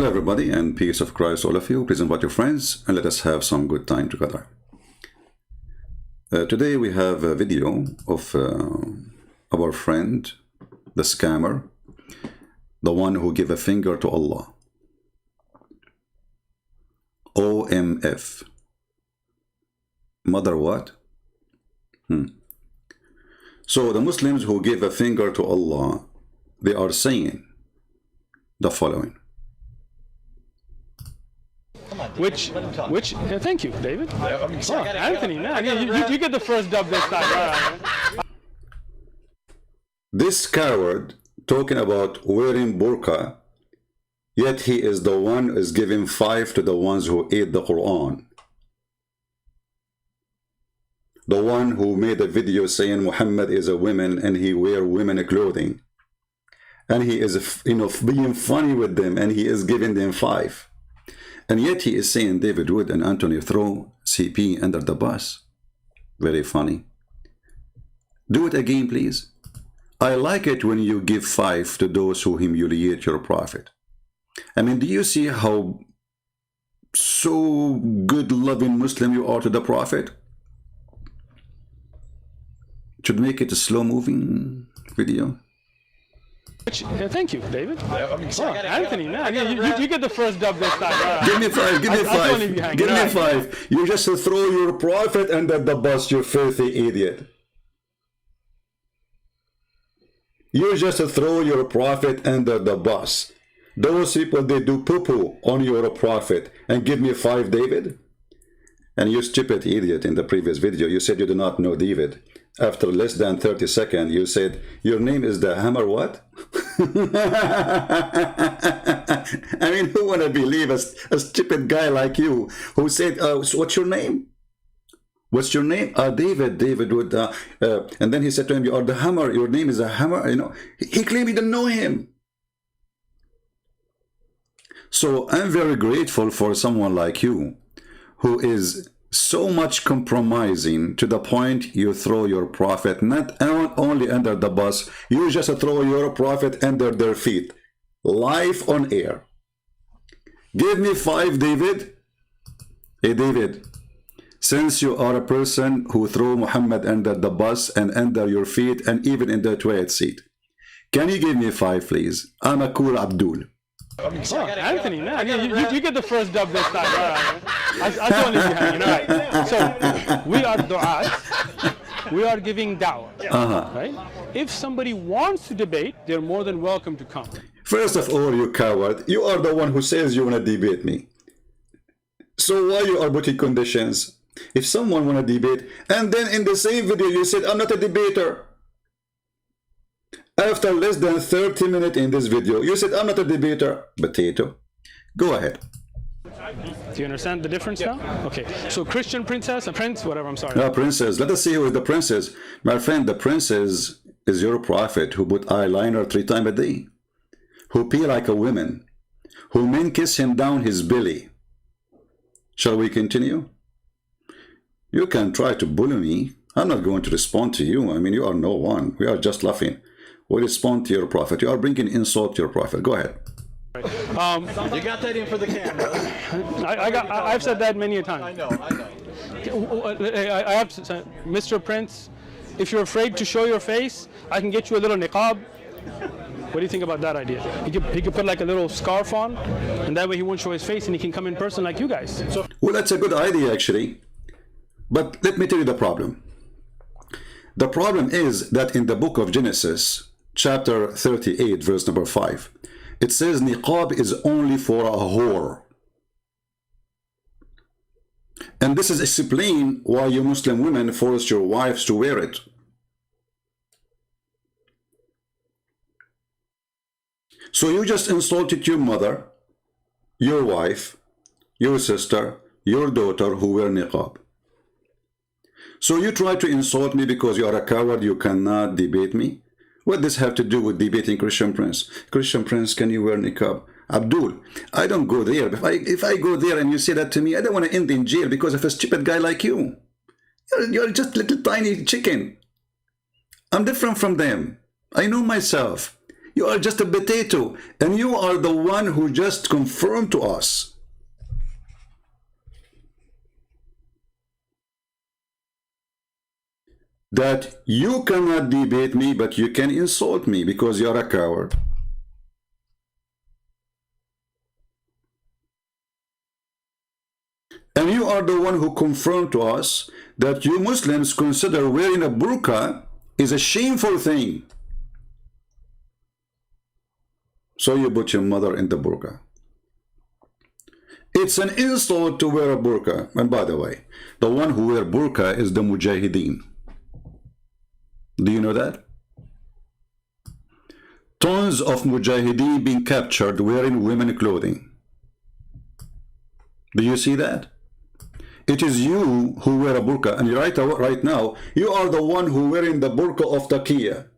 Hello everybody, and peace of Christ all of you. Please invite your friends and let us have some good time together. Today we have a video of our friend, the scammer, the one who gave a finger to Allah. OMF. Mother what? So the Muslims who give a finger to Allah, they are saying the following. Thank you, David. Anthony, man, you get the first dub this time. This coward talking about wearing burqa, yet he is the one who is giving 5 to the ones who ate the Quran. The one who made a video saying Muhammad is a woman and he wear women clothing. And he is, being funny with them, and he is giving them 5. And yet he is saying David Wood and Anthony throw CP under the bus. Very funny. Do it again, please. I like it when you give 5 to those who humiliate your prophet. I mean, do you see how so good loving Muslim you are to the prophet? Should make it a slow moving video. Thank you, David. Anthony, man, you get the first dub this time. Give me 5, give me 5, give me 5. You just throw your prophet under the bus, you filthy idiot. You just throw your prophet under the bus. Those people, they do poo-poo on your prophet, and give me 5, David? And you stupid idiot, in the previous video, you said you do not know David. After less than 30 seconds, you said, your name is the hammer what? I mean, who wanna believe a stupid guy like you who said, so what's your name? What's your name? David would, and then he said to him, you are the hammer, your name is a hammer, He claimed he didn't know him. So I'm very grateful for someone like you, who is so much compromising to the point you throw your prophet not only under the bus, you just throw your prophet under their feet, live on air. Give me 5, David. Hey, David, since you are a person who threw Muhammad under the bus and under your feet and even in the toilet seat, can you give me 5, please? I'm a cool Abdul. Anthony, man, you get the first dub this time. I don't leave you hanging, all right? So, we are du'at, we are giving da'wah, right? If somebody wants to debate, they're more than welcome to come. First of all, you coward, you are the one who says you want to debate me. So why you are putting conditions? If someone want to debate, and then in the same video you said, I'm not a debater. After less than 30 minutes in this video, you said, I'm not a debater. Potato. Go ahead. Do you understand the difference now? Okay, so Christian princess, a prince, whatever, I'm sorry. No, princess. Let us see who is the princess. My friend, the princess is your prophet who put eyeliner 3 times a day, who pee like a woman, who men kiss him down his belly. Shall we continue? You can try to bully me. I'm not going to respond to you. I mean, you are no one. We are just laughing. We respond to your prophet. You are bringing insult to your prophet. Go ahead. You got that in for the camera. I've said that many a time. I know. I have to say, Mr. Prince, if you're afraid to show your face, I can get you a little niqab. What do you think about that idea? He could put like a little scarf on, and that way he won't show his face, and he can come in person like you guys. So, well, that's a good idea, actually. But let me tell you the problem. The problem is that in the book of Genesis, chapter 38, verse number 5, it says niqab is only for a whore. And this is explain why you Muslim women force your wives to wear it. So you just insulted your mother, your wife, your sister, your daughter who wear niqab. So you try to insult me because you are a coward, you cannot debate me? What does this have to do with debating Christian Prince? Christian Prince, can you wear niqab? Abdul, I don't go there. If I go there and you say that to me, I don't want to end in jail because of a stupid guy like you. You're just a little tiny chicken. I'm different from them. I know myself. You are just a potato, and you are the one who just confirmed to us that you cannot debate me, but you can insult me because you're a coward. And you are the one who confirmed to us that you Muslims consider wearing a burqa is a shameful thing. So you put your mother in the burqa. It's an insult to wear a burqa. And by the way, the one who wear burqa is the mujahideen. Do you know that? Tons of mujahideen being captured wearing women clothing. Do you see that? It is you who wear a burqa, and right now, you are the one who wearing the burqa of taqiyya.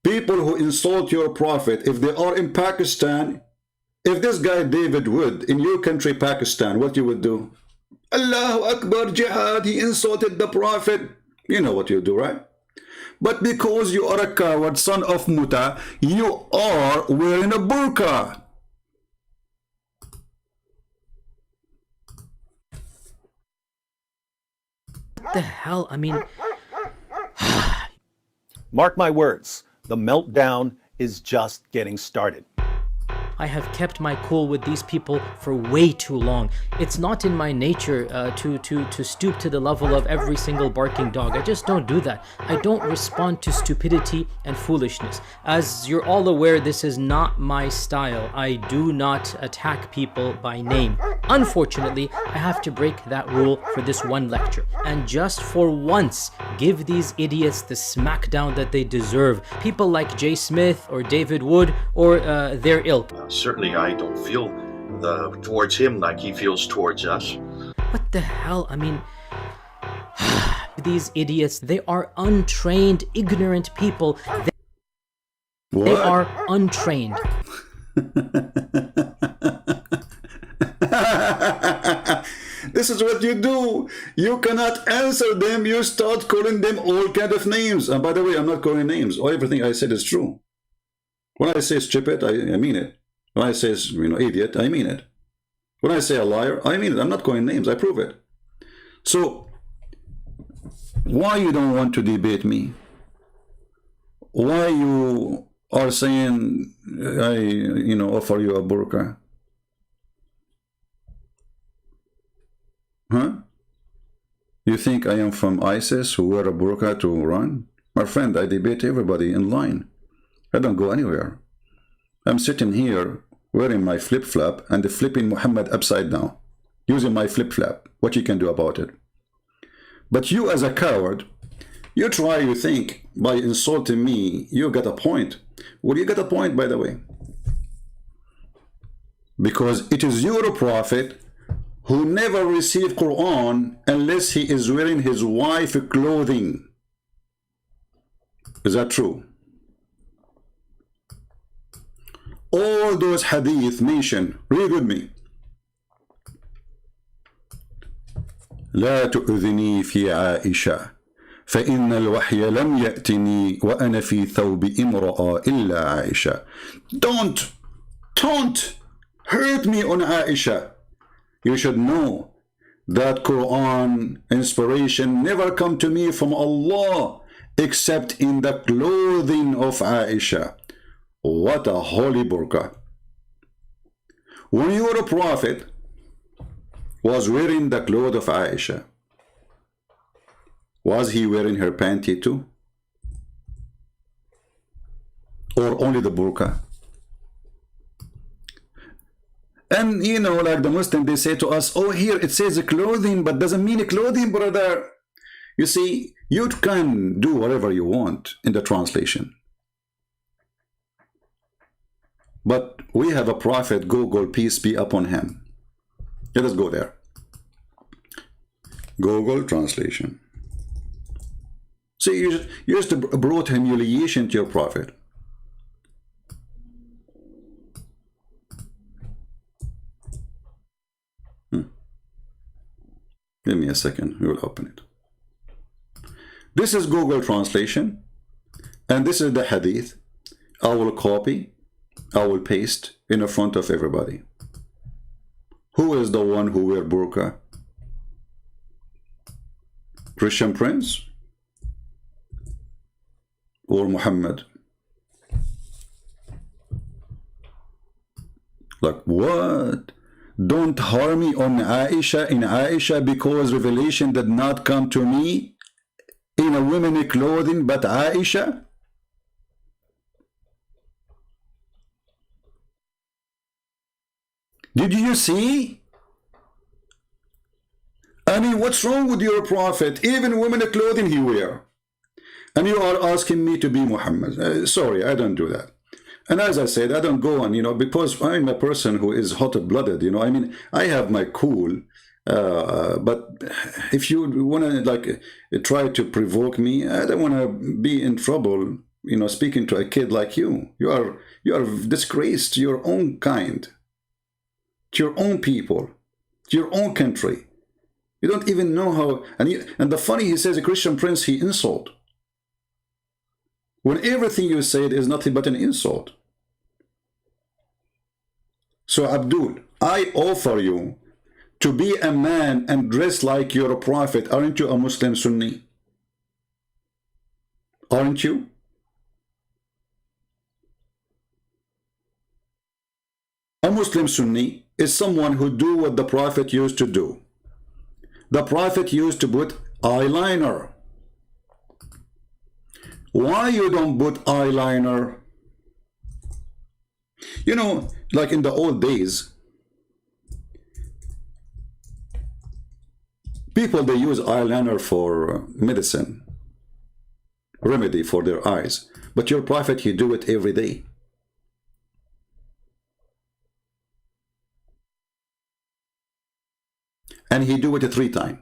People who insult your prophet, if they are in Pakistan, if this guy David Wood in your country, Pakistan, what you would do? Allahu Akbar, jihad, he insulted the prophet. You know what you do, right? But because you are a coward, son of Muta, you are wearing a burqa. What the hell? I mean... Mark my words, the meltdown is just getting started. I have kept my cool with these people for way too long. It's not in my nature to stoop to the level of every single barking dog. I just don't do that. I don't respond to stupidity and foolishness. As you're all aware, this is not my style. I do not attack people by name. Unfortunately, I have to break that rule for this one lecture. And just for once, give these idiots the smackdown that they deserve. People like Jay Smith or David Wood or their ilk. Certainly, I don't feel towards him like he feels towards us. What the hell? I mean, these idiots, they are untrained, ignorant people. They are untrained. This is what you do. You cannot answer them. You start calling them all kind of names. And by the way, I'm not calling names. Everything I said is true. When I say stupid, I mean it. When I say, idiot, I mean it. When I say a liar, I mean it. I'm not calling names. I prove it. So, why you don't want to debate me? Why you are saying I, offer you a burqa? Huh? You think I am from ISIS who wear a burqa to run? My friend, I debate everybody in line. I don't go anywhere. I'm sitting here wearing my flip-flop and flipping Muhammad upside down, using my flip-flop. What you can do about it? But you as a coward, you think by insulting me, you get a point. Well, you get a point, by the way. Because it is your prophet who never received Quran unless he is wearing his wife clothing. Is that true? All those hadith mention, read with me. لا تؤذني في عائشة فإن الوحي لم يأتني وأنا في ثوب امرأة إلا عائشة. Don't hurt me on Aisha. You should know that Quran inspiration never come to me from Allah except in the clothing of Aisha. What a holy burqa. When your prophet was wearing the clothes of Aisha, was he wearing her panty too? Or only the burqa? And like the Muslim, they say to us, oh, here it says clothing, but doesn't mean clothing, brother. You see, you can do whatever you want in the translation. But we have a prophet, Google, peace be upon him. Let us go there. Google translation. See, you just brought humiliation to your prophet. Give me a second, we will open it. This is Google translation, and this is the hadith. I will copy I will paste in the front of everybody. Who is the one who wear burqa? Christian Prince or Muhammad? Like what? Don't harm me on Aisha in Aisha because revelation did not come to me in a woman's clothing but Aisha? Did you see? I mean, what's wrong with your prophet? Even women's clothing he wear. And you are asking me to be Muhammad. Sorry, I don't do that. And as I said, I don't go on, you know, because I'm a person who is hot-blooded, you know. I mean, I have my cool, but if you want to, like, try to provoke me, I don't want to be in trouble, you know, speaking to a kid like you. You are disgraced to your own kind, to your own people, to your own country. You don't even know how, and the funny, he says a Christian Prince, he insult. When everything you said is nothing but an insult. So Abdul, I offer you to be a man and dress like your prophet. Aren't you a Muslim Sunni? Aren't you? A Muslim Sunni is someone who do what the prophet used to do. The prophet used to put eyeliner. Why you don't put eyeliner? You know, like in the old days, people, they use eyeliner for medicine, remedy for their eyes. But your prophet, he do it every day. And he do it 3 times.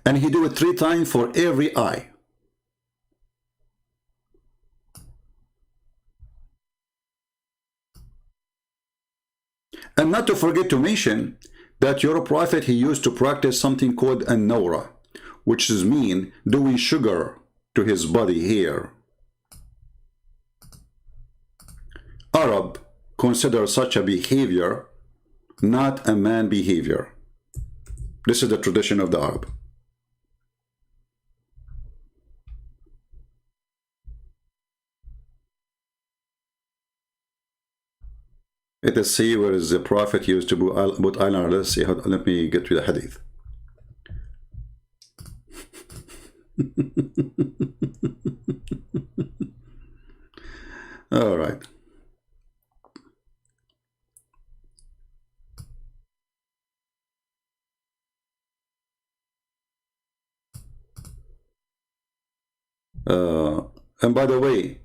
And he do it 3 times for every eye. And not to forget to mention that your prophet, he used to practice something called an-nawra, which is mean doing sugar to his body hair. Arab consider such a behavior not a man behavior. This is the tradition of the Arab. Let us see where is the prophet used to put eyeliner. Let's see. Let me get to the hadith. All right. And by the way,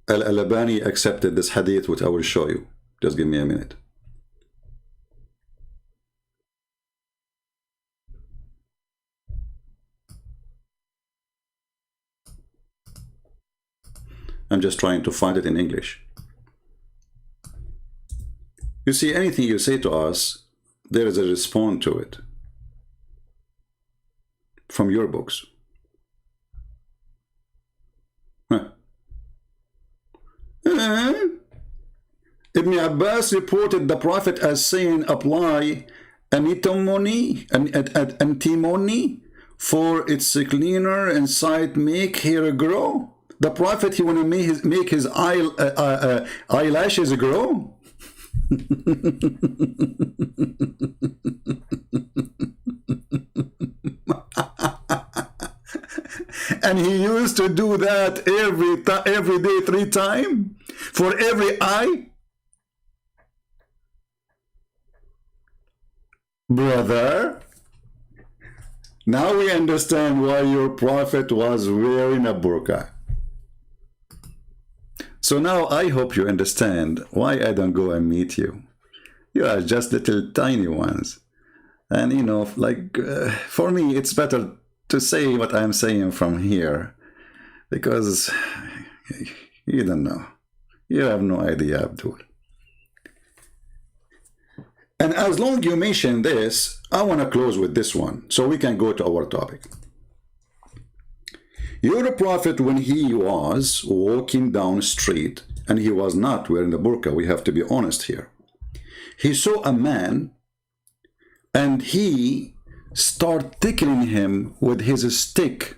Al-Albani accepted this hadith, which I will show you. Just give me a minute. I'm just trying to find it in English. You see, anything you say to us, there is a response to it from your books. Ibn Abbas reported the Prophet as saying, apply antimony for its cleaner and sight make hair grow. The Prophet, he want to make his eyelashes grow. And he used to do that every day 3 times for every eye. Brother, now we understand why your prophet was wearing a burqa. So now I hope you understand why I don't go and meet you. You are just little tiny ones. And you know, like, for me, it's better to say what I'm saying from here, because you don't know. You have no idea, Abdul. And as long as you mention this, I want to close with this one, so we can go to our topic. Your prophet, when he was walking down the street and he was not wearing the burqa. We have to be honest here. He saw a man, and he started tickling him with his stick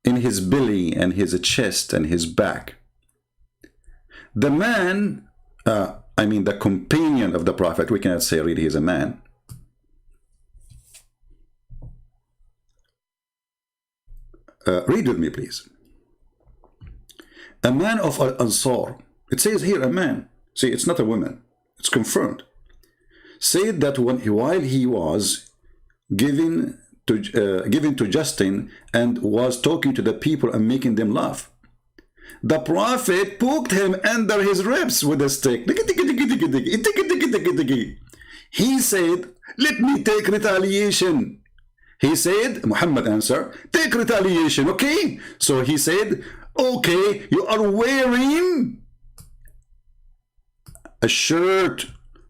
in his belly and his chest and his back. The man, I mean the companion of the Prophet, we cannot say really he's a man. Read with me, please. A man of Ansar. It says here a man. See, it's not a woman. It's confirmed. Said that while he was given to Justin and was talking to the people and making them laugh, the Prophet poked him under his ribs with a stick. He said, "Let me take retaliation." He said, Muhammad answered, "Take retaliation, okay?" So he said, "Okay, you are wearing a shirt,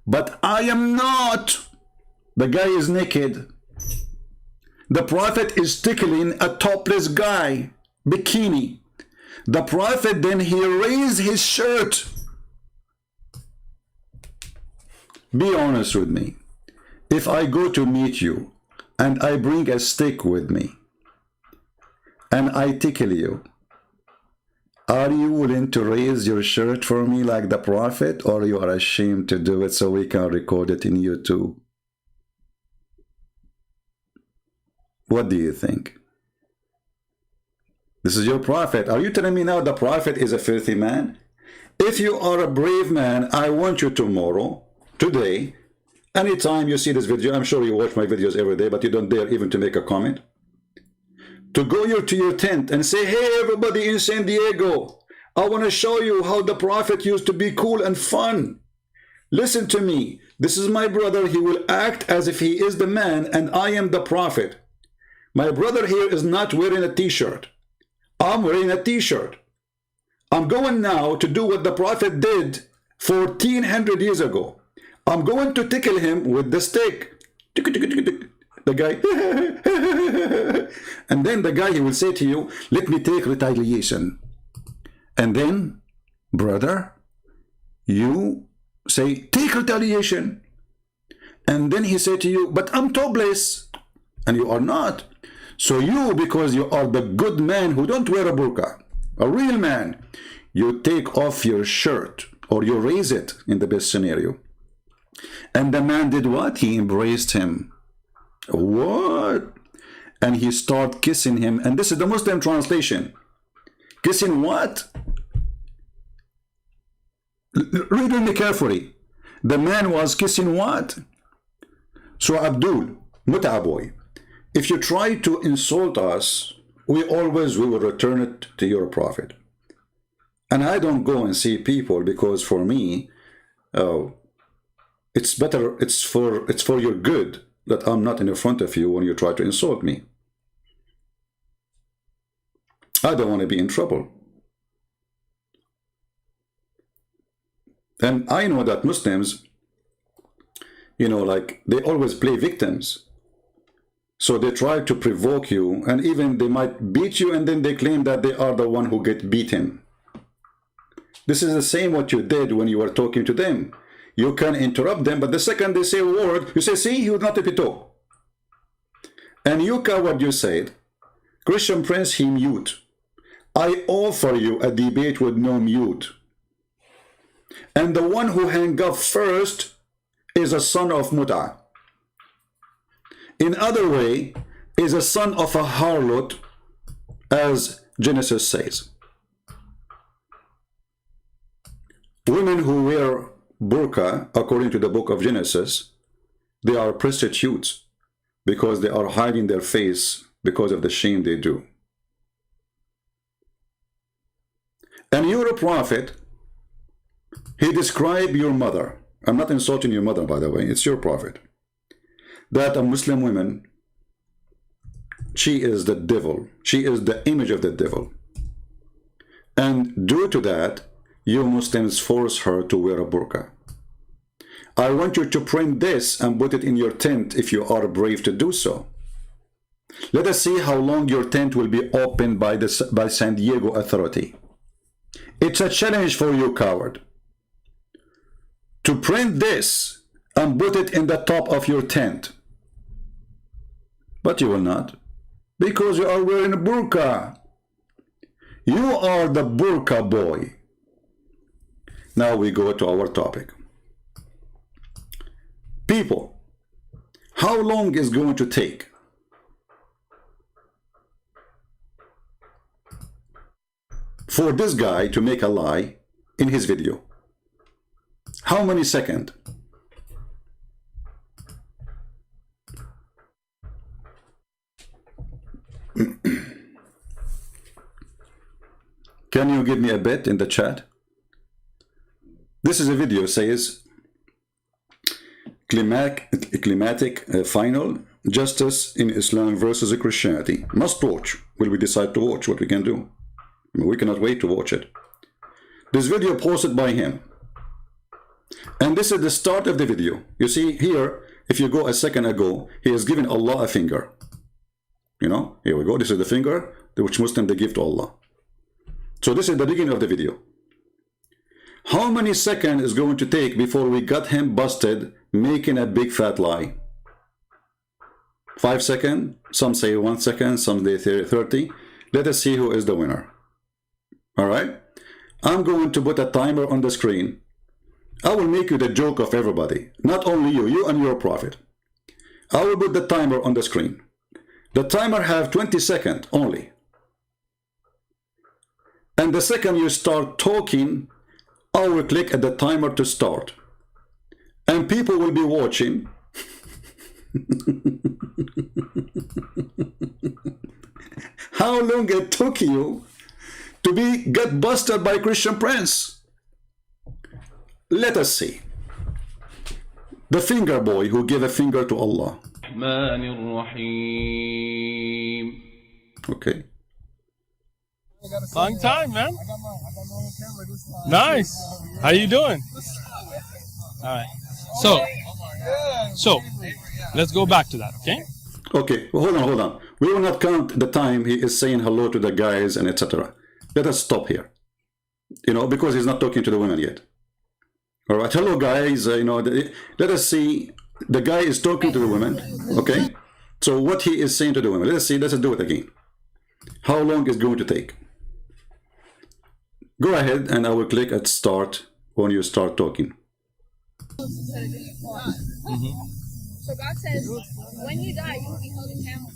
but I am not." The guy is naked. The Prophet is tickling a topless guy, bikini. The Prophet then he raised his shirt. Be honest with me. If I go to meet you and I bring a stick with me and I tickle you, are you willing to raise your shirt for me like the Prophet, or you are ashamed to do it so we can record it in YouTube? What do you think? This is your Prophet. Are you telling me now the Prophet is a filthy man? If you are a brave man, I want you tomorrow, today, anytime you see this video, I'm sure you watch my videos every day, but you don't dare even to make a comment, to go to your tent and say, "Hey, everybody in San Diego, I want to show you how the Prophet used to be cool and fun. Listen to me. This is my brother. He will act as if he is the man and I am the Prophet. My brother here is not wearing a t-shirt. I'm wearing a t-shirt. I'm going now to do what the Prophet did 1400 years ago. I'm going to tickle him with the stick." The guy, and then the guy, he will say to you, "Let me take retaliation." And then, brother, you say, "Take retaliation." And then he say to you, "But I'm topless," and you are not. So you, because you are the good man who don't wear a burqa, a real man, you take off your shirt, or you raise it in the best scenario. And the man did what? He embraced him. What? And he started kissing him. And this is the Muslim translation. Kissing what? Read me carefully. The man was kissing what? So Abdul, Mut'a boy, if you try to insult us, we will return it to your Prophet. And I don't go and see people, because for me, it's better, it's for your good that I'm not in front of you when you try to insult me. I don't want to be in trouble. And I know that Muslims, you know, like, they always play victims. So they try to provoke you, and even they might beat you, and then they claim that they are the one who get beaten. This is the same what you did when you were talking to them. You can interrupt them, but the second they say a word, you say, "See, he would not talk." And you what you said, Christian Prince, he mute. I offer you a debate with no mute. And the one who hang up first is a son of Mut'a. In other way, is a son of a harlot, as Genesis says. Women who wear burqa, according to the book of Genesis, they are prostitutes because they are hiding their face because of the shame they do. And you're a prophet. He described your mother. I'm not insulting your mother, by the way. It's your prophet. That a Muslim woman, she is the devil. She is the image of the devil. And due to that, you Muslims force her to wear a burqa. I want you to print this and put it in your tent if you are brave to do so. Let us see how long your tent will be opened by San Diego Authority. It's a challenge for you, coward, to print this and put it in the top of your tent. But you will not, because you are wearing a burqa. You are the burqa boy. Now we go to our topic. People, how long is going to take for this guy to make a lie in his video? How many seconds? Can you give me a bet in the chat? This is a video, says climatic final justice in Islam versus Christianity. Must watch. Will we decide to watch? What we can do? I mean, we cannot wait to watch it. This video posted by him. And this is the start of the video. You see here, if you go a second ago, he has given Allah a finger. You know, here we go. This is the finger which Muslims they give to Allah. So this is the beginning of the video. How many seconds is going to take before we got him busted making a big fat lie? 5 seconds? Some say 1 second, some say 30. Let us see who is the winner. Alright? I'm going to put a timer on the screen. I will make you the joke of everybody. Not only you and your prophet. I will put the timer on the screen. The timer have 20 seconds only. And the second you start talking, I will click at the timer to start. And people will be watching. How long it took you to get busted by Christian Prince? Let us see. The finger boy who gave a finger to Allah. Okay. Long time, man. Nice. How you doing? All right. So, let's go back to that, okay? Okay, well, hold on. We will not count the time he is saying hello to the guys and etc. Let us stop here. You know, because he's not talking to the women yet. All right, hello guys. Let us see. The guy is talking to the women. Okay. So what he is saying to the women. Let us see. Let's do it again. How long is it going to take? Go ahead, and I will click at start when you start talking. So God says, when you die, you will be held in hell.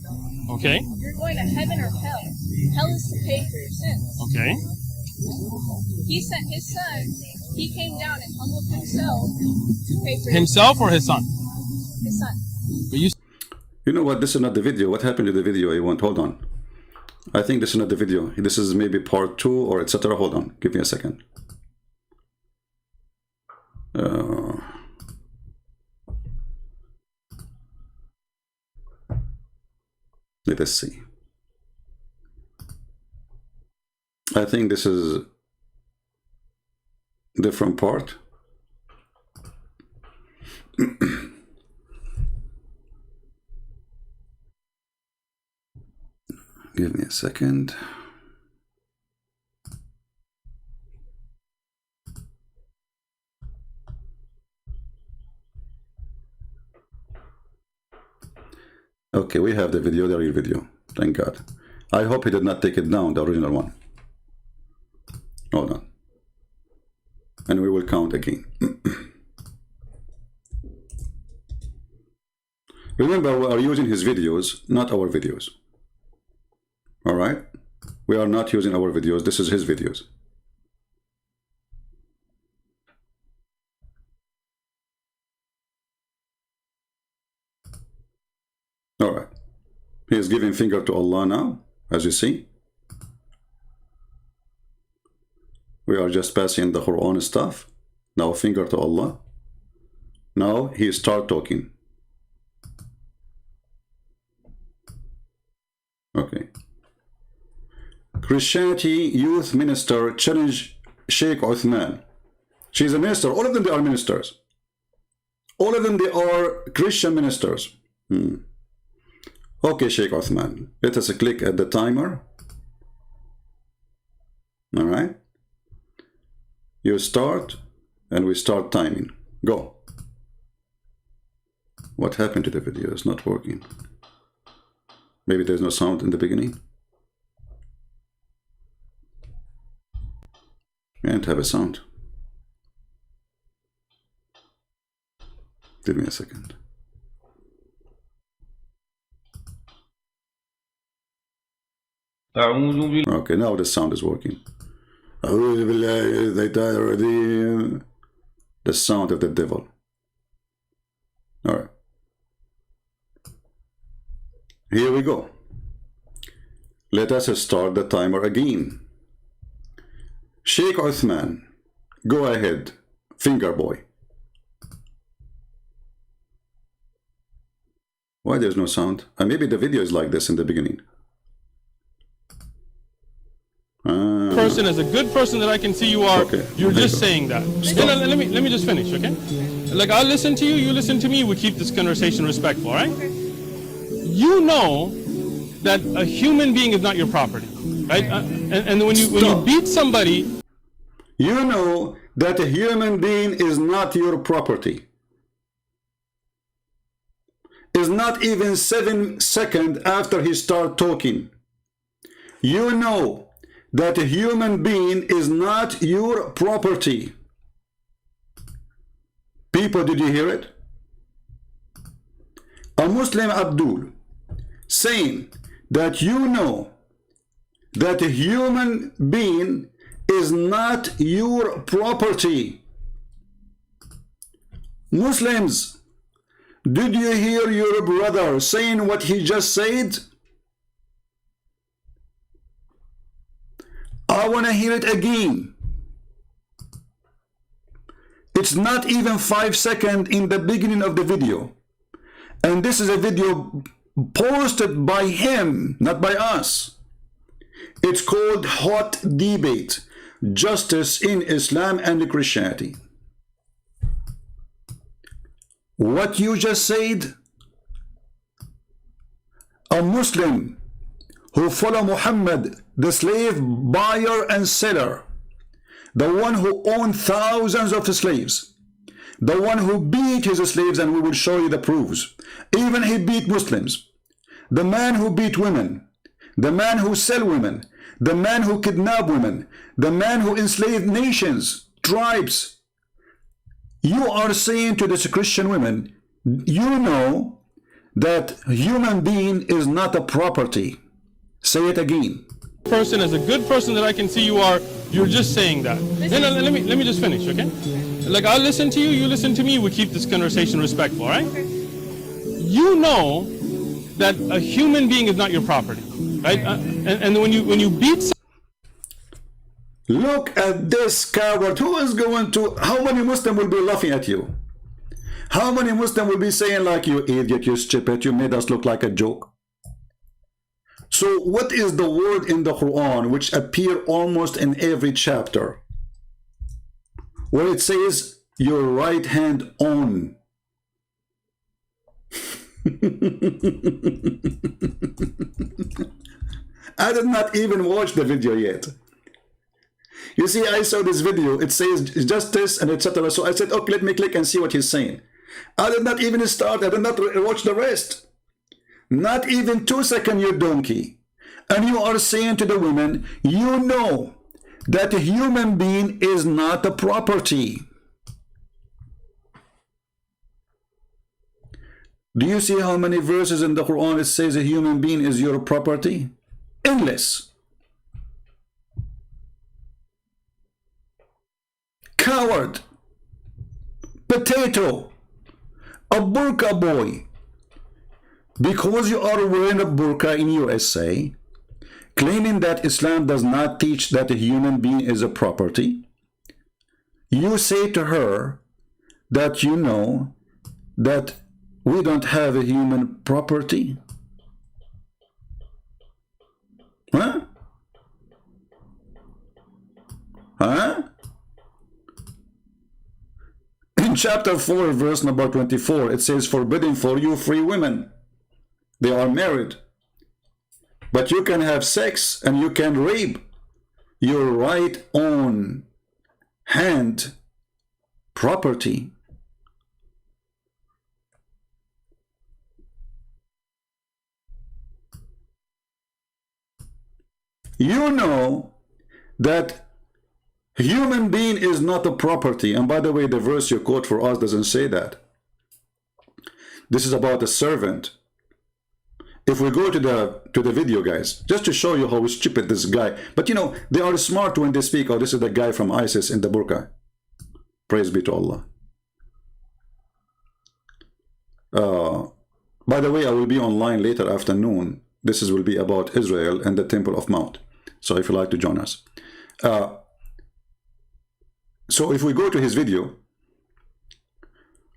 Okay. You're going to heaven or hell. Hell is to pay for your sins. Okay. He sent his son. He came down and humbled himself to pay for Himself or his son? his son. But You know what? This is not the video. What happened to the video I want? Hold on. I think this is not the video. This is maybe part 2 or etc. Hold on. Give me a second. Let us see. I think this is a different part. Give me a second. Okay, we have the video, the real video. Thank God. I hope he did not take it down, the original one. Hold on. And we will count again. Remember, we are using his videos, not our videos. All right? We are not using our videos. This is his videos. All right. He is giving finger to Allah now, as you see. We are just passing the Quran stuff. Now finger to Allah. Now he start talking. Okay. Christianity youth minister challenge Sheikh Uthman. She's a minister. All of them, they are ministers. All of them, they are Christian ministers. Okay, Sheikh Uthman. Let us click at the timer. All right. You start, and we start timing. Go. What happened to the video? It's not working. Maybe there's no sound in the beginning. Can't have a sound. Give me a second. Okay, now the sound is working. The sound of the devil. All right. Here we go. Let us start the timer again. Sheikh Uthman, go ahead. Finger boy. Why there's no sound? Maybe the video is like this in the beginning. Person as a good person that I can see you are. Okay. You're just saying that. Let me just finish, okay? Like, I'll listen to you, you listen to me, we keep this conversation respectful, all right? You know that a human being is not your property, right? And when you beat somebody, you know that a human being is not your property. Is not even 7 seconds after he start talking. You know that a human being is not your property. People, did you hear it? A Muslim Abdul saying that you know that a human being is not your property. Muslims, did you hear your brother saying what he just said? I want to hear it again. It's not even 5 seconds in the beginning of the video. And this is a video posted by him, not by us. It's called Hot Debate, Justice in Islam and Christianity. What you just said, a Muslim who follow Muhammad, the slave buyer and seller, the one who owned thousands of slaves, the one who beat his slaves, and we will show you the proofs. Even he beat Muslims. The man who beat women, the man who sell women, the man who kidnap women, the man who enslaved nations, tribes. You are saying to this Christian women, you know that human being is not a property. Say it again. Person as a good person that I can see you are, you're just saying that. Let me just finish, okay? Like, I'll listen to you, you listen to me, we keep this conversation respectful, all right? You know that a human being is not your property, right? And when you beat look at this coward. Who is going to, how many Muslims will be laughing at you? How many Muslims will be saying like, you idiot, you stupid, you made us look like a joke? So what is the word in the Quran which appear almost in every chapter, where it says your right hand on? I did not even watch the video yet. You see, I saw this video, it says justice and etc. So I said, okay, let me click and see what he's saying. I did not even start, I did not watch the rest. Not even 2 seconds, you donkey. And you are saying to the women, you know that a human being is not a property. Do you see how many verses in the Quran it says a human being is your property? Endless. Coward. Potato. A burqa boy. Because you are wearing a burqa in USA, claiming that Islam does not teach that a human being is a property, you say to her that you know that we don't have a human property. Huh? Huh? In chapter 4, verse number 24, it says, forbidden for you free women. They are married. But you can have sex and you can rape your right on. hand property. You know that human being is not a property. And by the way, the verse you quote for us doesn't say that. This is about a servant. If we go to the video, guys, just to show you how stupid this guy, but you know, they are smart when they speak. Oh, this is the guy from ISIS in the burqa. Praise be to Allah. By the way, I will be online later afternoon. This will be about Israel and the Temple of Mount. So if you like to join us. So if we go to his video,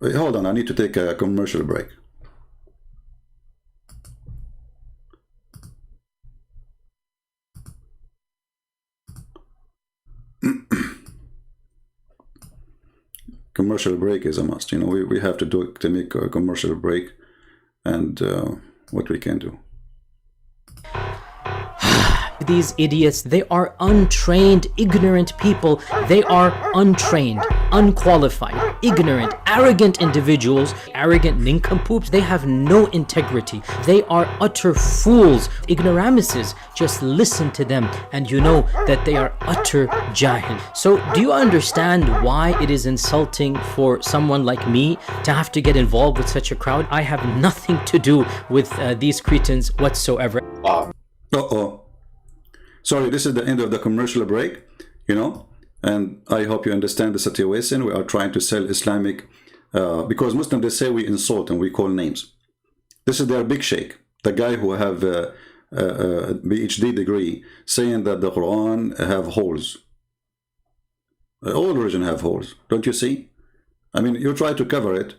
wait, hold on, I need to take a commercial break. Commercial break is a must. You know, we have to make a commercial break, and what we can do. These idiots, they are untrained, ignorant people. They are untrained, unqualified, ignorant, arrogant individuals, arrogant nincompoops. They have no integrity. They are utter fools, ignoramuses. Just listen to them and you know that they are utter jahil. So do you understand why it is insulting for someone like me to have to get involved with such a crowd? I have nothing to do with these cretins whatsoever. Uh-oh. Sorry, this is the end of the commercial break, you know, and I hope you understand the situation. We are trying to sell Islamic, because Muslims, they say we insult and we call names. This is their big sheikh, the guy who have a PhD degree, saying that the Quran have holes. All religion have holes, don't you see? I mean, you try to cover it.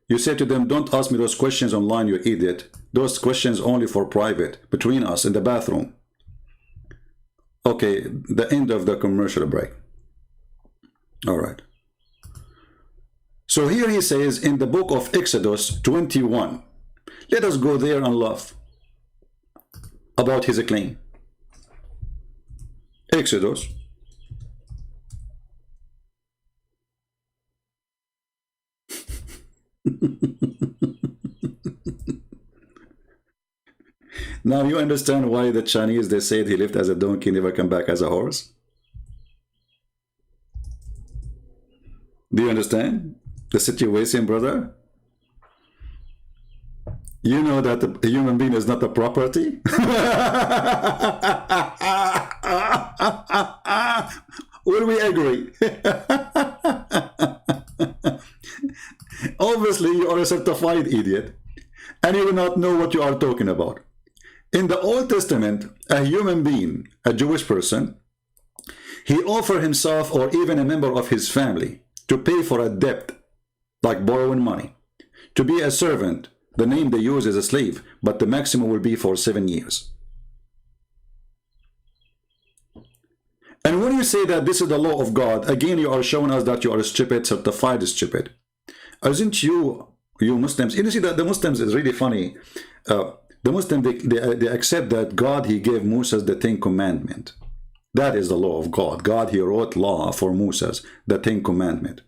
You say to them, don't ask me those questions online, you idiot. Those questions only for private, between us in the bathroom. Okay, the end of the commercial break. All right. So here he says in the book of Exodus 21, let us go there and laugh about his claim. Exodus. Now you understand why the Chinese, they said he lived as a donkey, never come back as a horse? Do you understand the situation, brother? You know that a human being is not a property? Will we agree? Obviously, you are a certified idiot, and you will not know what you are talking about. In the Old Testament, a human being, a Jewish person, he offered himself or even a member of his family to pay for a debt, like borrowing money, to be a servant. The name they use is a slave, but the maximum will be for 7 years. And when you say that this is the law of God, again, you are showing us that you are stupid, certified stupid. Aren't you Muslims? You see that the Muslims is really funny. The Muslims, they accept that God, he gave Moses the 10 Commandments. That is the law of God. God, he wrote law for Moses, the 10 Commandments.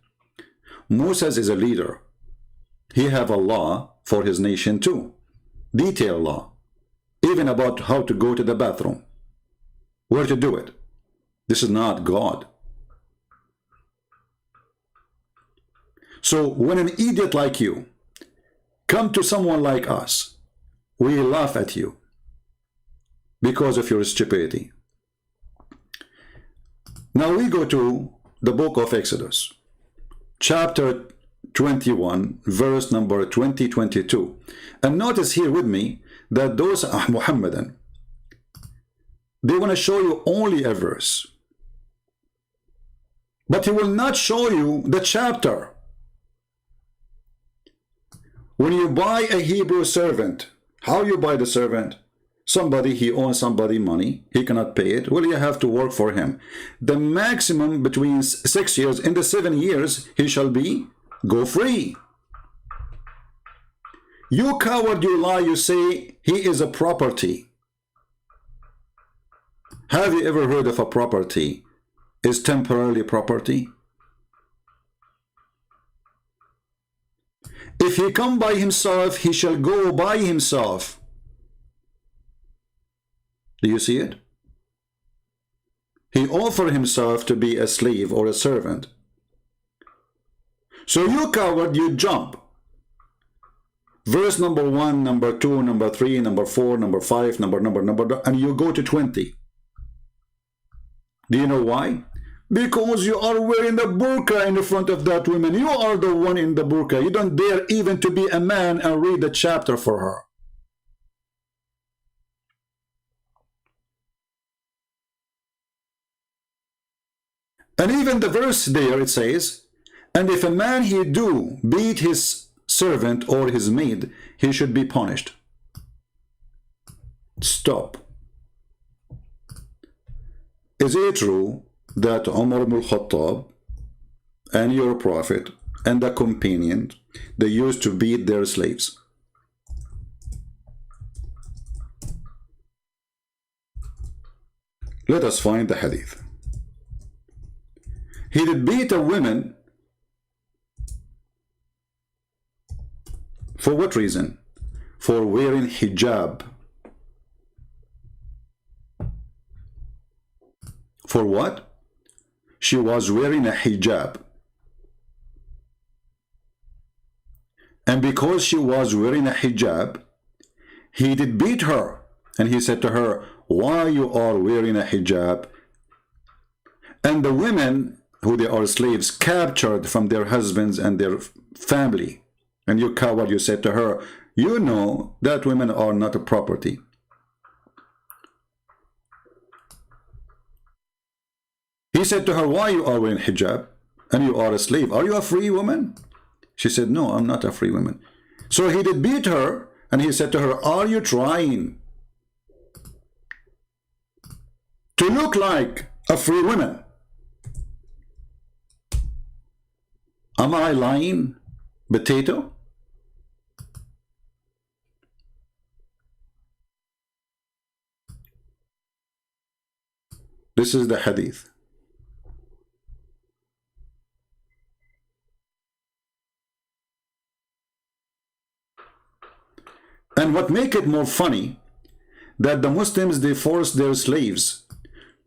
Moses is a leader. He have a law for his nation too. Detailed law. Even about how to go to the bathroom. Where to do it. This is not God. So when an idiot like you come to someone like us, we laugh at you because of your stupidity. Now we go to the book of Exodus, chapter 21, verse number 22. And notice here with me that those Muhammadan, they want to show you only a verse, but he will not show you the chapter. When you buy a Hebrew servant, how you buy the servant? Somebody, he owns somebody money, he cannot pay it. Well, you have to work for him. The maximum between 6 years, in the 7 years, he shall go free. You coward, you lie, you say he is a property. Have you ever heard of a property is temporarily property? If he come by himself, he shall go by himself. Do you see it? He offered himself to be a slave or a servant. So you coward, you jump. Verse number 1, number 2, number 3, number 4, number 5, number, and you go to 20. Do you know why? Because you are wearing the burqa in the front of that woman. You are the one in the burqa. You don't dare even to be a man and read the chapter for her. And even the verse there, it says, and if a man he do beat his servant or his maid, he should be punished. Stop. Is it true that Umar ibn al-Khattab and your prophet and the companion, they used to beat their slaves? Let us find the hadith. He did beat a woman. For what reason? For wearing hijab. For what? She was wearing a hijab. And because she was wearing a hijab, he did beat her. And he said to her, why you are wearing a hijab? And the women, who they are slaves, captured from their husbands and their family. And you coward, you said to her, you know that women are not a property. He said to her, why you are wearing hijab and you are a slave? Are you a free woman? She said, no, I'm not a free woman. So he did beat her and he said to her, are you trying to look like a free woman? Am I lying, potato? This is the hadith. And what make it more funny, that the Muslims, they force their slaves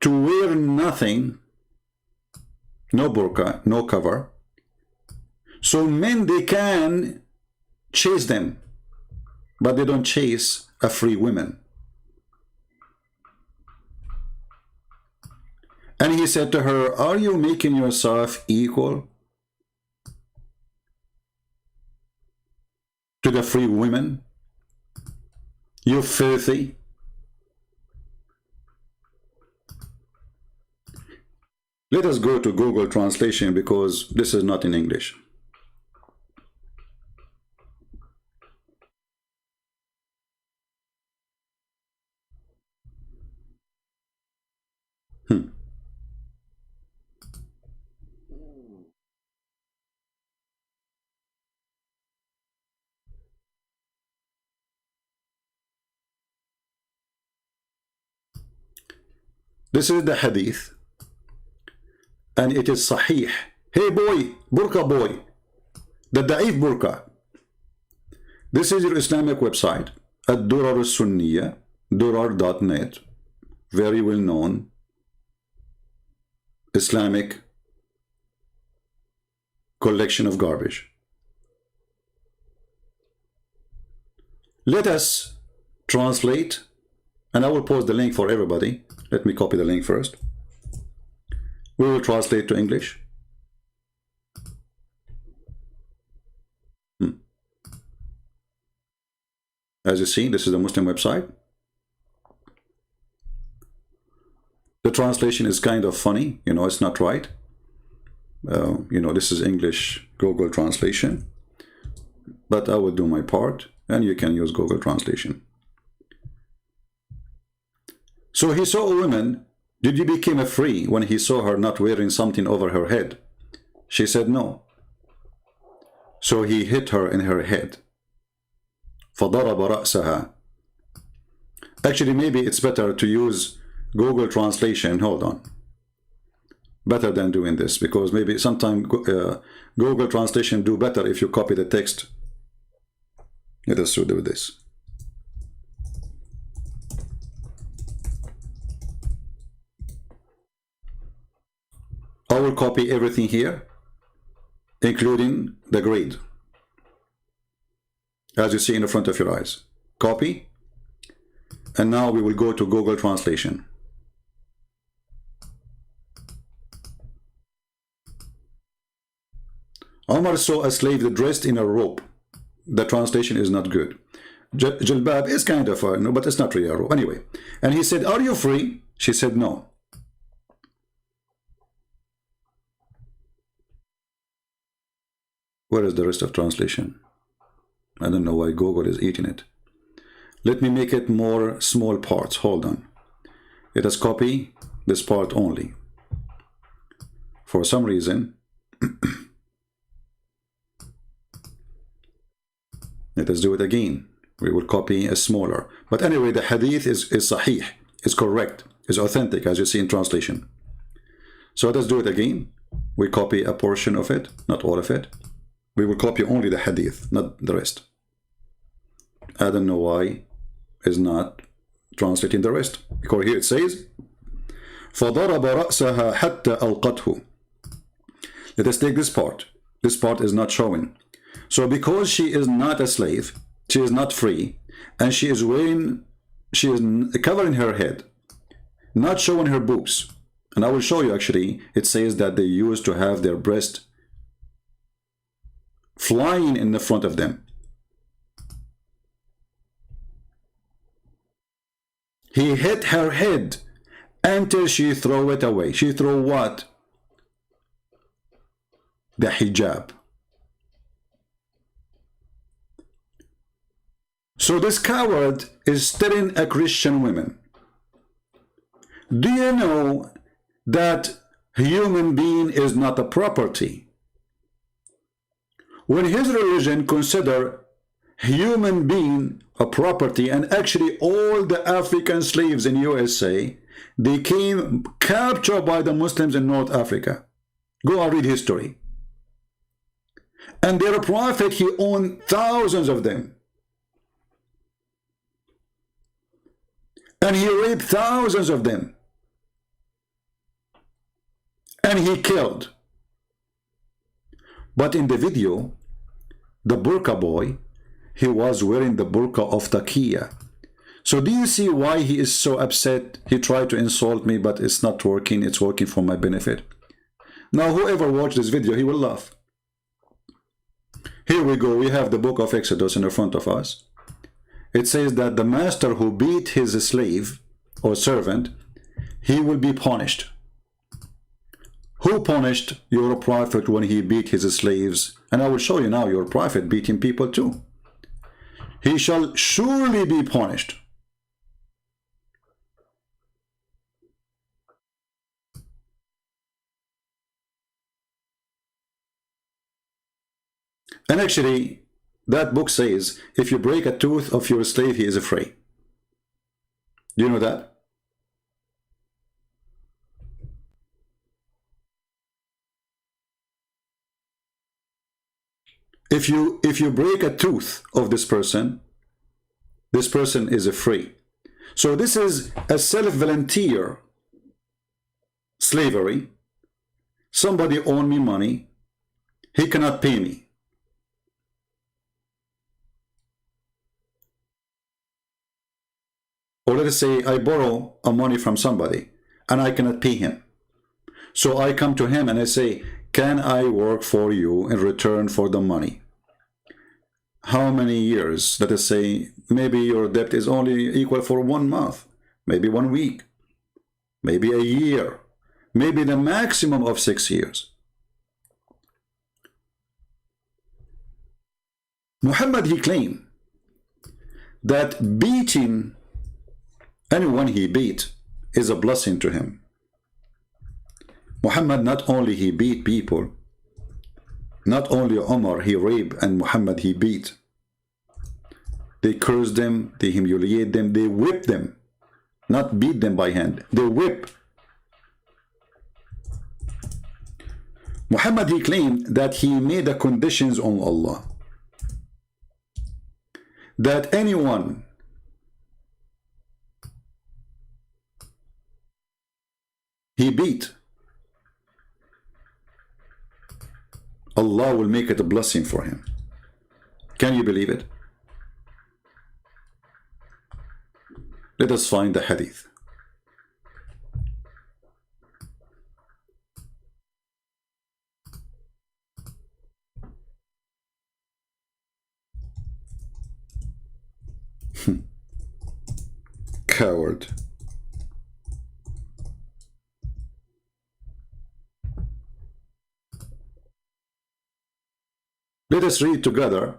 to wear nothing, no burqa, no cover, so men, they can chase them, but they don't chase a free woman. And he said to her, are you making yourself equal to the free women? You filthy. Let us go to Google Translation because this is not in English. This is the hadith, and it is sahih. Hey boy, burqa boy, the da'if burqa. This is your Islamic website, ad-durar al-sunniya, durar.net, very well known Islamic collection of garbage. Let us translate, and I will post the link for everybody. Let me copy the link first. We will translate to English. As you see, this is the Muslim website. The translation is kind of funny, you know, it's not right. You know, this is English Google translation, but I will do my part, and you can use Google translation. So he saw a woman. Did you become free when he saw her not wearing something over her head? She said no. So he hit her in her head. فَضَرَبَ رَأْسَهَا. Actually, maybe it's better to use Google translation. Hold on. Better than doing this, because maybe sometimes Google translation do better if you copy the text Let us do this. I will copy everything here, including the grade, as you see in the front of your eyes. Copy. And now we will go to Google Translation. Omar saw a slave dressed in a robe. The translation is not good. Jilbab is kind of no, but it's not really a robe. Anyway, and he said, "Are you free?" She said, "No." Where is the rest of translation? I don't know why Google is eating it. Let me make it more small parts. Hold on. Let us copy this part only. For some reason, let us do it again. We will copy a smaller. But anyway, the hadith is sahih, is correct, is authentic, as you see in translation. So let us do it again. We copy a portion of it, not all of it. We will copy only the hadith, not the rest. I don't know why it's not translating the rest. Because here it says, فَضَرَبَ رَأْسَهَا حَتَّى أَلْقَتْهُ. Let us take this part. This part is not showing. So because she is not a slave, she is not free, and she is covering her head, not showing her boobs. And I will show you actually, it says that they used to have their breast flying in the front of them. He hit her head until she threw it away. She threw what? The hijab. So this coward is telling a Christian woman, do you know that human being is not a property? When his religion consider human being a property, and actually all the African slaves in USA, they came captured by the Muslims in North Africa. Go and read history. And their prophet, he owned thousands of them. And he raped thousands of them. And he killed. But in the video, the burqa boy, he was wearing the burqa of taqiyya. So do you see why he is so upset? He tried to insult me, but it's not working. It's working for my benefit. Now, whoever watched this video, he will laugh. Here we go. We have the book of Exodus in the front of us. It says that the master who beat his slave or servant, he will be punished. Who punished your prophet when he beat his slaves? And I will show you now, your prophet beating people too. He shall surely be punished. And actually, that book says, if you break a tooth of your slave, he is free. Do you know that? If you break a tooth of this person is free. So this is a self-volunteer slavery. Somebody owed me money. He cannot pay me. Or let us say I borrow a money from somebody and I cannot pay him. So I come to him and I say, can I work for you in return for the money? How many years? Let us say maybe your debt is only equal for 1 month, maybe 1 week, maybe a year, maybe the maximum of 6 years. Muhammad, he claimed that beating anyone he beat is a blessing to him. Muhammad, not only he beat people, not only Umar he raped, and Muhammad he beat. They cursed them, they humiliate them, they whip them, not beat them by hand, they whip. Muhammad, he claimed that he made the conditions on Allah. that anyone he beat, Allah will make it a blessing for him. Can you believe it? Let us find the hadith. Coward. Let us read together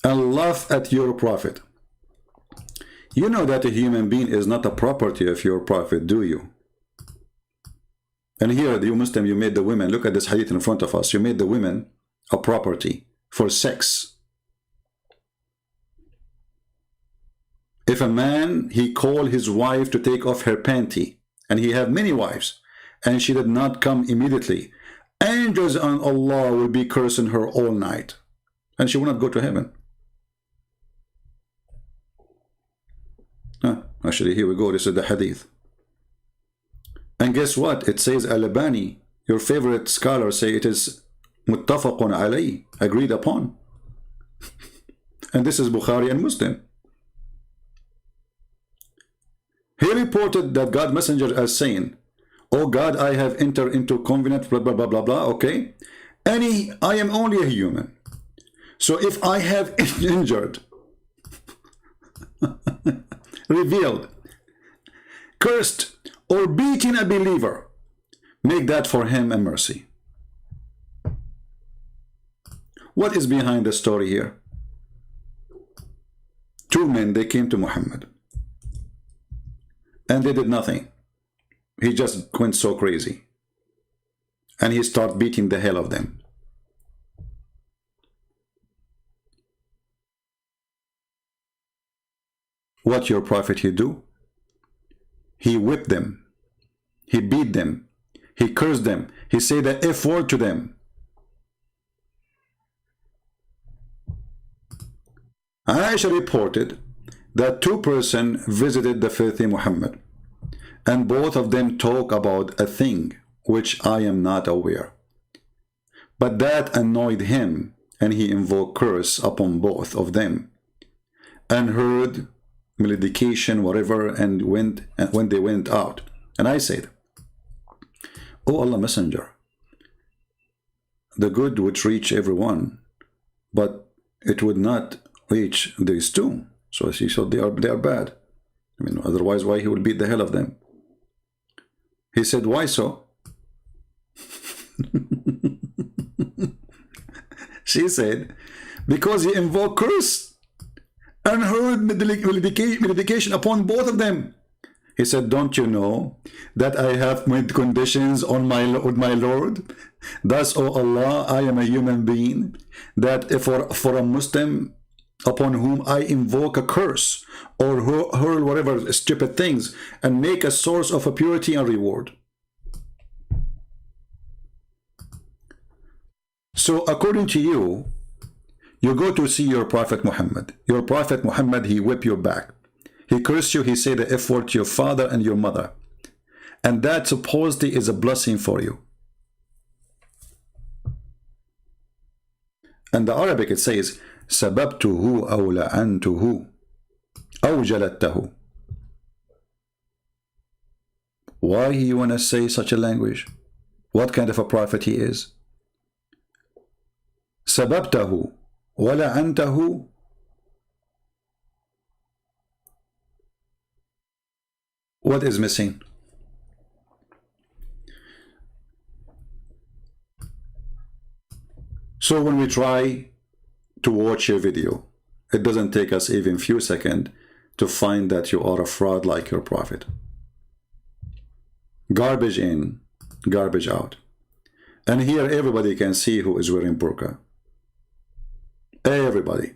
and laugh at your prophet. You know that a human being is not a property of your prophet, do you? And here, you Muslim, you made the women, look at this hadith in front of us, you made the women a property for sex. If a man, he called his wife to take off her panty, and he had many wives, and she did not come immediately, angels and Allah will be cursing her all night, and she will not go to heaven. Actually, here we go, this is the hadith. And guess what? It says Al-Albani, your favorite scholar, say it is muttafaqun alayh, agreed upon. And this is Bukhari and Muslim. He reported that God messenger as saying, "Oh God, I have entered into covenant, blah, blah, blah, blah, blah," okay? I am only a human. So if I have injured, revealed, cursed, or beaten a believer, make that for him a mercy. What is behind the story here? Two men, they came to Muhammad. And they did nothing. He just went so crazy. And he started beating the hell of them. What your prophet he do? He whipped them. He beat them. He cursed them. He said the F word to them. Aisha reported that two persons visited the filthy Muhammad, and both of them talk about a thing which I am not aware. But that annoyed him, and he invoked curse upon both of them, and heard malediction, whatever, and when they went out. And I said, "O Allah Messenger, the good would reach everyone, but it would not reach these two." So she said they are bad. I mean, otherwise why he would beat the hell of them? He said, "Why so?" She said, "Because he invoked curse and heard malediction upon both of them." He said, "Don't you know that I have made conditions on with my Lord? Thus, O Allah, I am a human being, that if for a Muslim upon whom I invoke a curse or hurl whatever stupid things and make a source of a purity and reward." So according to you, you go to see your Prophet Muhammad. Your Prophet Muhammad, he whip your back. He cursed you, he said the F word to your father and your mother. And that supposedly is a blessing for you. And the Arabic it says, "Sababtuhu aw la'antuhu aw jaladtahu." Why you want to say such a language? What kind of a prophet he is? Sababtahu wa la'antahu. What is missing? So when we try to watch your video, it doesn't take us even few seconds to find that you are a fraud like your prophet. Garbage in, garbage out. And here everybody can see who is wearing burqa. Everybody.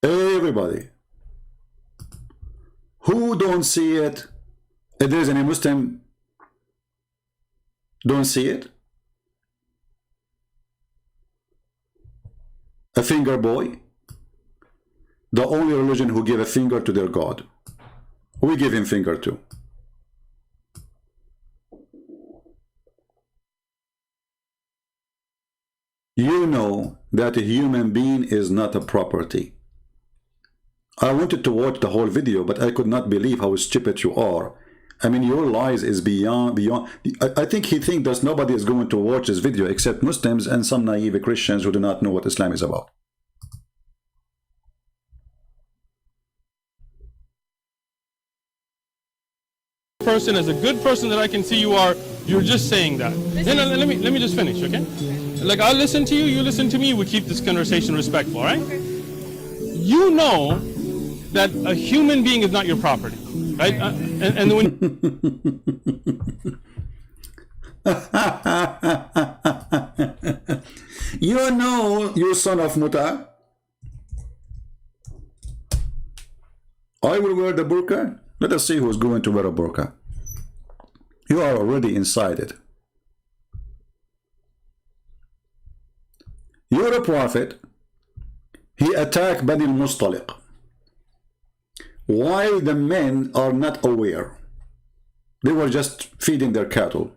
Everybody. Who don't see it? If there's any Muslim Don't see it? A finger boy? The only religion who give a finger to their God. We give him finger too. You know that a human being is not a property. I wanted to watch the whole video, but I could not believe how stupid you are. I mean, your lies is beyond. I think he thinks that nobody is going to watch this video except Muslims and some naive Christians who do not know what Islam is about. Person, as a good person that I can see you are, you're just saying that. Let me just finish, okay? Like, I'll listen to you, you listen to me, we keep this conversation respectful, right? You know that a human being is not your property, right? And when you know, you son of Muta, I will wear the burqa. Let us see who's going to wear a burqa. You are already inside it. You're a prophet. He attacked Bani al-Mustaliq while the men are not aware. They were just feeding their cattle.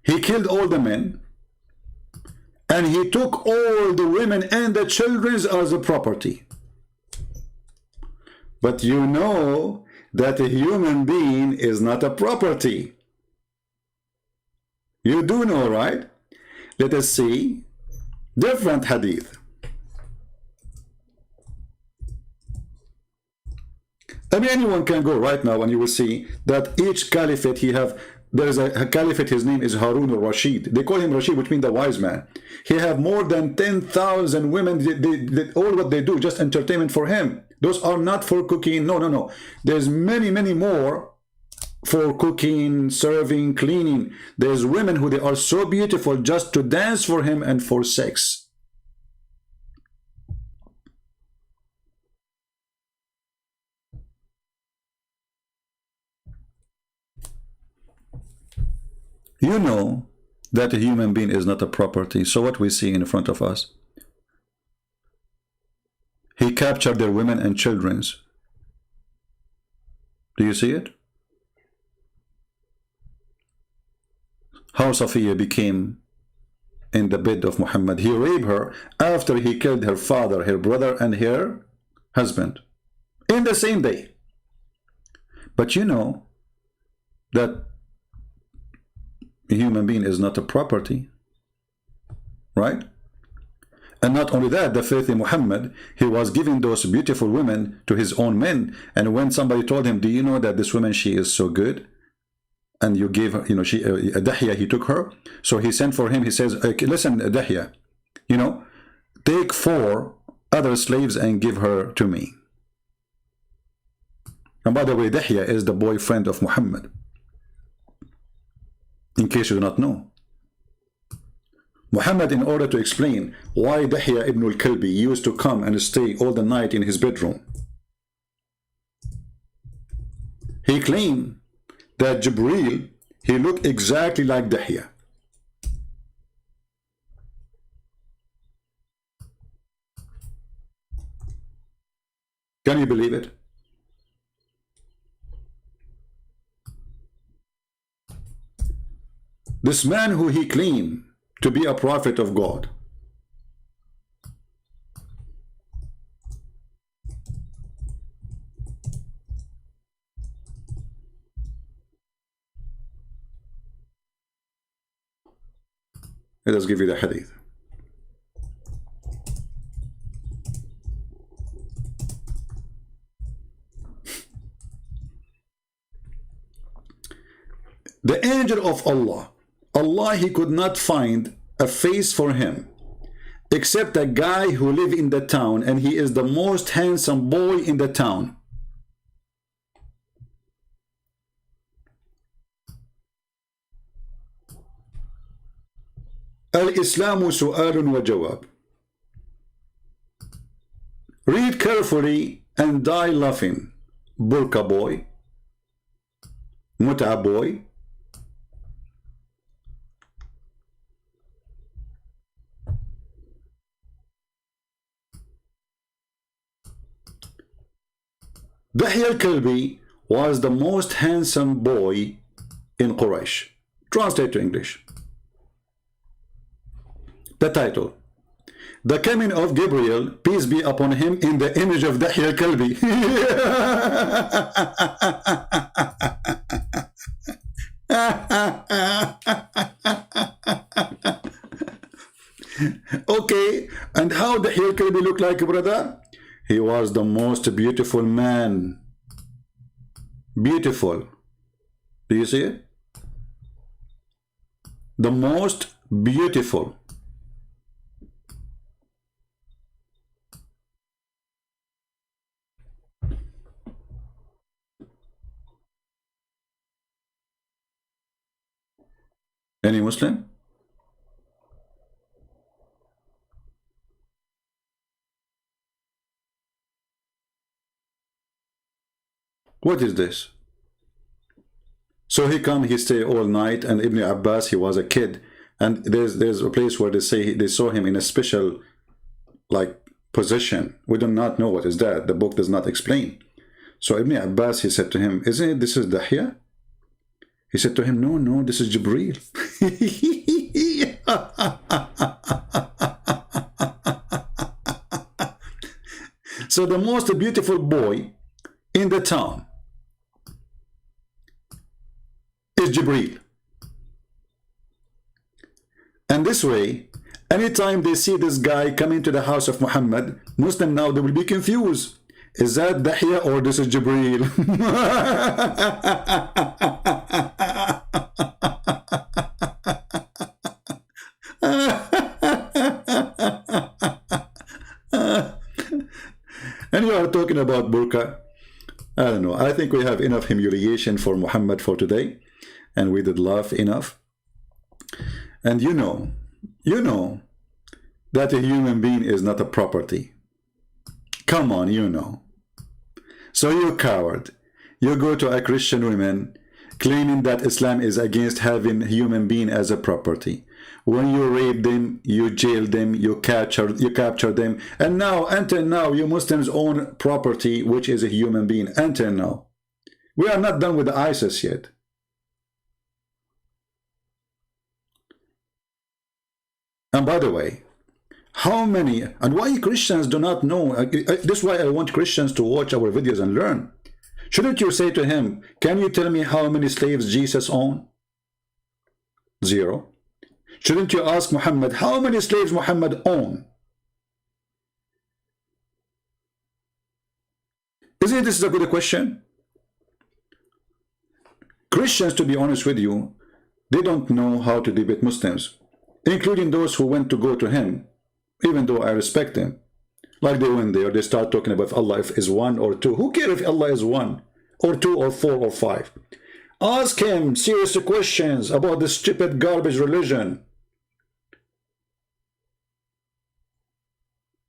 He killed all the men and he took all the women and the children as a property. But you know that a human being is not a property. You do know, right? Let us see different hadith. I mean, anyone can go right now and you will see that each caliphate there is a caliphate, his name is Harun al-Rashid. They call him Rashid, which means the wise man. He have more than 10,000 women. All what they do, just entertainment for him. Those are not for cooking. No. There's many more for cooking, serving, cleaning. There's women who they are so beautiful just to dance for him and for sex. You know that a human being is not a property. So what we see in front of us? He captured their women and children. Do you see it? How Safiya became in the bed of Muhammad. He raped her after he killed her father, her brother, and her husband in the same day. But you know that a human being is not a property, right? And not only that, the faith in Muhammad, he was giving those beautiful women to his own men. And when somebody told him, do you know that this woman, she is so good? And you gave her, you know, she, Dahya, he took her. So he sent for him, he says, listen, Dahya, you know, take 4 other slaves and give her to me. And by the way, Dahya is the boyfriend of Muhammad. In case you do not know. Muhammad, in order to explain why Dahya ibn al-Kalbi used to come and stay all the night in his bedroom, he claimed that Jibreel, he looked exactly like Dahya. Can you believe it? This man who he claimed to be a prophet of God, let us give you the hadith. The angel of Allah, he could not find a face for him except a guy who live in the town, and he is the most handsome boy in the town. Al-Islamu su'alun wa jawab. Read carefully and die laughing. Burqa boy, Mut'a boy, Dahya al-Kalbi was the most handsome boy in Quraysh. Translate to English. The title: The coming of Gabriel, peace be upon him, in the image of Dahya al-Kalbi. Okay, and how Dahya al-Kalbi look like, brother? He was the most beautiful man. Beautiful. Do you see it? The most beautiful. Any Muslim? What is this? So he come, he stay all night, and Ibn Abbas, he was a kid, and there's a place where they say they saw him in a special like position. We do not know what is that. The book does not explain. So Ibn Abbas, he said to him, isn't it this is Dahya? He said to him, no, no, this is Jibreel. So the most beautiful boy in the town is Jibreel. And this way, anytime they see this guy coming to the house of Muhammad, Muslim now, they will be confused. Is that Dahya or this is Jibreel? And you are talking about burqa. I don't know. I think we have enough humiliation for Muhammad for today. And we did laugh enough. And you know that a human being is not a property. Come on, you know. So you coward. You go to a Christian woman claiming that Islam is against having human being as a property. When you rape them, you jail them, you capture them, and now, until now, you Muslims own property, which is a human being. Until now, we are not done with the ISIS yet. And by the way, how many and why Christians do not know? This is why I want Christians to watch our videos and learn. Shouldn't you say to him, can you tell me how many slaves Jesus owned? 0. Shouldn't you ask Muhammad, how many slaves Muhammad owned? Isn't this a good question? Christians, to be honest with you, they don't know how to debate Muslims, including those who went to go to him, even though I respect them. Like they went there, they start talking about if Allah is 1 or 2. Who cares if Allah is 1 or 2 or 4 or 5? Ask him serious questions about this stupid garbage religion.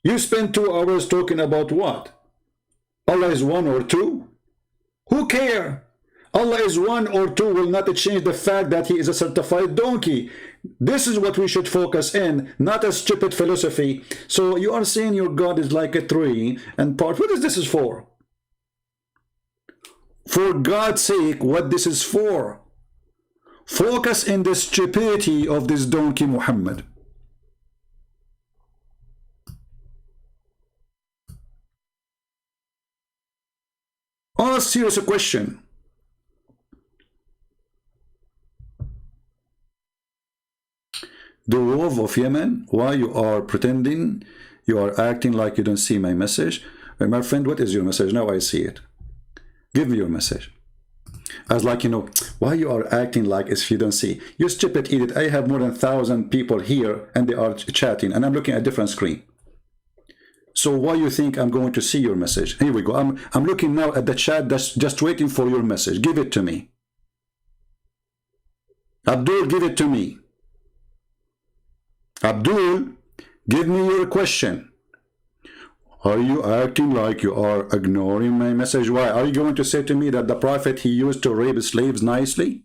You spend 2 hours talking about what? Allah is 1 or 2? Who cares? Allah is 1 or 2 will not change the fact that he is a certified donkey. This is what we should focus in, not a stupid philosophy. So you are saying your God is like a tree and part. What is this is for? For God's sake, what this is for? Focus in the stupidity of this donkey Muhammad. Ask serious question. The wolf of Yemen, why you are pretending, you are acting like you don't see my message? My friend, what is your message? Now I see it. Give me your message. As like, you know, why you are acting like as if you don't see? You stupid idiot. I have more than 1,000 people here and they are chatting and I'm looking at a different screen. So why you think I'm going to see your message? Here we go. I'm looking now at the chat that's just waiting for your message. Give it to me. Abdul, give it to me. Abdul, give me your question. Are you acting like you are ignoring my message? Why? Are you going to say to me that the Prophet, he used to rape slaves nicely?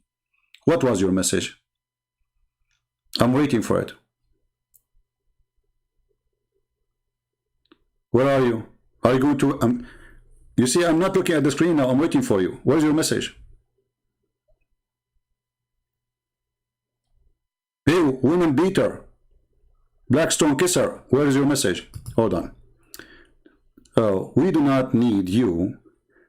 What was your message? I'm waiting for it. Where are you? Are you going to... You see, I'm not looking at the screen now. I'm waiting for you. Where's your message? Hey, woman beater, Blackstone kisser, where is your message? Hold on. We do not need you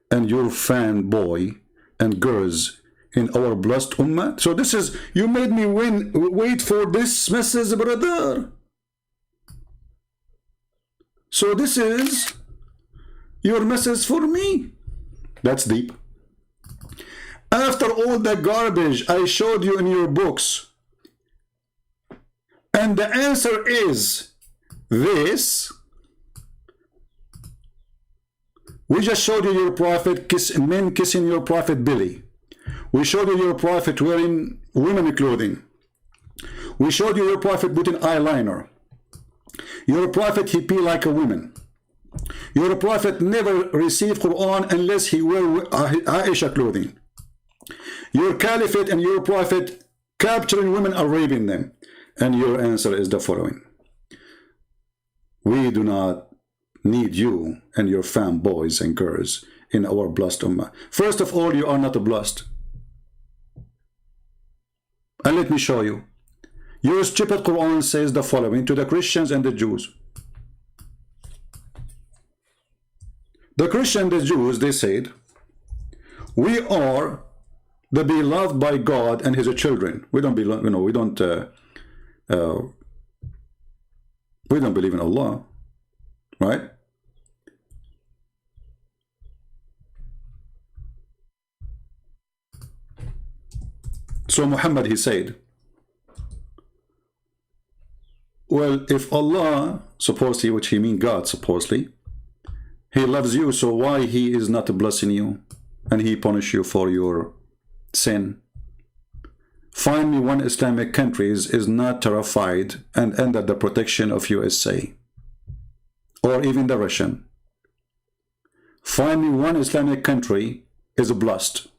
and your fanboy and girls in our blessed ummah. So this is, you made me wait for this message, brother. So this is your message for me. That's deep. After all the garbage I showed you in your books, and the answer is this. We just showed you your prophet, men kissing your prophet Billy. We showed you your prophet wearing women clothing. We showed you your prophet putting eyeliner. Your prophet, he pee like a woman. Your prophet never received Quran unless he wear Aisha clothing. Your caliphate and your prophet capturing women are raping them. And your answer is the following. We do not need you and your fanboys and girls in our blessed ummah. First of all, you are not blessed. And let me show you. Your stupid Quran says the following to the Christians and the Jews. The Christians and the Jews, they said, we are the beloved by God and his children. We don't belong, we don't believe in Allah, right? So Muhammad, he said, well, if Allah, supposedly, which he means God, supposedly, he loves you, so why he is not blessing you and he punish you for your sin? Find me one Islamic country is not terrified and under the protection of USA or even the Russian. Find me one Islamic country is blessed.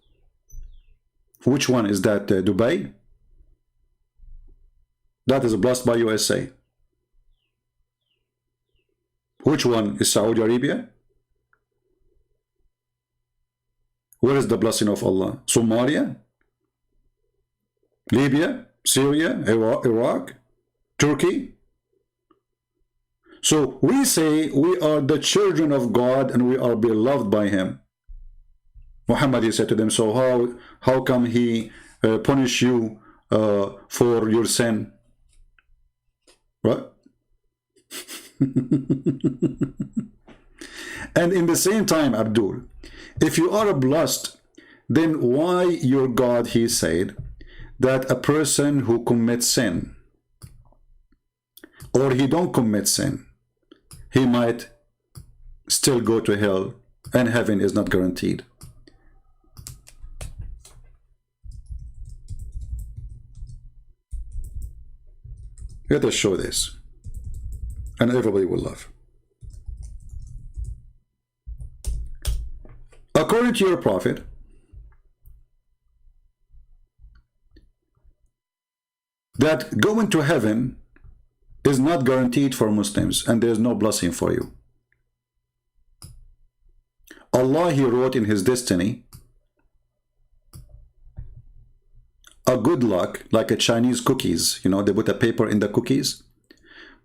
Which one is that? Dubai? That is blessed by USA. Which one is Saudi Arabia? Where is the blessing of Allah? Somalia? Libya? Syria? Iraq? Turkey? So we say we are the children of God and we are beloved by him. Muhammad, he said to them, so how come he punish you for your sin? Right? And in the same time, Abdul, if you are blessed, then why your God, he said, that a person who commits sin, or he don't commit sin, he might still go to hell and heaven is not guaranteed. Let us show this, and everybody will love. According to your prophet, that going to heaven is not guaranteed for Muslims, and there is no blessing for you. Allah, he wrote in his destiny a good luck, like a Chinese cookies. You know, they put a paper in the cookies.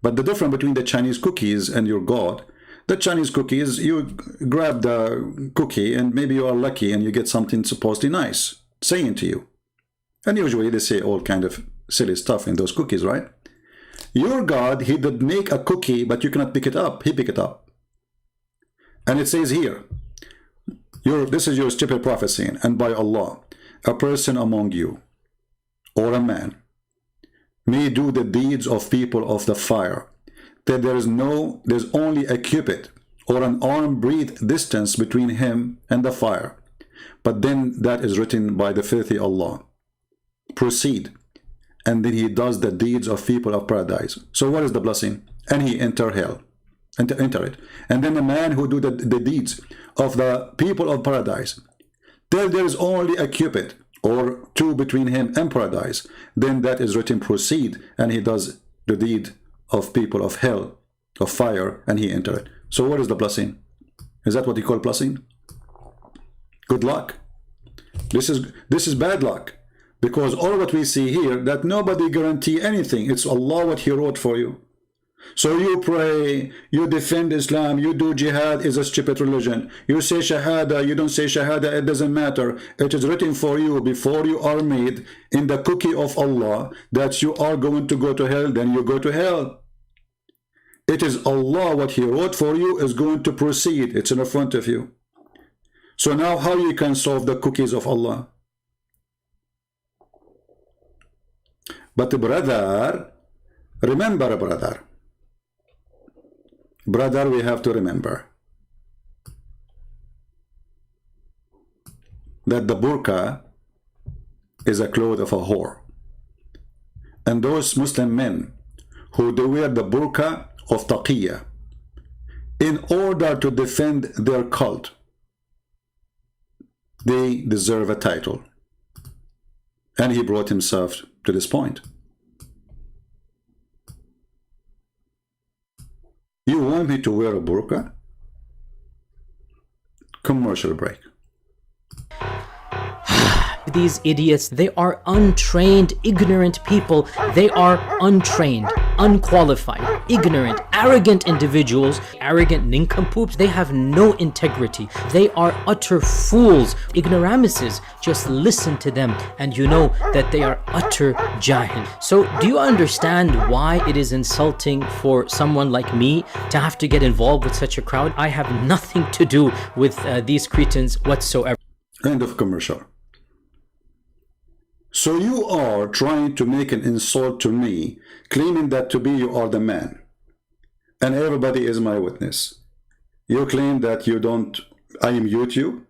But the difference between the Chinese cookies and your God, the Chinese cookies, you grab the cookie and maybe you are lucky and you get something supposedly nice saying to you. And usually they say all kind of silly stuff in those cookies, right? Your God, he did make a cookie, but you cannot pick it up. He picked it up. And it says here, this is your stupid prophecy, and by Allah, a person among you, or a man, may do the deeds of people of the fire, that there's only a cubit or an arm breadth distance between him and the fire. But then that is written by the filthy Allah. Proceed. And then he does the deeds of people of paradise. So what is the blessing? And he enter hell. Enter it. And then the man who do the deeds of the people of paradise, till there is only a cubit or two between him and paradise, then that is written proceed, and he does the deed of people of hell, of fire, and he enter it. So what is the blessing? Is that what you call blessing? Good luck. This is bad luck, because all what we see here, that nobody guarantee anything. It's Allah what He wrote for you. So you pray, you defend Islam, you do jihad, is a stupid religion. You say shahada, you don't say shahada, it doesn't matter. It is written for you before you are made in the cookie of Allah that you are going to go to hell, then you go to hell. It is Allah what He wrote for you is going to proceed. It's in front of you. So now how you can solve the cookies of Allah? But brother, remember brother, we have to remember that the burqa is a cloth of a whore. And those Muslim men who do wear the burqa of taqiyya in order to defend their cult, they deserve a title. And he brought himself to this point. You want me to wear a burqa? Commercial break. These idiots, they are untrained, ignorant people. They are untrained, unqualified, ignorant, arrogant individuals, arrogant nincompoops. They have no integrity. They are utter fools, ignoramuses. Just listen to them and you know that they are utter jahil. So do you understand why it is insulting for someone like me to have to get involved with such a crowd? I have nothing to do with these cretins whatsoever. End of commercial. So you are trying to make an insult to me, claiming that to be you are the man. And everybody is my witness. You claim that you don't, I am YouTube.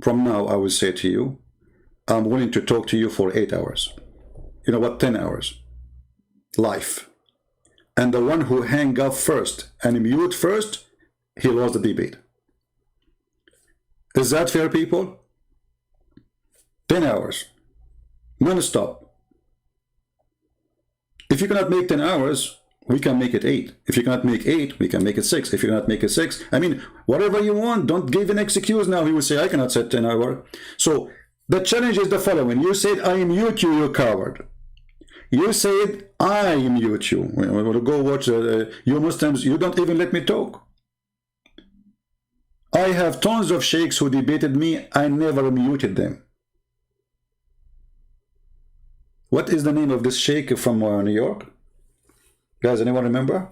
From now, I will say to you, I'm willing to talk to you for 8 hours. You know what, 10 hours. Life. And the one who hang up first and mute first, he lost the debate. Is that fair, people? 10 hours. Non-stop. If you cannot make 10 hours, we can make it 8. If you cannot make 8, we can make it 6. If you cannot make it 6, I mean, whatever you want. Don't give an excuse now. He will say, I cannot set 10 hours. So the challenge is the following. You said, I mute you, you coward. You said, I mute you. We will go watch you Muslims. You don't even let me talk. I have tons of sheikhs who debated me. I never muted them. What is the name of this sheikh from New York? Guys, anyone remember?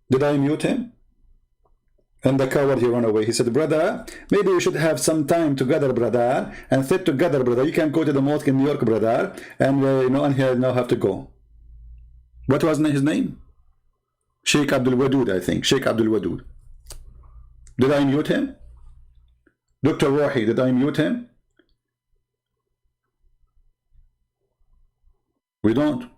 Did I mute him? And the coward, he ran away. He said, brother, maybe we should have some time together, brother, and sit together, brother. You can go to the mosque in New York, brother, and you know, and he now have to go. What was his name? Sheikh Abdul Wadud, I think. Sheikh Abdul Wadud. Did I mute him? Dr. Wahi, did I mute him? We don't.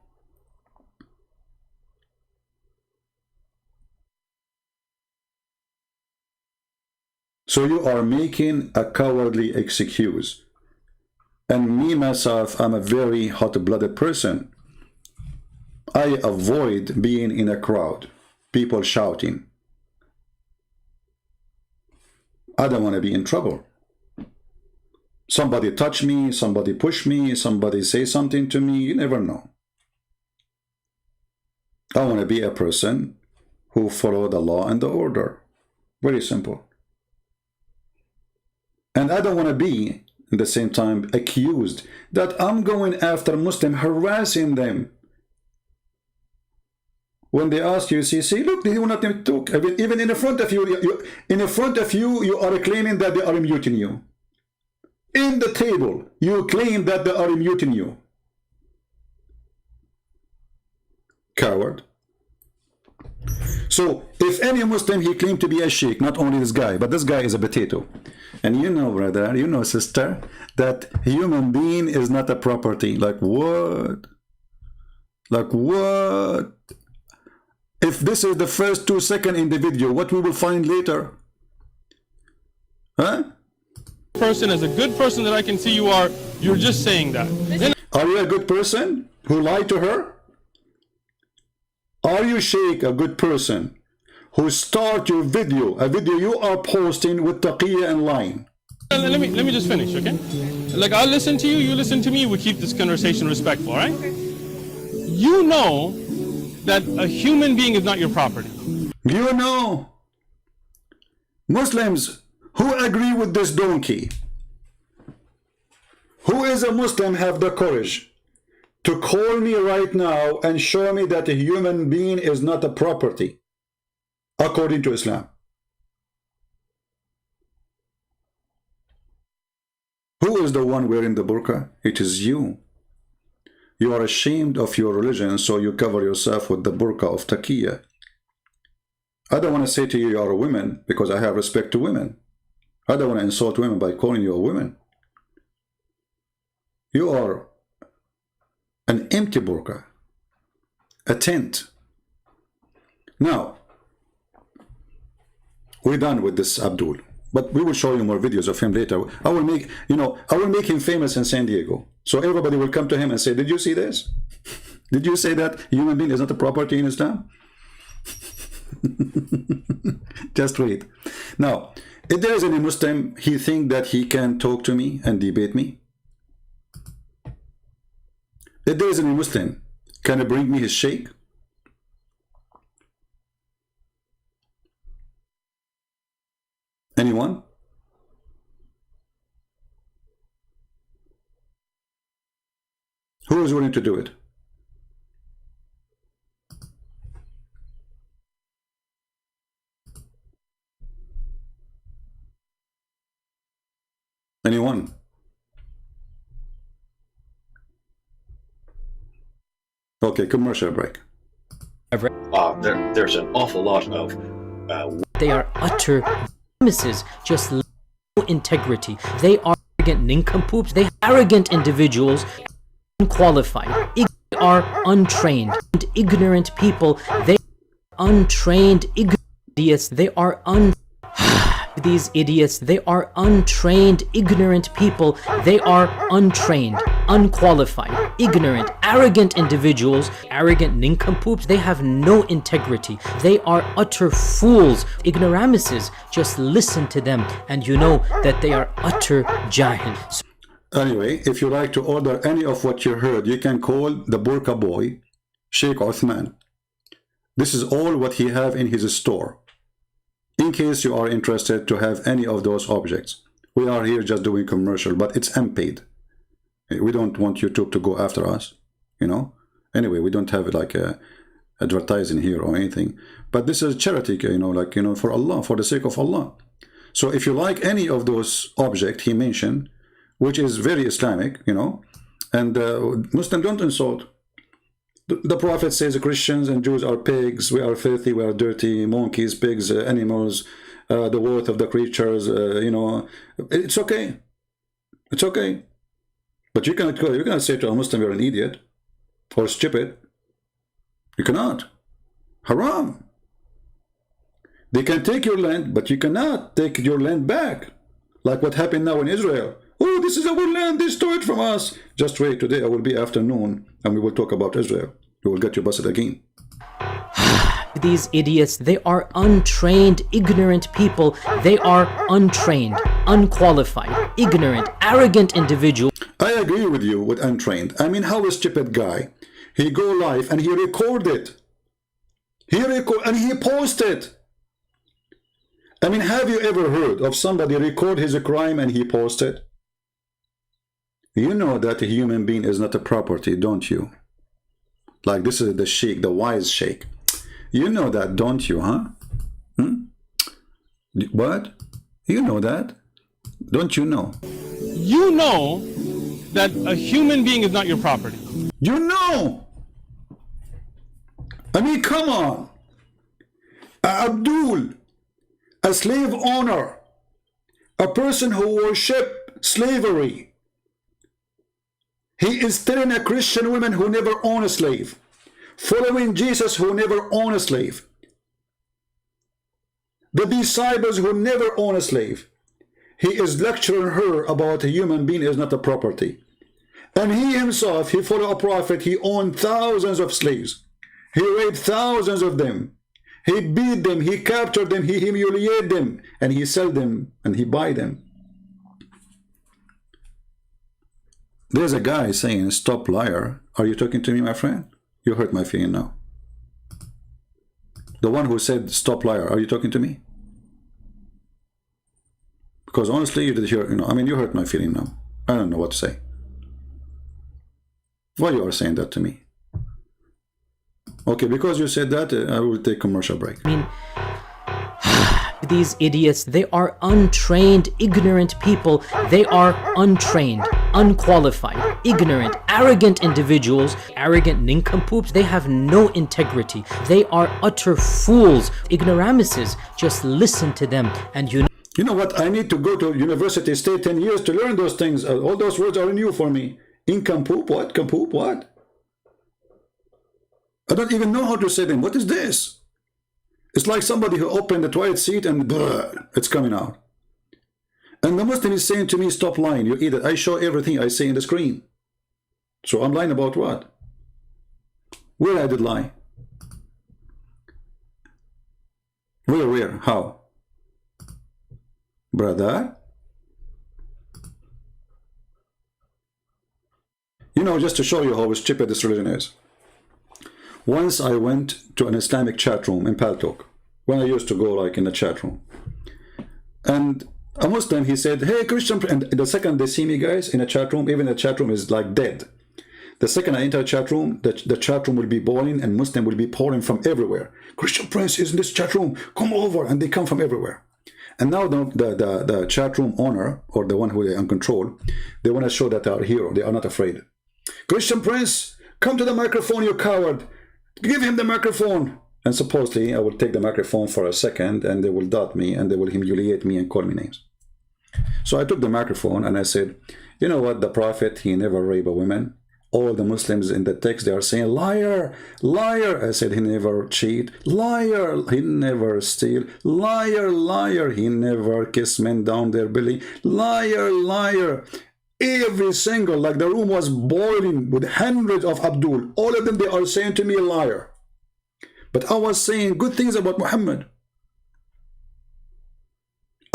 So you are making a cowardly excuse. And me, myself, I'm a very hot-blooded person. I avoid being in a crowd, people shouting. I don't want to be in trouble. Somebody touch me, somebody push me, somebody say something to me, you never know. I want to be a person who follow the law and the order. Very simple. And I don't want to be, at the same time, accused that I'm going after Muslim, harassing them. When they ask you, see, look, they will not talk. Even in front of you, you are claiming that they are muting you. In the table, you claim that they are muting you. Coward. So, if any Muslim, he claimed to be a sheikh, not only this guy, but this guy is a potato. And you know, brother, you know, sister, that human being is not a property. Like what? Like what? If this is the first 2 seconds in the video, what we will find later? Huh? Person as a good person that I can see you are, you're just saying that. Are you a good person who lied to her? Are you, Sheikh, a good person who start your video, a video you are posting with taqiyya and lying. Let me just finish, okay? Like, I'll listen to you, you listen to me, we keep this conversation respectful, all right? You know that a human being is not your property. You know, Muslims who agree with this donkey, who is a Muslim, have the courage to call me right now and show me that a human being is not a property according to Islam. Who is the one wearing the burqa? It is you. You are ashamed of your religion, so you cover yourself with the burqa of taqiyya. I don't want to say to you, you are a woman, because I have respect to women. I don't want to insult women by calling you a woman. You are an empty burqa, a tent. Now, we're done with this Abdul, but we will show you more videos of him later. I will make, I will make him famous in San Diego. So everybody will come to him and say, did you see this? Did you say that human being is not a property in Islam? Just wait. Now, if there is any Muslim, he think that he can talk to me and debate me? If there is any Muslim, can he bring me his Sheikh? Anyone? Who is willing to do it? Anyone? Okay, commercial break. There's an awful lot of They are utter premises, just low integrity. They are arrogant nincompoops. They are arrogant individuals, unqualified. They are untrained and ignorant people. They are untrained idiots. They are these idiots, they are untrained, ignorant people. They are untrained, unqualified, ignorant, arrogant individuals, arrogant nincompoops. They have no integrity. They are utter fools, ignoramuses. Just listen to them and you know that they are utter jahil. Anyway, if you like to order any of what you heard, you can call the burqa boy, Sheikh Uthman. This is all what he have in his store. In case you are interested to have any of those objects. We are here just doing commercial, but it's unpaid. We don't want YouTube to go after us, Anyway, we don't have like advertising here or anything. But this is charity, for Allah, for the sake of Allah. So if you like any of those objects he mentioned, which is very Islamic, and Muslims don't insult. The Prophet says Christians and Jews are pigs, we are filthy, we are dirty, monkeys, pigs, animals, the worth of the creatures, it's okay. It's okay. But you cannot say to a Muslim you're an idiot or stupid. You cannot. Haram. They can take your land, but you cannot take your land back. Like what happened now in Israel. Oh, this is our land, they stole it from us. Just wait, today I will be afternoon and we will talk about Israel. You will get you busted again. These idiots, they are untrained, ignorant people. They are untrained, unqualified, ignorant, arrogant individuals. I agree with you with untrained. I mean, how a stupid guy, he go live and he record it. And he post it. I mean, have you ever heard of somebody record his crime and he post it? You know that a human being is not a property, don't you? Like this is the Sheikh, the wise Sheikh. You know that, don't you, huh? What? You know that? Don't you know? You know that a human being is not your property. You know! I mean, come on! Abdul, a slave owner, a person who worship slavery. He is telling a Christian woman who never owned a slave, following Jesus who never owned a slave, the disciples who never owned a slave. He is lecturing her about a human being is not a property. And he himself, he followed a prophet, he owned thousands of slaves. He raped thousands of them. He beat them, he captured them, he humiliated them, and he sell them, and he buy them. There's a guy saying, stop liar. Are you talking to me, my friend? You hurt my feeling now. The one who said, stop liar, are you talking to me? Because honestly, you did hear, I mean, you hurt my feeling now. I don't know what to say. Why you are saying that to me? Okay, because you said that, I will take commercial break. I mean, these idiots, they are untrained, ignorant people. They are untrained, unqualified, ignorant, arrogant individuals, arrogant nincompoops. They have no integrity. They are utter fools, ignoramuses. Just listen to them and You know what? I need to go to university, stay 10 years to learn those things. All those words are new for me. Incompoop, what? Compoop, what? I don't even know how to say them. What is this? It's like somebody who opened the toilet seat and it's coming out. And the Muslim is saying to me, stop lying. You eat it. I show everything I say in the screen. So I'm lying about what? Where I did lie? Where? How? Brother? Just to show you how stupid this religion is. Once I went to an Islamic chat room in Paltalk, when I used to go like in a chat room. And a Muslim, he said, hey, Christian, and the second they see me, guys, in a chat room, even the chat room is like dead. The second I enter a chat room, the chat room will be boiling and Muslim will be pouring from everywhere. Christian Prince is in this chat room, come over, and they come from everywhere. And now the chat room owner, or the one who they control, they want to show that they are hero, they are not afraid. Christian Prince, come to the microphone, you coward. Give him the microphone. And supposedly I will take the microphone for a second and they will dot me and they will humiliate me and call me names. So I took the microphone and I said, you know what, the Prophet, he never raped a woman. All the Muslims in the text, they are saying, liar, liar. I said, he never cheat. Liar, he never steal. Liar, liar, he never kiss men down their belly. Liar, liar. Every single, like the room was boiling with hundreds of Abdul. All of them, they are saying to me, liar. But I was saying good things about Muhammad.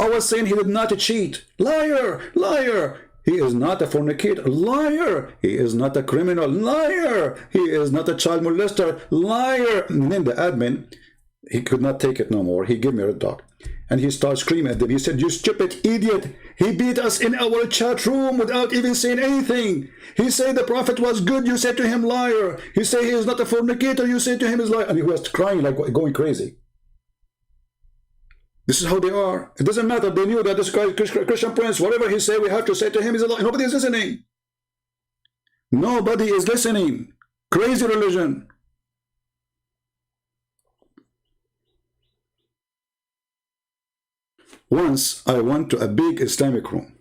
I was saying he did not cheat. Liar, liar. He is not a fornicator. Liar. He is not a criminal. Liar. He is not a child molester. Liar. And then the admin, he could not take it no more. He gave me a red dog. And he started screaming at them. He said, you stupid idiot. He beat us in our chat room without even saying anything. He said the Prophet was good. You said to him, liar. He said he is not a fornicator. You said to him, he's liar. And he was crying like going crazy. This is how they are. It doesn't matter. They knew that this guy, Christian Prince, whatever he said, we have to say to him, is a liar. Nobody is listening. Nobody is listening. Crazy religion. Once I went to a big Islamic room,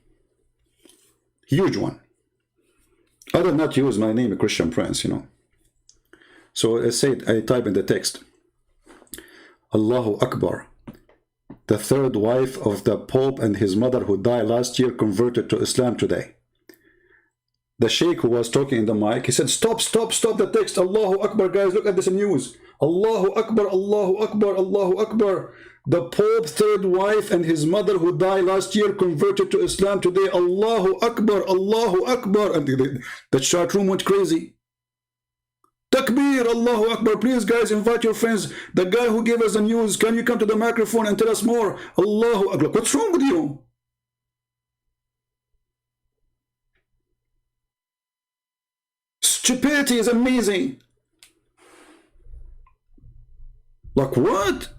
huge one. I did not use my name, Christian Prince, So I said, I type in the text, Allahu Akbar. The third wife of the Pope and his mother who died last year converted to Islam today. The Sheikh who was talking in the mic, he said, stop the text. Allahu Akbar, guys, look at this news. Allahu Akbar, Allahu Akbar, Allahu Akbar. The Pope's third wife and his mother who died last year converted to Islam today. Allahu Akbar, Allahu Akbar. And the chat room went crazy. Takbir, Allahu Akbar. Please, guys, invite your friends. The guy who gave us the news, can you come to the microphone and tell us more? Allahu Akbar. What's wrong with you? Stupidity is amazing. Like what?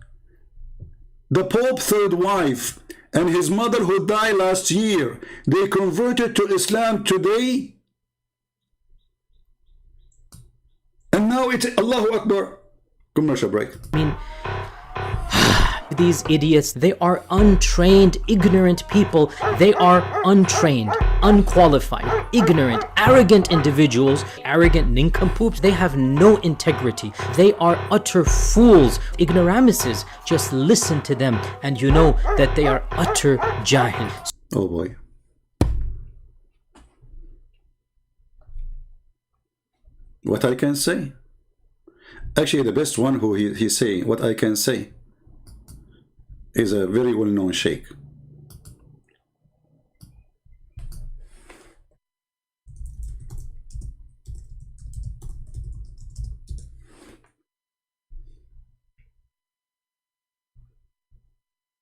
The Pope's third wife and his mother who died last year, they converted to Islam today? And now it's Allahu Akbar. Commercial break. I mean, these idiots, they are untrained, ignorant people. They are untrained, unqualified, ignorant, arrogant individuals, arrogant nincompoops. They have no integrity. They are utter fools, ignoramuses. Just listen to them and you know that they are utter jahil. Oh boy. What I can say? Actually, the best one who he say what I can say is a very well-known sheikh.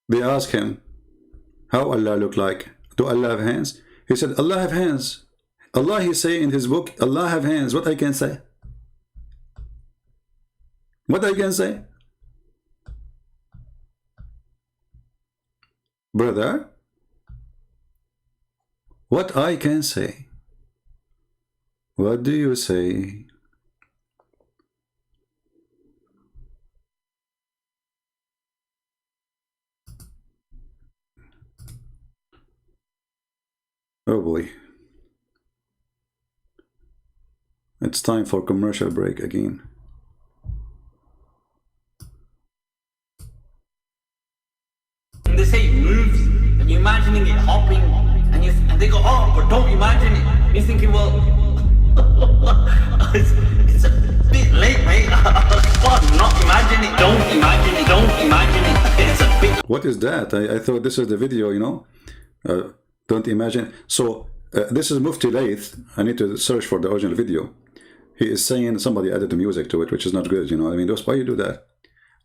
They ask him, how Allah look like? Do Allah have hands? He said, Allah have hands. Allah, he say in his book, Allah have hands. What I can say? What I can say? Brother, what I can say? What do you say? Oh boy. It's time for commercial break again. They say it moves, and you're imagining it hopping, and they go, oh, but don't imagine it. You're thinking, well, it's a bit late, mate. Come not imagine it. Don't imagine it. Don't imagine it. It's a bit. What is that? I thought this is the video, you know. Don't imagine. So this is Mufti Laith. I need to search for the original video. He is saying somebody added the music to it, which is not good, you know. I mean, why you do that?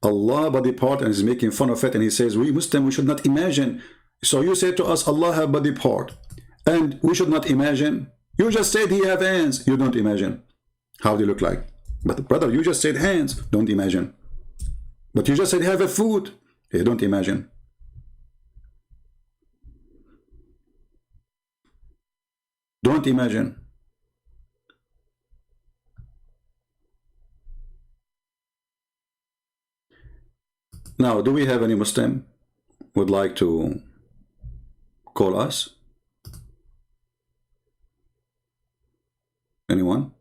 Allah body part, and he's making fun of it, and he says we Muslim, we should not imagine. So you say to us Allah have body part and we should not imagine. You just said he have hands. You don't imagine how they look like. But brother, you just said hands. Don't imagine. But you just said have a food. You don't imagine. Don't imagine. Now, do we have any Muslim would like to call us? Anyone?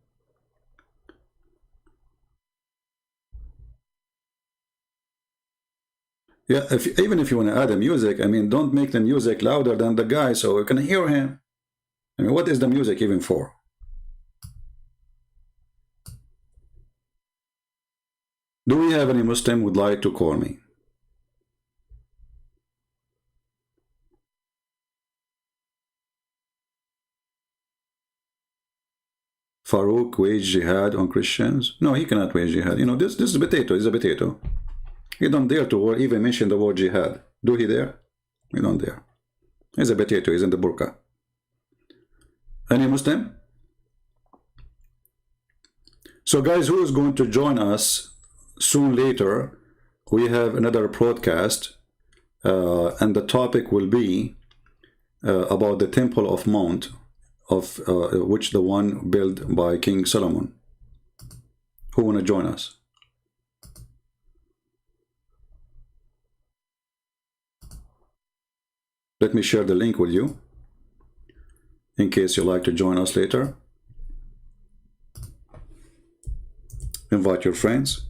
Yeah, even if you want to add the music, I mean, don't make the music louder than the guy so we can hear him. I mean, what is the music even for? Do we have any Muslim would like to call me? Farouk wage jihad on Christians? No, he cannot wage jihad. You know, this is a potato. He's a potato. He don't dare to even mention the word jihad. Do he dare? He don't dare. He's a potato. He's in the burqa. Any Muslim? So guys, who is going to join us soon later? We have another broadcast, and the topic will be about the Temple of Mount, of which the one built by King Solomon. Who want to join us? Let me share the link with you in case you like to join us later. Invite your friends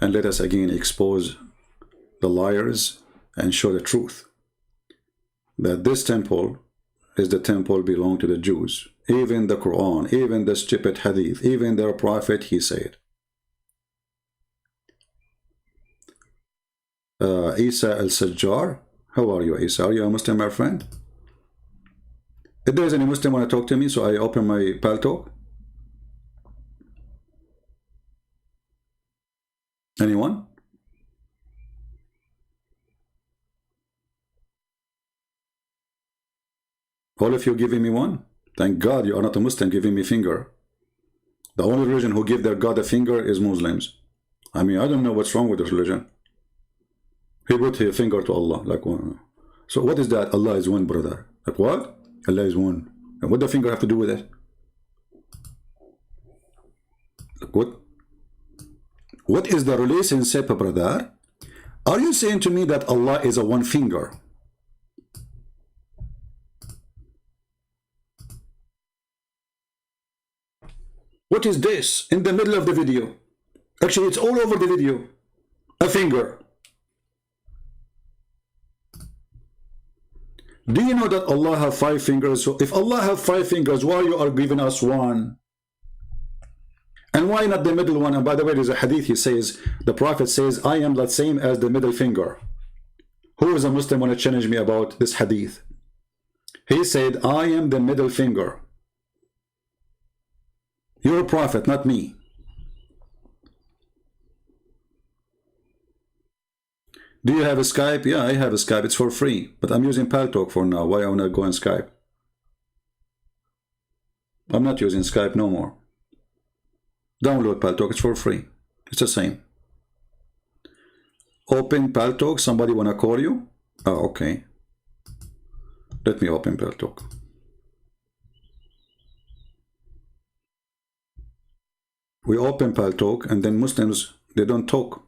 and let us again expose the liars and show the truth that this temple is the temple belong to the Jews. Even the Quran, even the stupid hadith, even their prophet, he said. Isa al-Sajjar, how are you, Isa? Are you a Muslim, my friend? If there is any Muslim want to talk to me, so I open my paltalk. Anyone? All of you giving me one? Thank God you are not a Muslim giving me finger. The only religion who give their God a finger is Muslims. I mean, I don't know what's wrong with this religion. He put his finger to Allah. Like, so what is that? Allah is one, brother. Like what? Allah is one. And what does the finger have to do with it? Like what? What is the relationship, brother? Are you saying to me that Allah is a one finger? What is this in the middle of the video? Actually, it's all over the video. A finger. Do you know that Allah have 5 fingers? So if Allah have 5 fingers, why you are giving us one? And why not the middle one? And by the way, there's a hadith, he says, the Prophet says, I am the same as the middle finger. Who is a Muslim want to challenge me about this hadith? He said, I am the middle finger. You're a prophet, not me. Do you have a Skype? Yeah, I have a Skype. It's for free. But I'm using Paltalk for now. Why I want to go on Skype? I'm not using Skype no more. Download Paltalk. It's for free. It's the same. Open Paltalk. Somebody want to call you? Oh, okay. Let me open Paltalk. We open Paltalk and then Muslims, they don't talk.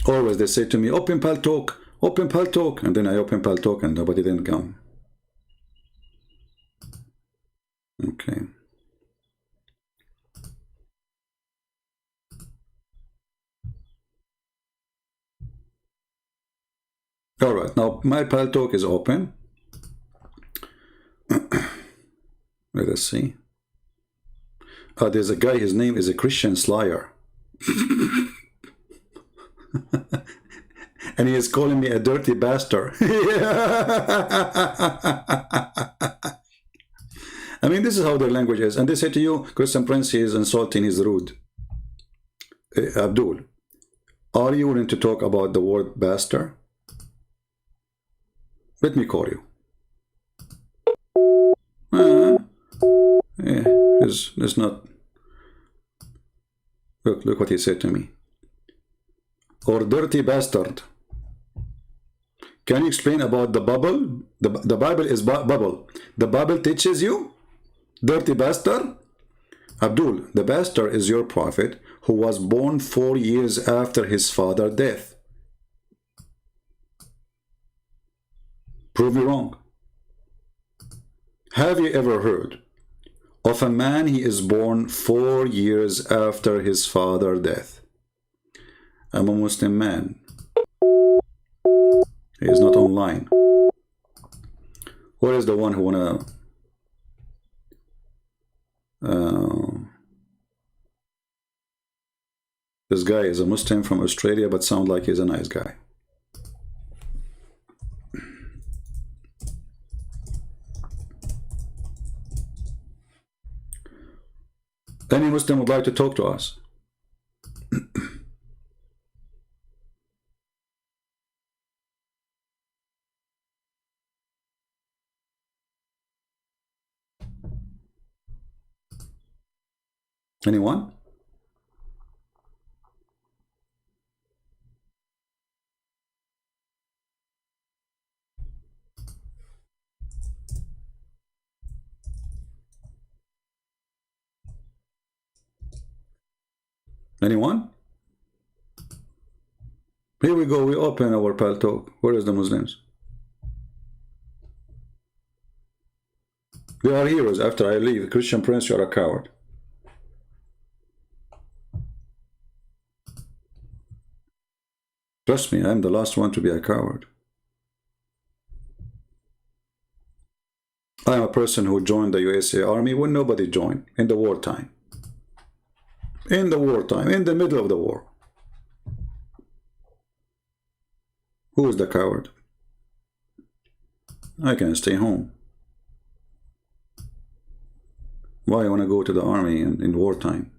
Always they say to me, open Paltalk, and then I open Paltalk and nobody then come. Okay. All right, now my Paltalk is open. Let us see. There's a guy, his name is a Christian Slayer. And he is calling me a dirty bastard. I mean, this is how their language is. And they say to you, Christian Prince, he is insulting, he's rude. Abdul, are you willing to talk about the word bastard? Let me call you. Yeah, it's not. Look what he said to me. Or dirty bastard. Can you explain about the Bible? The Bible is bubble. The Bible teaches you? Dirty bastard? Abdul, the bastard is your prophet who was born 4 years after his father's death. Prove me wrong. Have you ever heard of a man he is born 4 years after his father's death? I'm a Muslim man. He is not online. Where is the one who wanna this guy is a Muslim from Australia but sounds like he's a nice guy. Any Muslim would like to talk to us? Anyone? Anyone? Here we go, we open our Paltalk. Where is the Muslims? They are heroes after I leave. Christian Prince, you are a coward. Trust me, I am the last one to be a coward. I am a person who joined the USA Army when nobody joined, in the wartime. In the wartime, in the middle of the war. Who is the coward? I can stay home. Why I want to go to the army in wartime?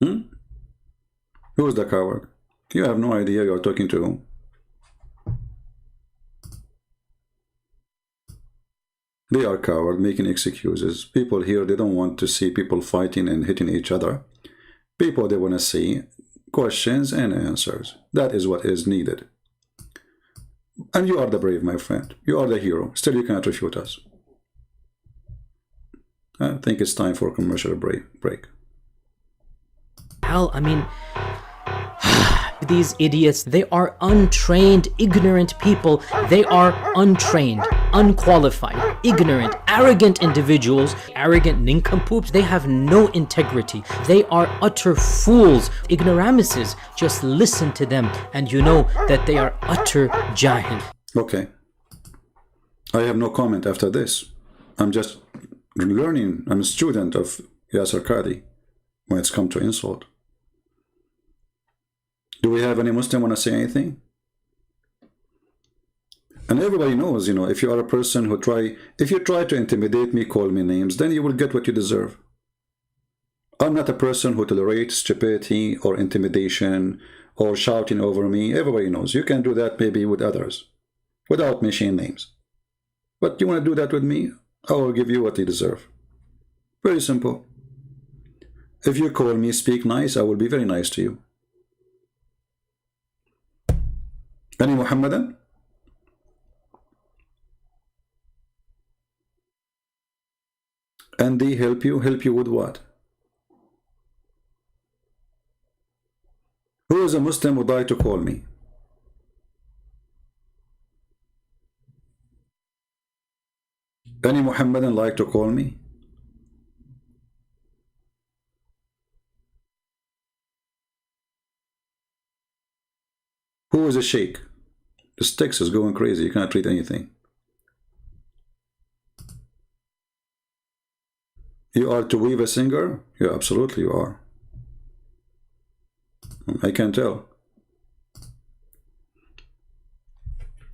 Who is the coward? You have no idea you are talking to whom. They are coward, making excuses. People here, they don't want to see people fighting and hitting each other. People, they want to see questions and answers. That is what is needed. And you are the brave, my friend. You are the hero. Still, you cannot refute us. I think it's time for a commercial break. Hell, I mean, These idiots, they are untrained, ignorant people. They are untrained, unqualified, ignorant, arrogant individuals, arrogant nincompoops. They have no integrity. They are utter fools, ignoramuses. Just listen to them and you know that they are utter jahil. Okay. I have no comment after this. I'm just learning. I'm a student of Yasser Qadi when it's come to insult. Do we have any Muslim want to say anything? And everybody knows, you know, if you are a person who if you try to intimidate me, call me names, then you will get what you deserve. I'm not a person who tolerates stupidity or intimidation or shouting over me. Everybody knows. You can do that maybe with others without mentioning names. But you want to do that with me, I will give you what you deserve. Very simple. If you call me, speak nice, I will be very nice to you. Any Muhammadan? And they help you with what? Who is a Muslim who would like to call me? Any Muhammadan like to call me? Who is a Sheikh? The sticks is going crazy. You cannot read anything. You are to weave a singer? Yeah, absolutely you are. I can tell.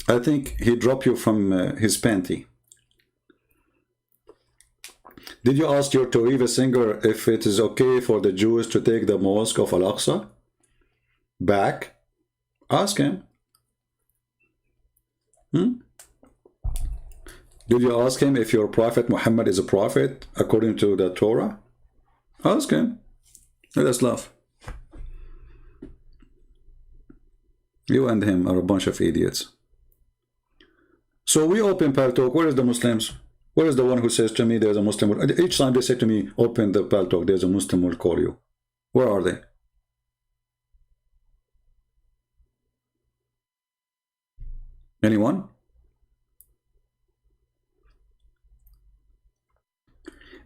I think he dropped you from his panty. Did you ask your Tawiva singer if it is okay for the Jews to take the mosque of Al-Aqsa back? Ask him. Did you ask him if your prophet Muhammad is a prophet according to the Torah? Ask him. Let us laugh. You and him are a bunch of idiots. So we open Paltalk. Where is the Muslims? Where is the one who says to me there's a Muslim? Each time they say to me, open the Paltalk, there's a Muslim will call you. Where are they? Anyone?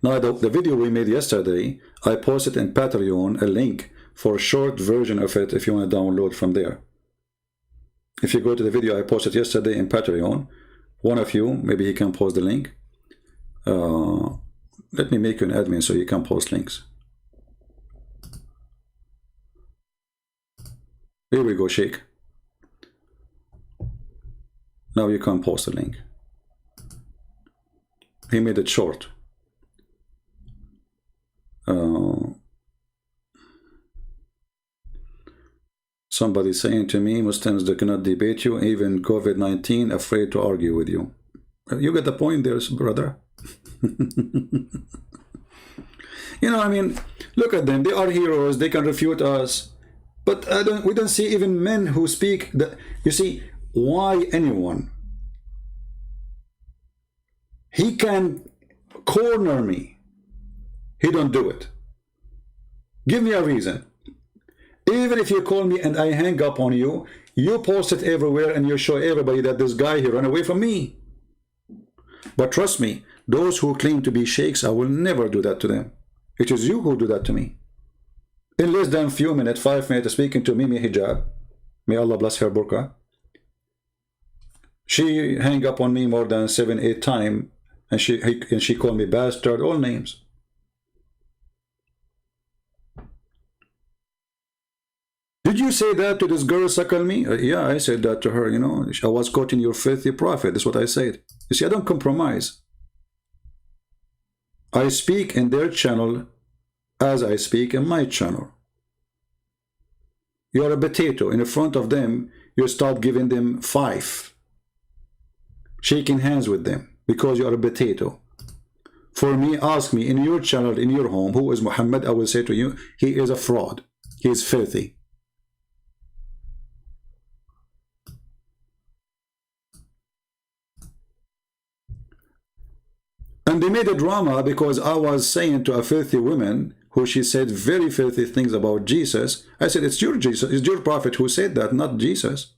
Now the video we made yesterday, I posted in Patreon a link for a short version of it if you want to download from there. If you go to the video I posted yesterday in Patreon, one of you, maybe he can post the link. Let me make you an admin so you can post links. Here we go, Sheikh. Now you can post a link. He made it short. Somebody saying to me, Muslims, they cannot debate you, even COVID-19, afraid to argue with you. You get the point there, brother. You know, I mean, look at them. They are heroes. They can refute us. But we don't see even men who speak. You see, why anyone? He can corner me. He don't do it. Give me a reason. Even if you call me and I hang up on you, you post it everywhere and you show everybody that this guy, he ran away from me. But trust me, those who claim to be sheikhs, I will never do that to them. It is you who do that to me. In less than a few minutes, 5 minutes, speaking to Mimi Hijab, may Allah bless her burqa, she hang up on me more than 7-8 times, and she called me bastard, all names. Did you say that to this girl, suckle me? Yeah, I said that to her, you know. I was quoting your filthy prophet. That's what I said. You see, I don't compromise. I speak in their channel as I speak in my channel. You are a potato. In front of them, you start giving them 5. Shaking hands with them because you are a potato. For me, ask me in your channel, in your home, who is Muhammad? I will say to you, he is a fraud. He is filthy. And they made a drama because I was saying to a filthy woman, who she said very filthy things about Jesus. I said, it's your Jesus, it's your prophet who said that, not Jesus.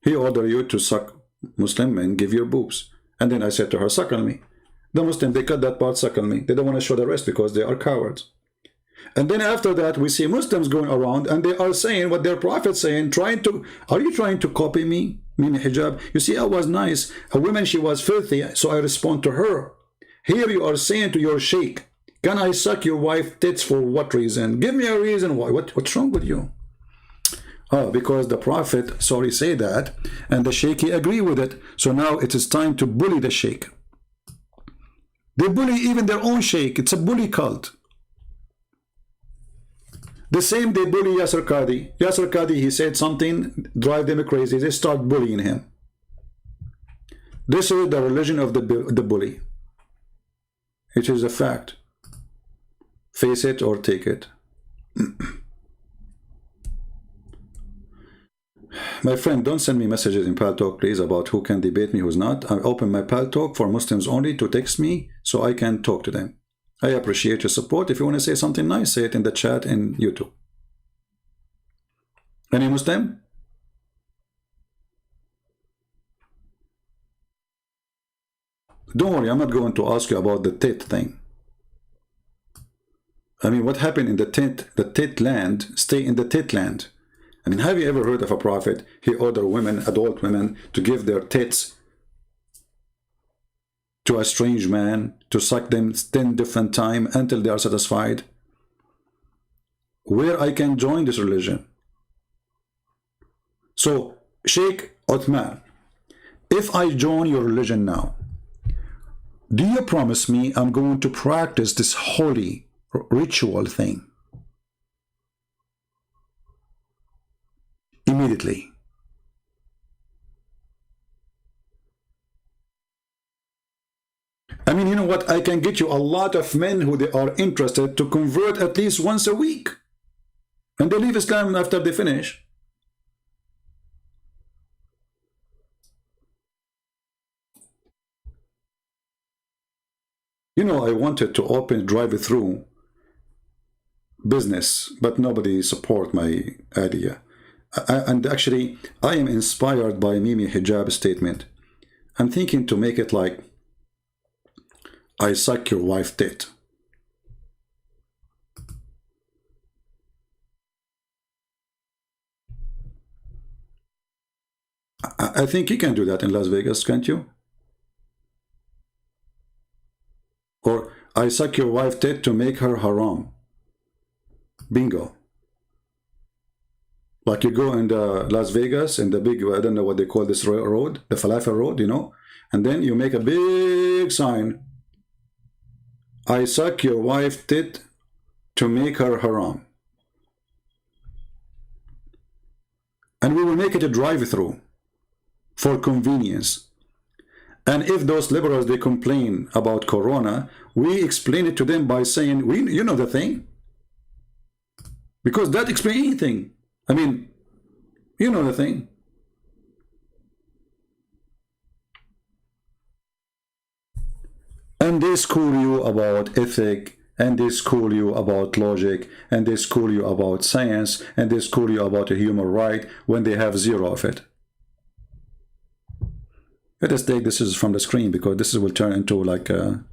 He ordered you to suck Muslim men, give your boobs. And then I said to her, suckle me. The Muslim, they cut that part, suckle me. They don't want to show the rest because they are cowards. And then after that, we see Muslims going around and they are saying what their prophet's saying, are you trying to copy me? Mimi Hijab. You see, I was nice. A woman, she was filthy, so I respond to her. Here you are saying to your sheikh, can I suck your wife's tits for what reason? Give me a reason why. What's wrong with you? Oh, because the prophet, sorry, say that, and the sheikh, he agree with it. So now it is time to bully the sheikh. They bully even their own sheikh. It's a bully cult. The same they bully Yasser Qadi. Yasser Qadi, he said something, drive them crazy. They start bullying him. This is the religion of the bully. It is a fact. Face it or take it. My friend, don't send me messages in Paltalk, please, about who can debate me, who's not. I open my Paltalk for Muslims only to text me so I can talk to them. I appreciate your support. If you want to say something nice, say it in the chat in YouTube. Any Muslim? Don't worry, I'm not going to ask you about the tit thing. I mean, what happened in the tit land, stay in the tit land. I mean, have you ever heard of a prophet? He ordered women, adult women, to give their tits to a strange man, to suck them 10 different times until they are satisfied. Where I can join this religion? So, Sheikh Uthman, if I join your religion now, do you promise me I'm going to practice this holy ritual thing immediately? I mean, you know what? I can get you a lot of men who they are interested to convert at least once a week. And they leave Islam after they finish. You know, I wanted to open drive-through business, but nobody support my idea. And actually, I am inspired by Mimi Hijab's statement. I'm thinking to make it like, I suck your wife tit. I think you can do that in Las Vegas, can't you? Or I suck your wife tit to make her haram. Bingo. Like you go in the Las Vegas, in the big, I don't know what they call this road, the Falafel road, you know, and then you make a big sign. I suck your wife tit to make her haram. And we will make it a drive-through for convenience. And if those liberals, they complain about Corona, we explain it to them by saying, you know the thing. Because that explains anything. I mean, you know the thing. And they school you about ethic, and they school you about logic, and they school you about science, and they school you about a human right when they have zero of it. Let us take this is from the screen because this will turn into like a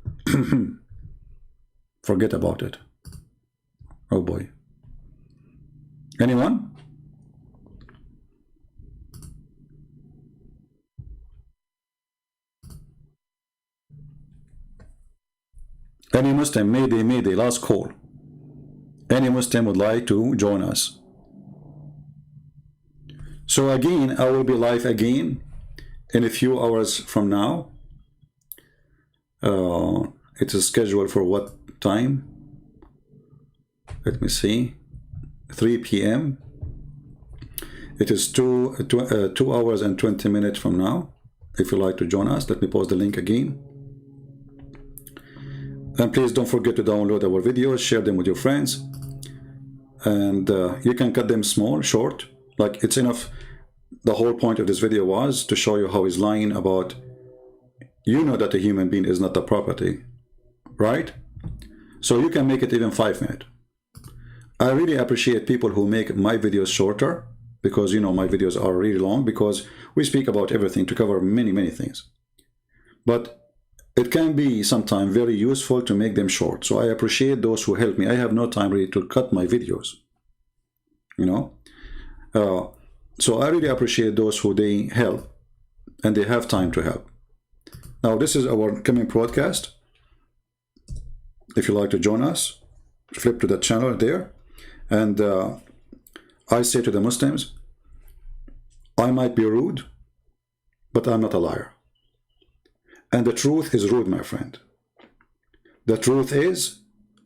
forget about it. Oh boy. Anyone? Any Muslim, mayday, last call. Any Muslim would like to join us. So again, I will be live again in a few hours from now. It is scheduled for what time? Let me see. 3 p.m. It is 2 hours and 20 minutes from now. If you'd like to join us, let me post the link again. And please don't forget to download our videos, share them with your friends. And you can cut them small, short. Like it's enough. The whole point of this video was to show you how he's lying about, you know that a human being is not a property, right? So you can make it even 5 minutes. I really appreciate people who make my videos shorter, because you know my videos are really long, because we speak about everything to cover many things. But it can be sometimes very useful to make them short. So I appreciate those who help me. I have no time really to cut my videos, you know. So I really appreciate those who they help and they have time to help. Now this is our coming broadcast. If you like to join us, flip to the channel there. And I say to the Muslims, I might be rude, but I'm not a liar. And the truth is rude, my friend. The truth is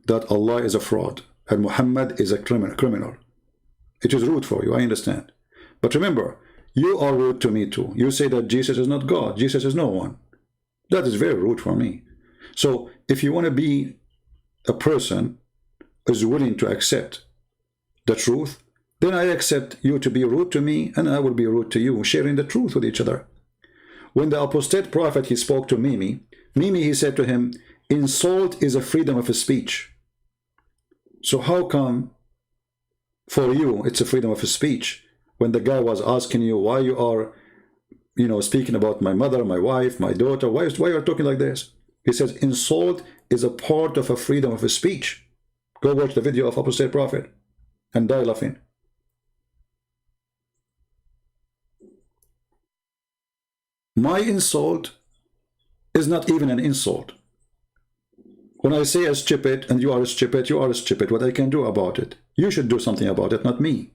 that Allah is a fraud and Muhammad is a criminal. It is rude for you, I understand. But remember, you are rude to me too. You say that Jesus is not God. Jesus is no one. That is very rude for me. So if you want to be a person who is willing to accept the truth, then I accept you to be rude to me and I will be rude to you, sharing the truth with each other. When the apostate prophet, he spoke to Mimi, he said to him, insult is a freedom of speech. So how come for you it's a freedom of speech when the guy was asking you why you are, you know, speaking about my mother, my wife, my daughter, why you are talking like this? He says insult is a part of a freedom of speech. Go watch the video of apostate prophet and die laughing. My insult is not even an insult. When I say a stupid and you are a stupid, you are a stupid. What I can do about it? You should do something about it, not me.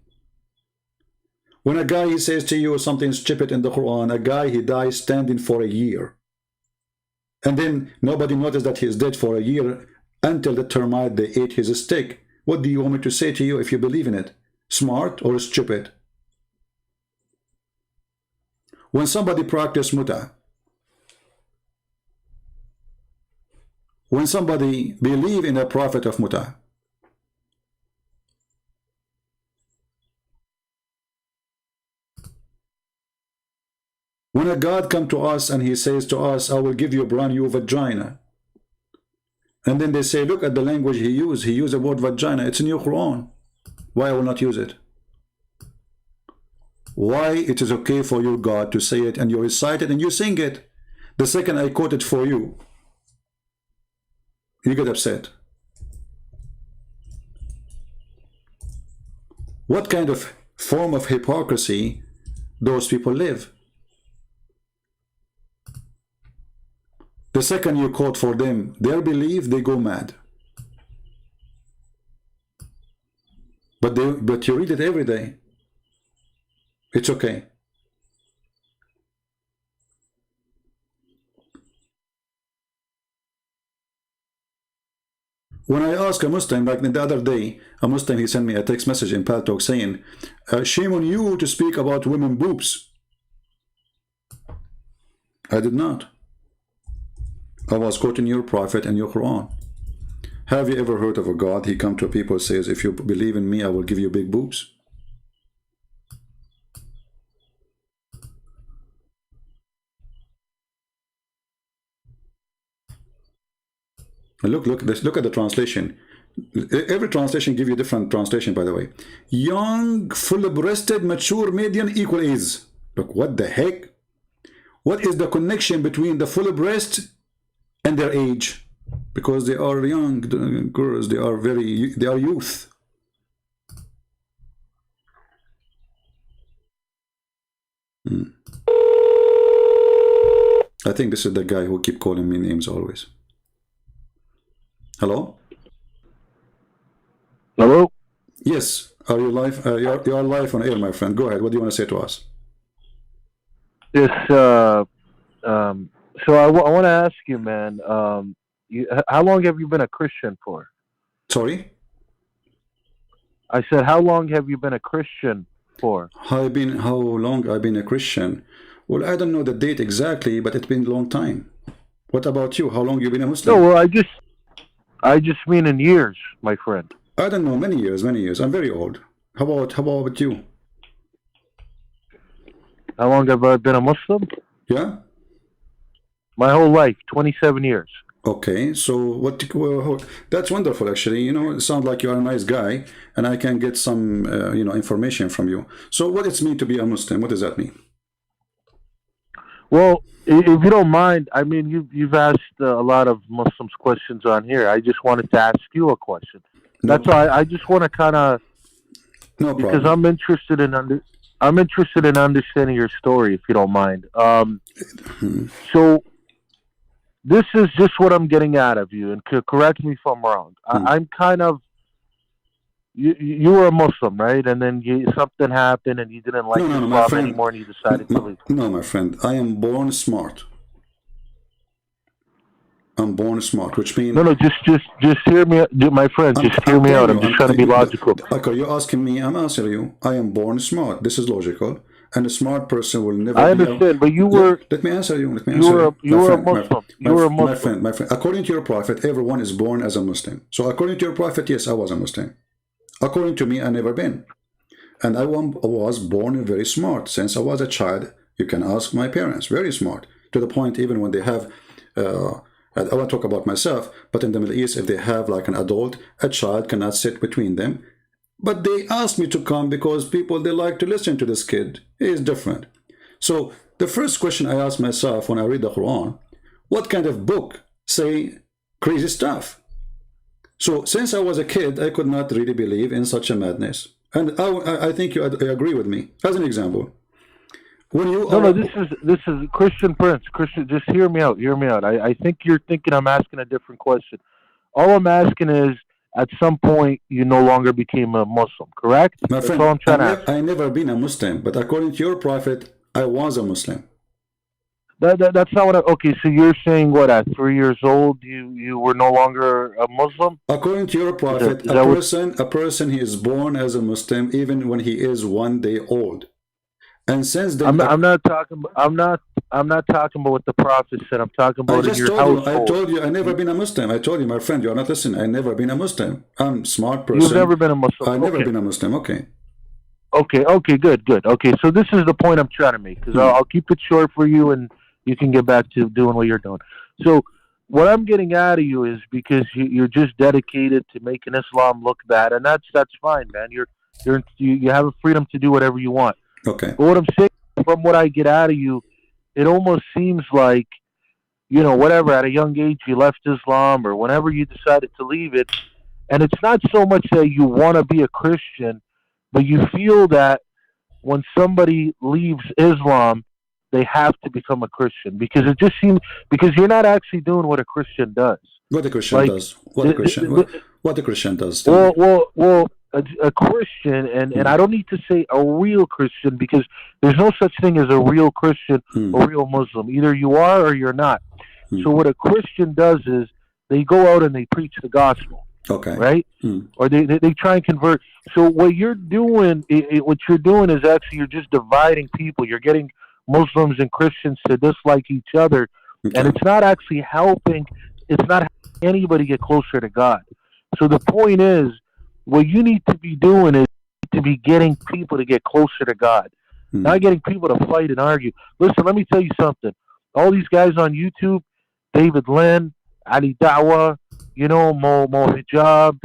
When a guy he says to you something stupid in the Quran, a guy he dies standing for a year. And then nobody noticed that he is dead for a year until the termite they ate his stick. What do you want me to say to you if you believe in it? Smart or stupid? When somebody practices muta, when somebody believe in a prophet of muta, when a God come to us and he says to us, I will give you a brand new vagina, and then they say, look at the language he used the word vagina, it's in your Quran, why I will not use it? Why it is okay for your God to say it and you recite it and you sing it? The second I quote it for you, you get upset. What kind of form of hypocrisy those people live? The second you quote for them their belief, they go mad. But you read it every day. It's okay. When I ask a Muslim, like the other day, a Muslim, he sent me a text message in Paltalk saying, shame on you to speak about women boobs. I did not. I was quoting your prophet and your Quran. Have you ever heard of a God, he come to people says, if you believe in me, I will give you big boobs? Look at the translation. Every translation give you a different translation, by the way. Young, full-breasted, mature, median, equal is. Look, what the heck? What is the connection between the full breast and their age? Because they are young girls, they are youth. I think this is the guy who keep calling me names always. Hello? Hello? Yes. Are you live? You're live on air, my friend. Go ahead. What do you want to say to us? Yes. So I want to ask you, man. How long have you been a Christian for? Sorry? I said, how long have you been a Christian for? How long I've been a Christian? Well, I don't know the date exactly, but it's been a long time. What about you? How long you been a Muslim? No, well, I just mean in years, my friend. I don't know, many years. I'm very old. How about you? How long have I been a Muslim? Yeah? My whole life, 27 years. Okay, so well, that's wonderful. Actually, you know, it sounds like you are a nice guy, and I can get some, you know, information from you. So, what does it mean to be a Muslim? What does that mean? Well, if you don't mind, I mean, you've asked a lot of Muslims questions on here. I just wanted to ask you a question. No, That's why I just want to kind of, no because problem. I'm interested in understanding your story, if you don't mind. So this is just what I'm getting out of you, and correct me if I'm wrong. I'm kind of, you were a Muslim, right? And then something happened, and you didn't like No, my Islam friend. anymore, and you decided to leave. No, my friend. I am born smart. I'm born smart, which means No, just hear me, my friend. Just hear me out. I'm just trying to be logical. Okay, you're asking me. I'm answering you. I am born smart. This is logical, and a smart person will never. I understand, but you were. Let me answer you. Let me You answer were you. you were a Muslim. You were a My Muslim. friend. According to your prophet, everyone is born as a Muslim. So according to your prophet, yes, I was a Muslim. According to me, I never been, and I was born very smart since I was a child. You can ask my parents. Very smart, to the point even when they have. I won't talk about myself, but in the Middle East, if they have like an adult, a child cannot sit between them. But they asked me to come because people, they like to listen to this kid. He is different. So the first question I ask myself when I read the Quran, what kind of book say crazy stuff? So since I was a kid, I could not really believe in such a madness. And I think you agree with me. As an example, when you No, this is Christian Prince. Christian, just hear me out. Hear me out. I think you're thinking I'm asking a different question. All I'm asking is, at some point, you no longer became a Muslim, correct? My That's friend, all I'm trying to ask. I never been a Muslim, but according to your prophet, I was a Muslim. That's not what. Okay, so you're saying what? At 3 years old, you were no longer a Muslim? According to your prophet, a person he is born as a Muslim even when he is 1 day old. And since then, I'm not talking. I'm not talking about what the prophet said. I'm talking about in your household. I told you I never been a Muslim. I told you, my friend, you are not listening. I never been a Muslim. I'm a smart person. You've never been a Muslim. I never been a Muslim. Okay. Okay, good. Okay, so this is the point I'm trying to make, because I'll keep it short for you, and you can get back to doing what you're doing. So what I'm getting out of you is, because you're just dedicated to making Islam look bad, and that's fine, man. You have a freedom to do whatever you want. Okay. But what I'm saying, from what I get out of you, it almost seems like, whatever, at a young age you left Islam, or whenever you decided to leave it, and it's not so much that you want to be a Christian, but you feel that when somebody leaves Islam, they have to become a Christian, because it just seems, because you're not actually doing what a Christian does. What a Christian does. What a Christian does. Well, a Christian, and I don't need to say a real Christian, because there's no such thing as a real Christian or real Muslim. Either you are or you're not. So what a Christian does is they go out and they preach the gospel. Okay. Right? Or they try and convert. So what you're doing, is actually you're just dividing people. You're getting Muslims and Christians to dislike each other, and it's not actually helping. It's not helping anybody get closer to God. So the point is, what you need to be doing is to be getting people to get closer to God, not getting people to fight and argue. Listen, let me tell you something. All these guys on YouTube, David Lynn, Ali Dawa, Mo Hijab,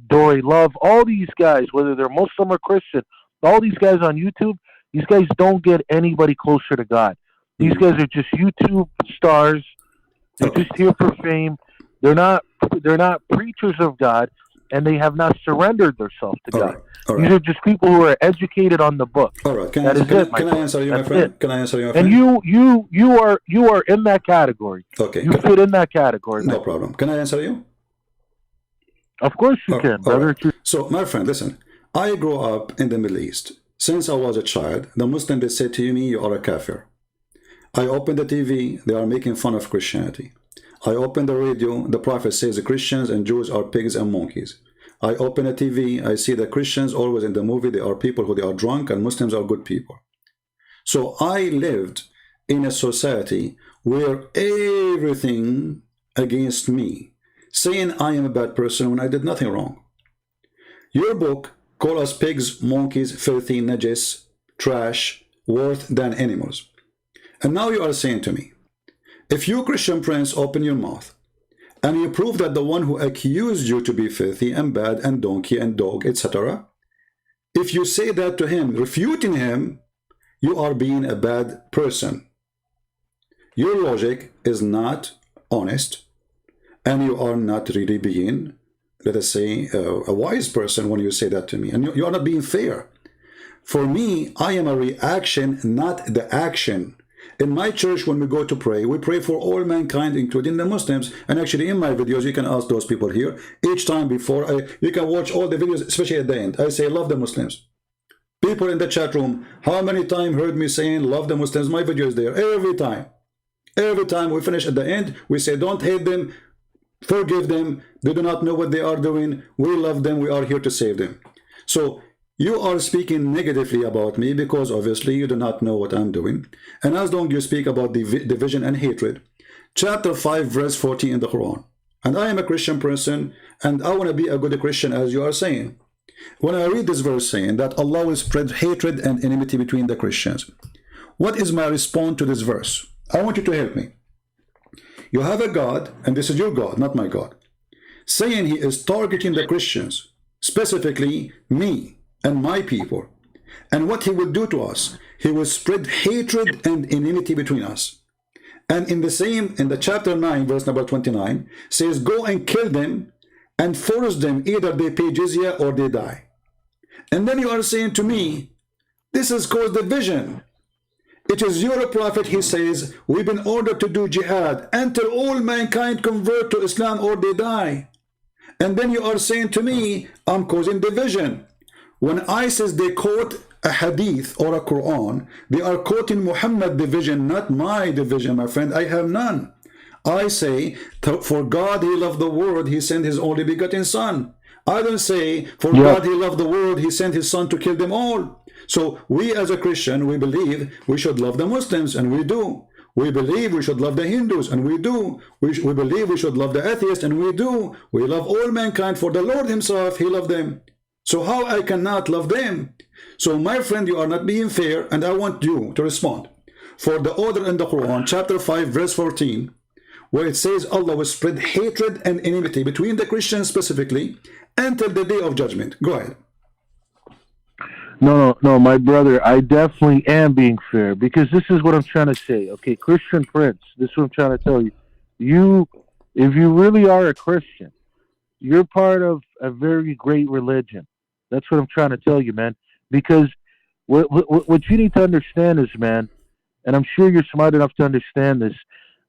Dory Love, all these guys, whether they're Muslim or Christian, all these guys on YouTube, these guys don't get anybody closer to God. These guys are just YouTube stars. They're just here for fame. They're not preachers of God, and they have not surrendered themselves to God. Right. These are just people who are educated on the book. All right. Can I answer you, my friend? Can I answer you, my friend? And you are in that category. Okay. You fit in that category. No problem. Can I answer you? Of course you can, brother. Right. So, my friend, listen. I grew up in the Middle East. Since I was a child, the Muslims, they said to me, you are a kafir. I opened the TV, they are making fun of Christianity. I open the radio, the prophet says the Christians and Jews are pigs and monkeys. I open a TV, I see the Christians always in the movie, they are people who they are drunk, and Muslims are good people. So I lived in a society where everything against me, saying I am a bad person when I did nothing wrong. Your book call us pigs, monkeys, filthy, najis, trash, worse than animals. And now you are saying to me, if you, Christian Prince, open your mouth and you prove that the one who accused you to be filthy and bad and donkey and dog, etc., if you say that to him, refuting him, you are being a bad person. Your logic is not honest, and you are not really being, let us say, a wise person when you say that to me. And you are not being fair. For me, I am a reaction, not the action. In my church, when we go to pray, we pray for all mankind, including the Muslims. And actually, in my videos, you can ask those people here. Each time before, you can watch all the videos, especially at the end. I say, love the Muslims. People in the chat room, how many times heard me saying, love the Muslims? My video is there. Every time. Every time we finish at the end, we say, don't hate them, forgive them. They do not know what they are doing. We love them. We are here to save them. So you are speaking negatively about me because obviously you do not know what I'm doing. And as long as you speak about division and hatred, chapter 5, verse 14 in the Quran. And I am a Christian person, and I want to be a good Christian, as you are saying. When I read this verse saying that Allah will spread hatred and enmity between the Christians, what is my response to this verse? I want you to help me. You have a God, and this is your God, not my God, saying he is targeting the Christians, specifically me and my people. And what he will do to us, he will spread hatred and enmity between us. And in the chapter 9, verse number 29, says, go and kill them and force them, either they pay jizya or they die. And then you are saying to me, this has caused division. It is your prophet, he says, we've been ordered to do jihad until all mankind convert to Islam or they die. And then you are saying to me, I'm causing division. When ISIS, they quote a hadith or a Quran, they are quoting Muhammad division, not my division, my friend. I have none. I say, for God he loved the world, he sent his only begotten son. I don't say, for God he loved the world, he sent his son to kill them all. So we as a Christian, we believe we should love the Muslims, and we do. We believe we should love the Hindus, and we do. We believe we should love the atheists, and we do. We love all mankind, for the Lord himself, he loved them. So how I cannot love them? So my friend, you are not being fair, and I want you to respond. For the order in the Quran, chapter 5, verse 14, where it says Allah will spread hatred and enmity between the Christians specifically until the day of judgment. Go ahead. No, my brother, I definitely am being fair, because this is what I'm trying to say. Okay, Christian Prince, this is what I'm trying to tell you. If you really are a Christian, you're part of a very great religion. That's what I'm trying to tell you, man. Because what you need to understand is, man, and I'm sure you're smart enough to understand this,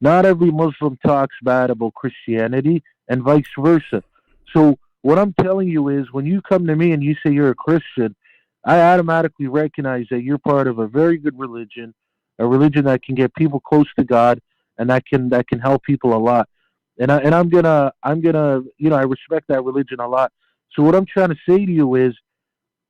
not every Muslim talks bad about Christianity and vice versa. So what I'm telling you is, when you come to me and you say you're a Christian, I automatically recognize that you're part of a very good religion, a religion that can get people close to God, and that can help people a lot. And I'm gonna I respect that religion a lot. So what I'm trying to say to you is,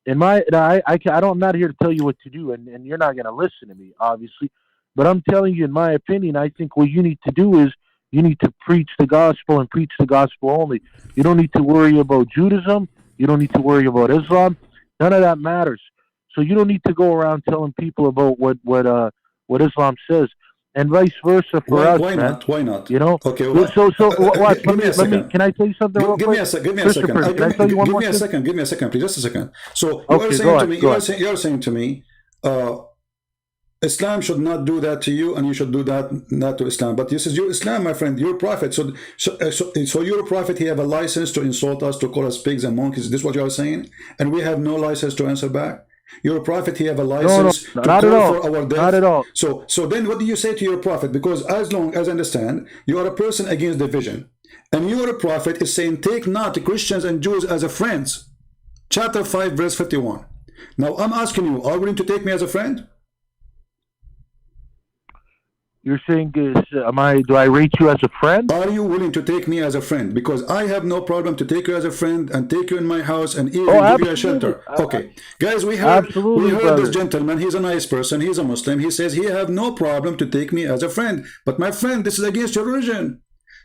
I'm not here to tell you what to do, and you're not gonna listen to me, obviously. But I'm telling you, in my opinion, I think what you need to do is you need to preach the gospel and preach the gospel only. You don't need to worry about Judaism. You don't need to worry about Islam. None of that matters. So you don't need to go around telling people about what Islam says, and vice versa for us. Why man. not? Why not? You know. Okay. Well, so what? Give me a second. Can I tell you something? Give me a second. Give me a second. Give me a second, please. Just a second. So you are saying to me. You are saying to me. Islam should not do that to you, and you should do that not to Islam. But this is your Islam, my friend, your prophet. So your prophet, he have a license to insult us, to call us pigs and monkeys. Is this what you are saying? And we have no license to answer back? Your prophet, he have a license to call for our death? Not at all. So then what do you say to your prophet? Because as long as I understand, you are a person against division. And your prophet is saying, take not Christians and Jews as a friends. Chapter 5, verse 51. Now I'm asking you, are you willing to take me as a friend? You're saying, do I rate you as a friend? Are you willing to take me as a friend? Because I have no problem to take you as a friend and take you in my house and even give you a shelter. Okay. Guys, we heard this gentleman. He's a nice person. He's a Muslim. He says he have no problem to take me as a friend. But my friend, this is against your religion.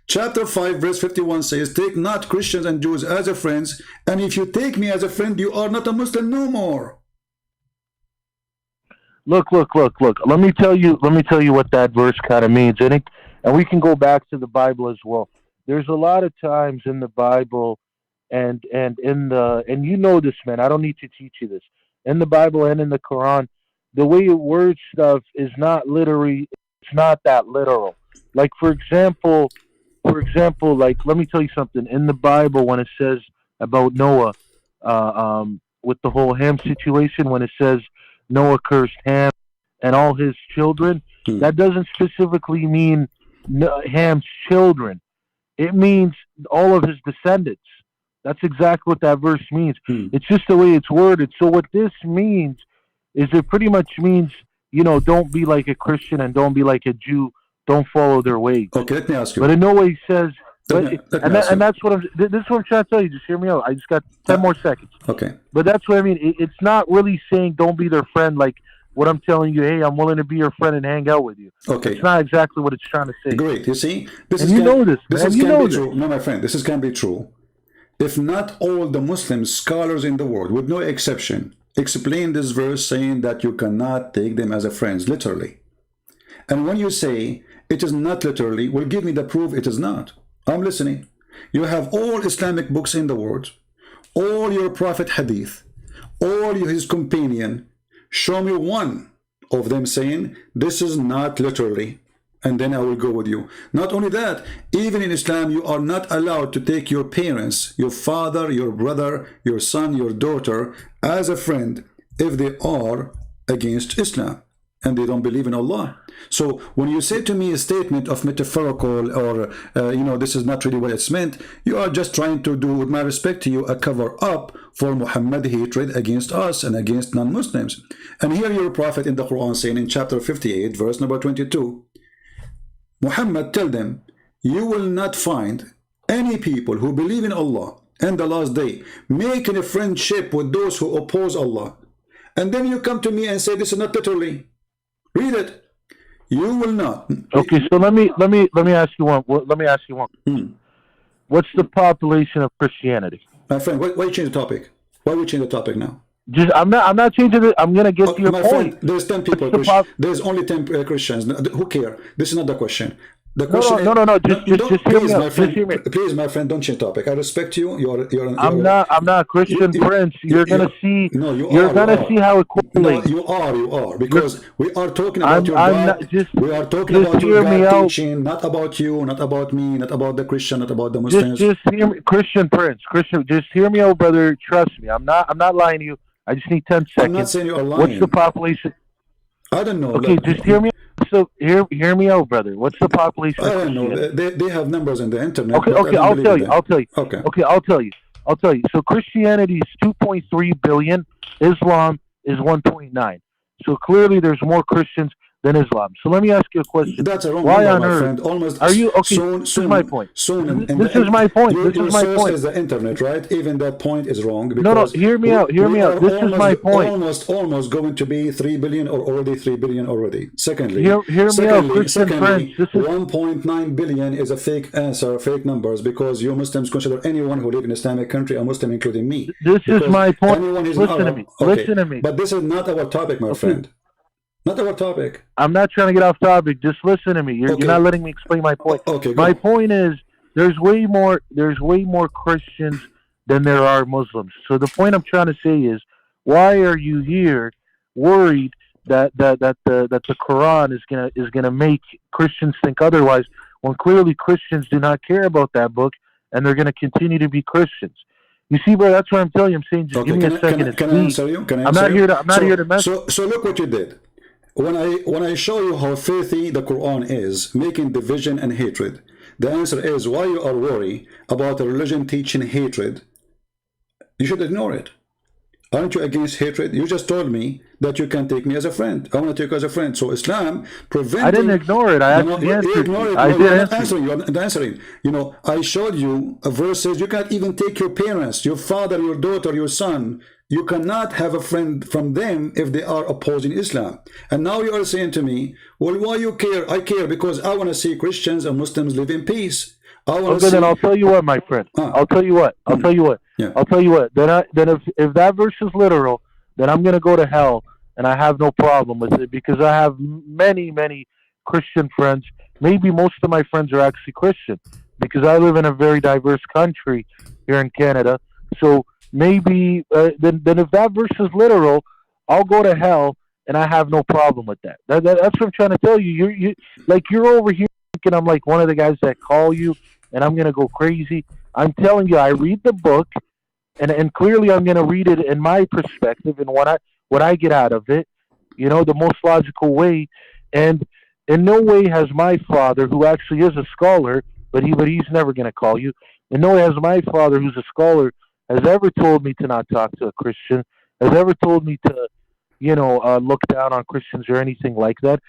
Chapter 5, verse 51 says, take not Christians and Jews as a friends. And if you take me as a friend, you are not a Muslim no more. Look. Let me tell you what that verse kind of means. And and we can go back to the Bible as well. There's a lot of times in the Bible, and you know this, man. I don't need to teach you this. In the Bible and in the Quran, the way it words stuff is not literally. It's not that literal. Like for example, like let me tell you something. In the Bible, when it says about Noah, with the whole Ham situation, when it says Noah cursed Ham and all his children, that doesn't specifically mean Ham's children. It means all of his descendants. That's exactly what that verse means. It's just the way it's worded. So what this means is it pretty much means, don't be like a Christian and don't be like a Jew. Don't follow their ways. Okay, let me ask you. But in no way says, and that's what this is what I'm trying to tell you. Just hear me out. I just got 10 more seconds. Okay. But that's what I mean. It's not really saying don't be their friend like what I'm telling you, hey, I'm willing to be your friend and hang out with you. Okay. It's not exactly what it's trying to say. Great. You see? This know this, man. This you can know be true. No, my friend, this can be true. If not all the Muslim scholars in the world, with no exception, explain this verse saying that you cannot take them as a friends, literally. And when you say it is not literally, well, give me the proof it is not. I'm listening. You have all Islamic books in the world, all your Prophet hadith, all his companion. Show me one of them saying this is not literally, and then I will go with you. Not only that, even in Islam, you are not allowed to take your parents, your father, your brother, your son, your daughter, as a friend if they are against Islam and they don't believe in Allah. So when you say to me a statement of metaphorical or, this is not really what it's meant, you are just trying to do, with my respect to you, a cover up for Muhammad hatred against us and against non-Muslims. And here your Prophet in the Quran saying in chapter 58, verse number 22, Muhammad, tell them, you will not find any people who believe in Allah and the last day making a friendship with those who oppose Allah. And then you come to me and say this is not literally. Read it. You will not. Okay, so let me ask you one. What's the population of Christianity? My friend, why you change the topic? Why we change the topic now? I'm not changing it. I'm gonna get to your my point. Friend, there's 10 people. There's only 10 Christians. Who care? This is not the question. The question no. Just hear me out. Please, my friend, don't change topic. I respect you. I'm not Christian Prince. You're gonna see. You're gonna see how it correlates. No, you are because we are talking about your God. We are talking about your God teaching, not about you, not about me, not about the Christian, not about the Muslims. Just hear me, Christian Prince. Just hear me out, brother. Trust me. I'm not lying to you. I just need 10 seconds. I'm not saying you are lying. What's the population? I don't know. Okay, just hear me. So hear me out, brother. What's the population? I don't know. They have numbers in the internet. Okay, I'll tell you. Okay, I'll tell you. So Christianity is 2.3 billion. Islam is 1.9. So clearly, there's more Christians than Islam. So let me ask you a question. That's a wrong Why number, on my earth friend. Almost are you okay? This is my point. This is my point. Your source is the internet, right? Even that point is wrong. No. Hear me out. This is my point. Almost going to be 3 billion or already 3 billion already. Secondly, hear me out, Christian friends. 1.9 billion is a fake answer, fake numbers, because you Muslims consider anyone who live in Islamic country a Muslim, including me. This is my point. Listen to me. Okay. Listen to me. But this is not our topic, my friend. Not our topic. I'm not trying to get off topic. Just listen to me. You're not letting me explain my point. Okay. My point is there's way more Christians than there are Muslims. So the point I'm trying to say is, why are you here worried that the Quran is gonna make Christians think otherwise, when clearly Christians do not care about that book and they're gonna continue to be Christians? You see, bro, that's what I'm telling you. I'm saying just give me a second. Can I answer you? I'm not here to mess. So look what you did. When I show you how filthy the Quran is, making division and hatred, the answer is why you are worried about a religion teaching hatred. You should ignore it. Aren't you against hatred? You just told me that you can take me as a friend. I want to take you as a friend. So Islam preventing... I didn't ignore it. I actually answered you. I did answer you. You're not answering. I showed you a verse says you can't even take your parents, your father, your daughter, your son. You cannot have a friend from them if they are opposing Islam. And now you are saying to me, well, why you care? I care because I want to see Christians and Muslims live in peace. Then I'll tell you what, my friend. I'll tell you what. Yeah. I'll tell you what. Then if that verse is literal, then I'm going to go to hell, and I have no problem with it because I have many Christian friends. Maybe most of my friends are actually Christian because I live in a very diverse country here in Canada. So maybe then if that verse is literal, I'll go to hell, and I have no problem with that. That's what I'm trying to tell you. You're over here thinking I'm like one of the guys that call you, and I'm gonna go crazy. I'm telling you, I read the book, and clearly I'm gonna read it in my perspective and what I get out of it. You know, the most logical way, and in no way has my father, who actually is a scholar, but he's never gonna call you. In no way has my father, who's a scholar, has ever told me to not talk to a Christian, has ever told me to, look down on Christians or anything like that.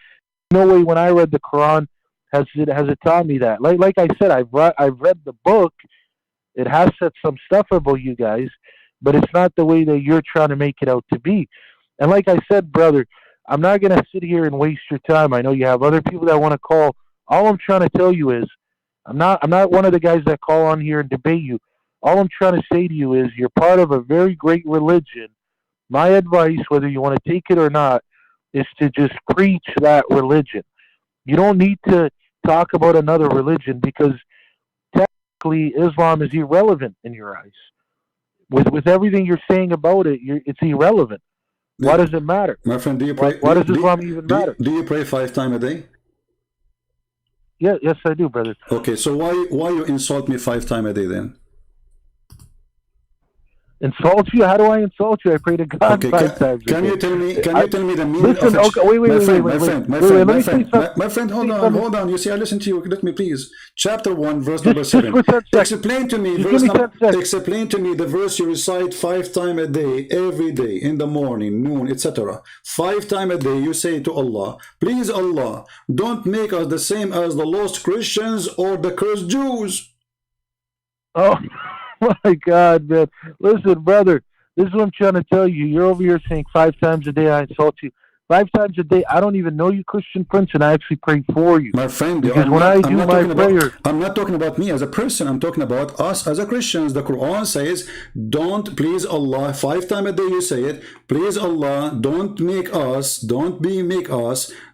No way when I read the Quran has it taught me that. Like I said, I've read the book. It has said some stuff about you guys, but it's not the way that you're trying to make it out to be. And like I said, brother, I'm not going to sit here and waste your time. I know you have other people that want to call. All I'm trying to tell you is I'm not one of the guys that call on here and debate you. All I'm trying to say to you is you're part of a very great religion. My advice, whether you want to take it or not, is to just preach that religion. You don't need to talk about another religion because technically Islam is irrelevant in your eyes. With everything you're saying about it, it's irrelevant. Why does it matter? My friend, do you pray? Why does Islam even matter? Do you pray 5 times a day? Yeah, yes, I do, brother. Okay, so why you insult me 5 times a day then? Insult you? How do I insult you? I pray to God okay, 5 times. Can you tell me the meaning listen, of it? Okay, wait. My friend, hold on. You see, I listen to you. Let me please. Chapter 1, verse number 7. Explain to me the verse you recite 5 times a day, every day, in the morning, noon, etc. 5 times a day, you say to Allah, please Allah, don't make us the same as the lost Christians or the cursed Jews. Oh my God, man. Listen, brother, this is what I'm trying to tell you. You're over here saying 5 times a day I insult you. 5 times a day, I don't even know you, Christian Prince, and I actually pray for you. My friend, because when I do my prayer... I'm not talking about me as a person. I'm talking about us as a Christians. The Quran says, don't please Allah. 5 times a day you say it. Please Allah, don't make us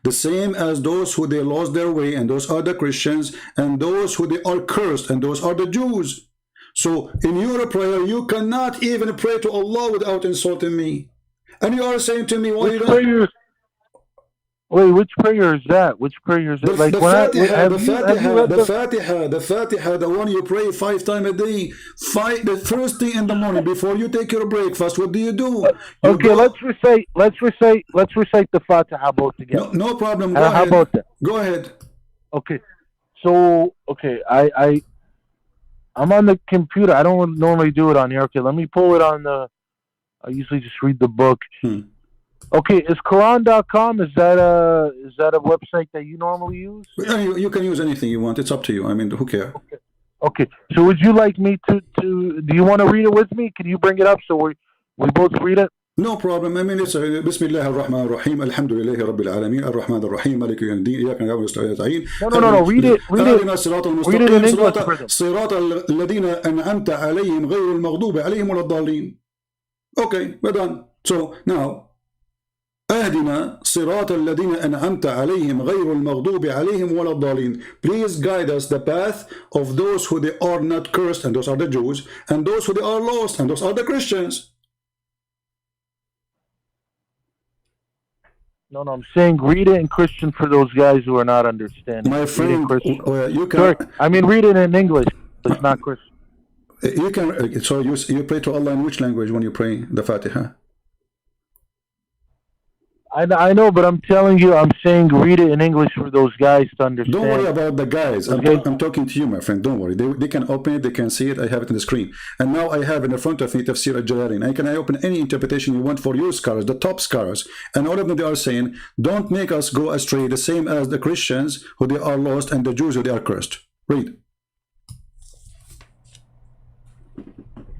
the same as those who they lost their way, and those are the Christians, and those who they are cursed, and those are the Jews. So in your prayer, you cannot even pray to Allah without insulting me. And you are saying to me, why you don't... Wait, which prayer is that? Which prayer is it? The Fatiha, the one you pray 5 times a day. The first thing in the morning before you take your breakfast, what do? Let's recite the Fatiha both together. No problem. How about that? Go ahead. Okay. So, I'm on the computer. I don't normally do it on here. Okay, let me pull it on the... I usually just read the book. Okay, is Quran.com, is that a website that you normally use? You can use anything you want. It's up to you. I mean, who cares? Okay. So would you like me to do you want to read it with me? Can you bring it up so we both read it? No problem. I mean, it's Bismillah ar-Rahman ar-Rahim, Alhamdulillahi Rabbil Alameen, Ar-Rahman ar-Rahim, Maliki yawmiddin, Iyyaka na'budu wa iyyaka nasta'in. No, read it. Read it in English. صراط الذين أنعمت عليهم غير المغضوب عليهم ولا الضالين. Okay, we're done. So now, أهدنا صراط الذين أنعمت عليهم غير المغضوب عليهم ولا الضالين. Please guide us the path of those who they are not cursed, and those are the Jews, and those who they are lost, and those are the Christians. No, I'm saying read it in Christian for those guys who are not understanding. My friend, you can... Sorry, I mean read it in English. It's not Christian. You can. So you pray to Allah in which language when you pray the Fatiha? I know, but I'm telling you, I'm saying read it in English for those guys to understand. Don't worry about the guys. I'm talking to you, my friend. Don't worry. They can open it. They can see it. I have it on the screen. And now I have in the front of me Tafsir al-Jalalain. I open any interpretation you want for your scholars, the top scholars. And all of them, they are saying, don't make us go astray, the same as the Christians who they are lost and the Jews who they are cursed. Read.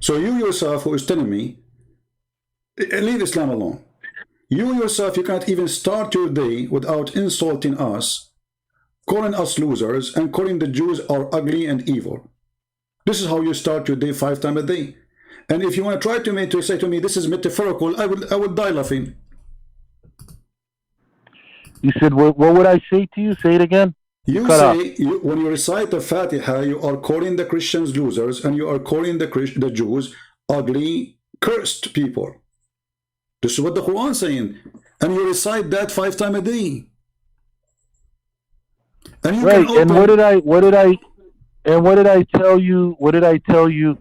So you yourself who is telling me, leave Islam alone. You yourself, you can't even start your day without insulting us, calling us losers, and calling the Jews are ugly and evil. This is how you start your day 5 times a day. And if you want to try to say to me, this is metaphorical, I would die laughing. You said, what would I say to you? Say it again. You say, when you recite the Fatiha, you are calling the Christians losers, and you are calling the Jews ugly, cursed people. This is what the Quran is saying. And you recite that 5 times a day. And you right. can And what did I tell you? What did I tell you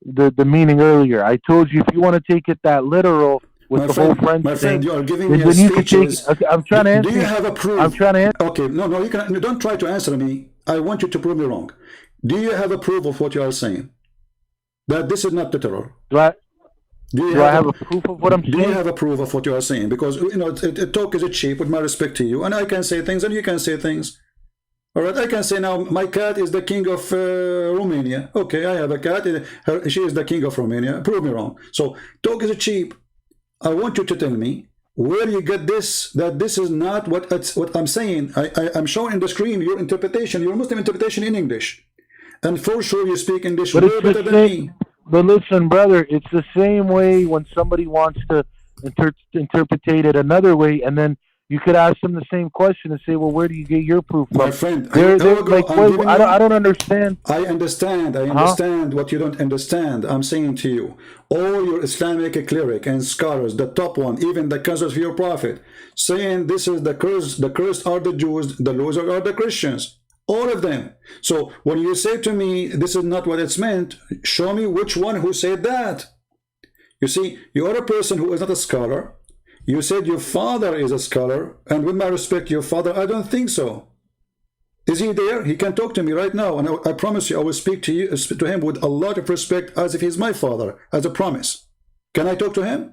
the meaning earlier? I told you if you want to take it that literal with my the friend, whole friend my thing, friend, you are giving then me you can take speeches. I'm trying to answer. Do you have a proof? I'm trying to answer. Okay, no, you can. Don't try to answer me. I want you to prove me wrong. Do you have a proof of what you are saying? That this is not literal. Do I have a proof of what I'm saying? Do you have a proof of what you are saying? Because talk is cheap, with my respect to you, and I can say things and you can say things. All right, I can say now my cat is the king of Romania. Okay, I have a cat. She is the king of Romania. Prove me wrong. So talk is cheap. I want you to tell me where you get this, that this is not what I'm saying. I'm showing in the screen your interpretation, your Muslim interpretation in English. And for sure you speak English way better than me. But listen, brother, it's the same way when somebody wants to interpret it another way, and then you could ask them the same question and say, well, where do you get your proof from? My friend, I don't understand. I understand what you don't understand. I'm saying to you, all your Islamic cleric and scholars, the top one, even the cousins of your prophet, saying this is the cursed are the Jews, the losers are the Christians. All of them. So when you say to me, this is not what it's meant, show me which one who said that. You see, you are a person who is not a scholar. You said your father is a scholar, and with my respect, your father, I don't think so. Is he there? He can talk to me right now, and I promise you, I will speak to him with a lot of respect, as if he's my father, as a promise. Can I talk to him?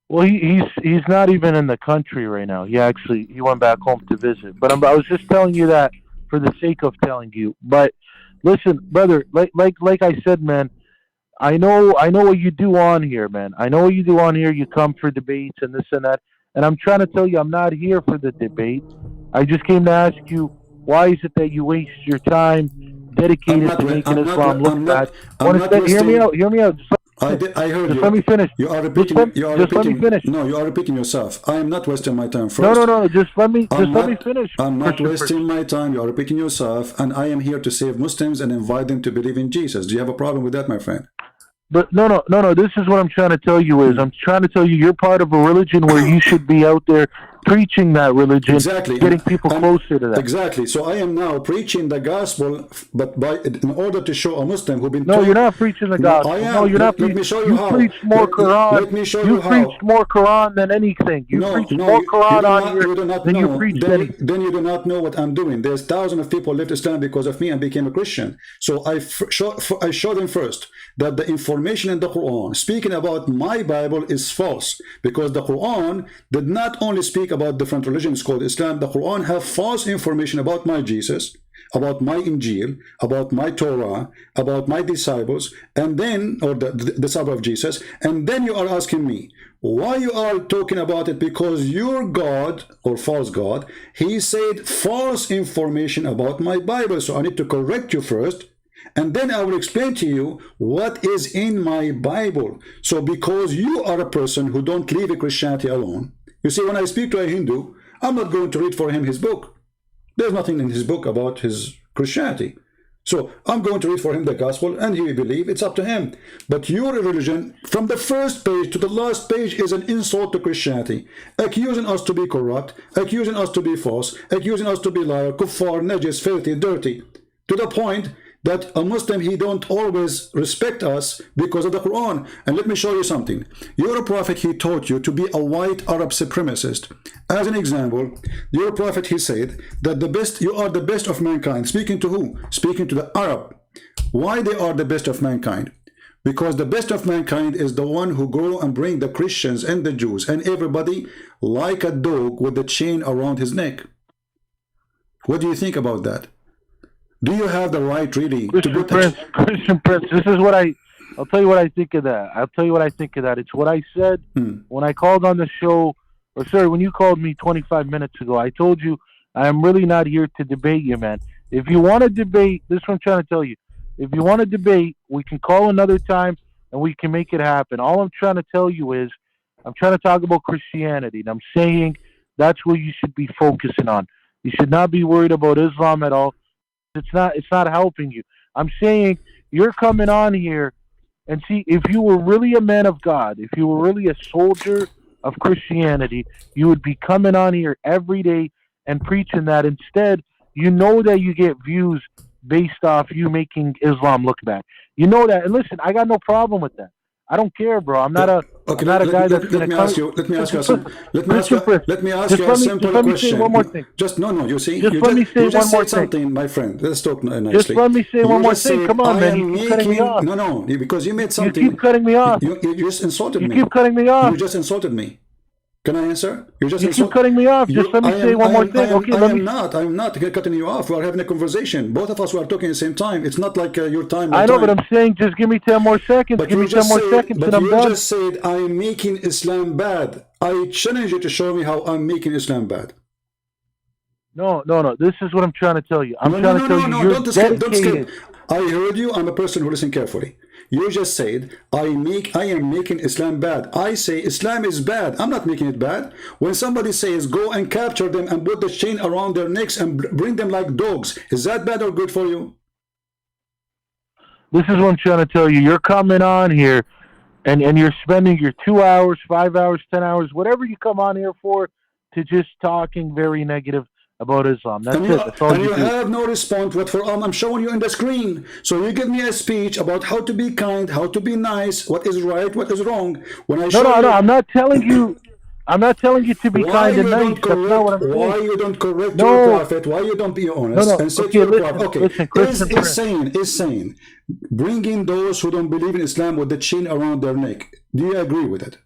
Well, he's not even in the country right now. He went back home to visit. But I was just telling you that for the sake of telling you. But listen, brother, like I said, man, I know what you do on here, man. I know what you do on here. You come for debates and this and that. And I'm trying to tell you, I'm not here for the debate. I just came to ask you, why is it that you waste your time dedicated to making Islam look bad? Hear me out. I heard just you. Let me finish. You are repeating. Let me finish. No, you are repeating yourself. I am not wasting my time. First. No. Just let me finish. I'm not wasting my time. You are repeating yourself, and I am here to save Muslims and invite them to believe in Jesus. Do you have a problem with that, my friend? But no. This is what I'm trying to tell you is I'm trying to tell you you're part of a religion where you should be out there preaching that religion, exactly, getting people closer to that. Exactly. So I am now preaching the gospel, but in order to show a Muslim who's been you're not preaching the gospel. I am. No, you're not. Let me show you how. Preach more Quran. Let me show you how. You preach more Quran than anything. You preach more Quran on here than you preach anything. Then you do not know what I'm doing. There's thousands of people left Islam because of me and became a Christian. So I show them first that the information in the Quran speaking about my Bible is false, because the Quran did not only speak about different religions called Islam. The Quran have false information about my Jesus, about my Injil, about my Torah, about my disciples, and then, or the disciple of Jesus, and then you are asking me why you are talking about it, because your God, or false God, he said false information about my Bible. So I need to correct you first, and then I will explain to you what is in my Bible. So because you are a person who don't leave Christianity alone, you see, when I speak to a Hindu, I'm not going to read for him his book. There's nothing in his book about his Christianity. So I'm going to read for him the gospel, and he will believe. It's up to him. But your religion, from the first page to the last page, is an insult to Christianity, accusing us to be corrupt, accusing us to be false, accusing us to be liar, kuffar, najis, filthy, dirty, to the point that a Muslim, he don't always respect us because of the Quran. And let me show you something. Your prophet, he taught you to be a white Arab supremacist. As an example, your prophet, he said that you are the best of mankind. Speaking to who? Speaking to the Arab. Why they are the best of mankind? Because the best of mankind is the one who go and bring the Christians and the Jews and everybody like a dog with a chain around his neck. What do you think about that? Do you have the right, really, Christian Prince? This is what I'll tell you what I think of that. It's what I said when I called on the show, or sorry, when you called me 25 minutes ago. I told you I am really not here to debate you, man. If you want to debate, this is what I'm trying to tell you. If you want to debate, we can call another time and we can make it happen. All I'm trying to tell you is I'm trying to talk about Christianity, and I'm saying That's what you should be focusing on. You should not be worried about Islam at all. It's not helping you. I'm saying you're coming on here and see, if you were really a man of God, if you were really a soldier of Christianity, you would be coming on here every day and preaching that. Instead, you know that you get views based off you making Islam look bad. You know that. And listen, I got no problem with that. I don't care, bro. I'm not a guy that's going to come. Let me ask you a simple question. One more thing. Just no. You see, just let me say one more thing, my friend. Let's talk nicely. Just let me say one more thing. Come on, man. You keep cutting me off. No, because you made something. You keep cutting me off. You just insulted me. You keep cutting me off. You just insulted me. Can I answer? You keep cutting me off. Just let me say one more thing. Okay, I'm not cutting you off. We are having a conversation. Both of us were talking at the same time. It's not like your time. I know, but I'm saying just give me 10 more seconds. Give me 10 more seconds and I'm done. You just said I'm making Islam bad. I challenge you to show me how I'm making Islam bad. No. This is what I'm trying to tell you. I'm trying to tell you. You're don't skip. I heard you. I'm a person who listens carefully. You just said, I am making Islam bad. I say Islam is bad. I'm not making it bad. When somebody says, go and capture them and put the chain around their necks and bring them like dogs, is that bad or good for you? This is what I'm trying to tell you. You're coming on here and you're spending your 2 hours, 5 hours, 10 hours, whatever you come on here for, to just talking very negative about Islam. That's it. That's all you do. Have no response. What for? I'm showing you in the screen. So you give me a speech about how to be kind, how to be nice, what is right, what is wrong. When I no, I'm not telling you. I'm not telling you to be kind and nice. That's not what I'm saying. Why you don't correct your prophet? Why you don't be honest and say to your prophet? Okay, is saying bringing those who don't believe in Islam with the chain around their neck. Do you agree with it?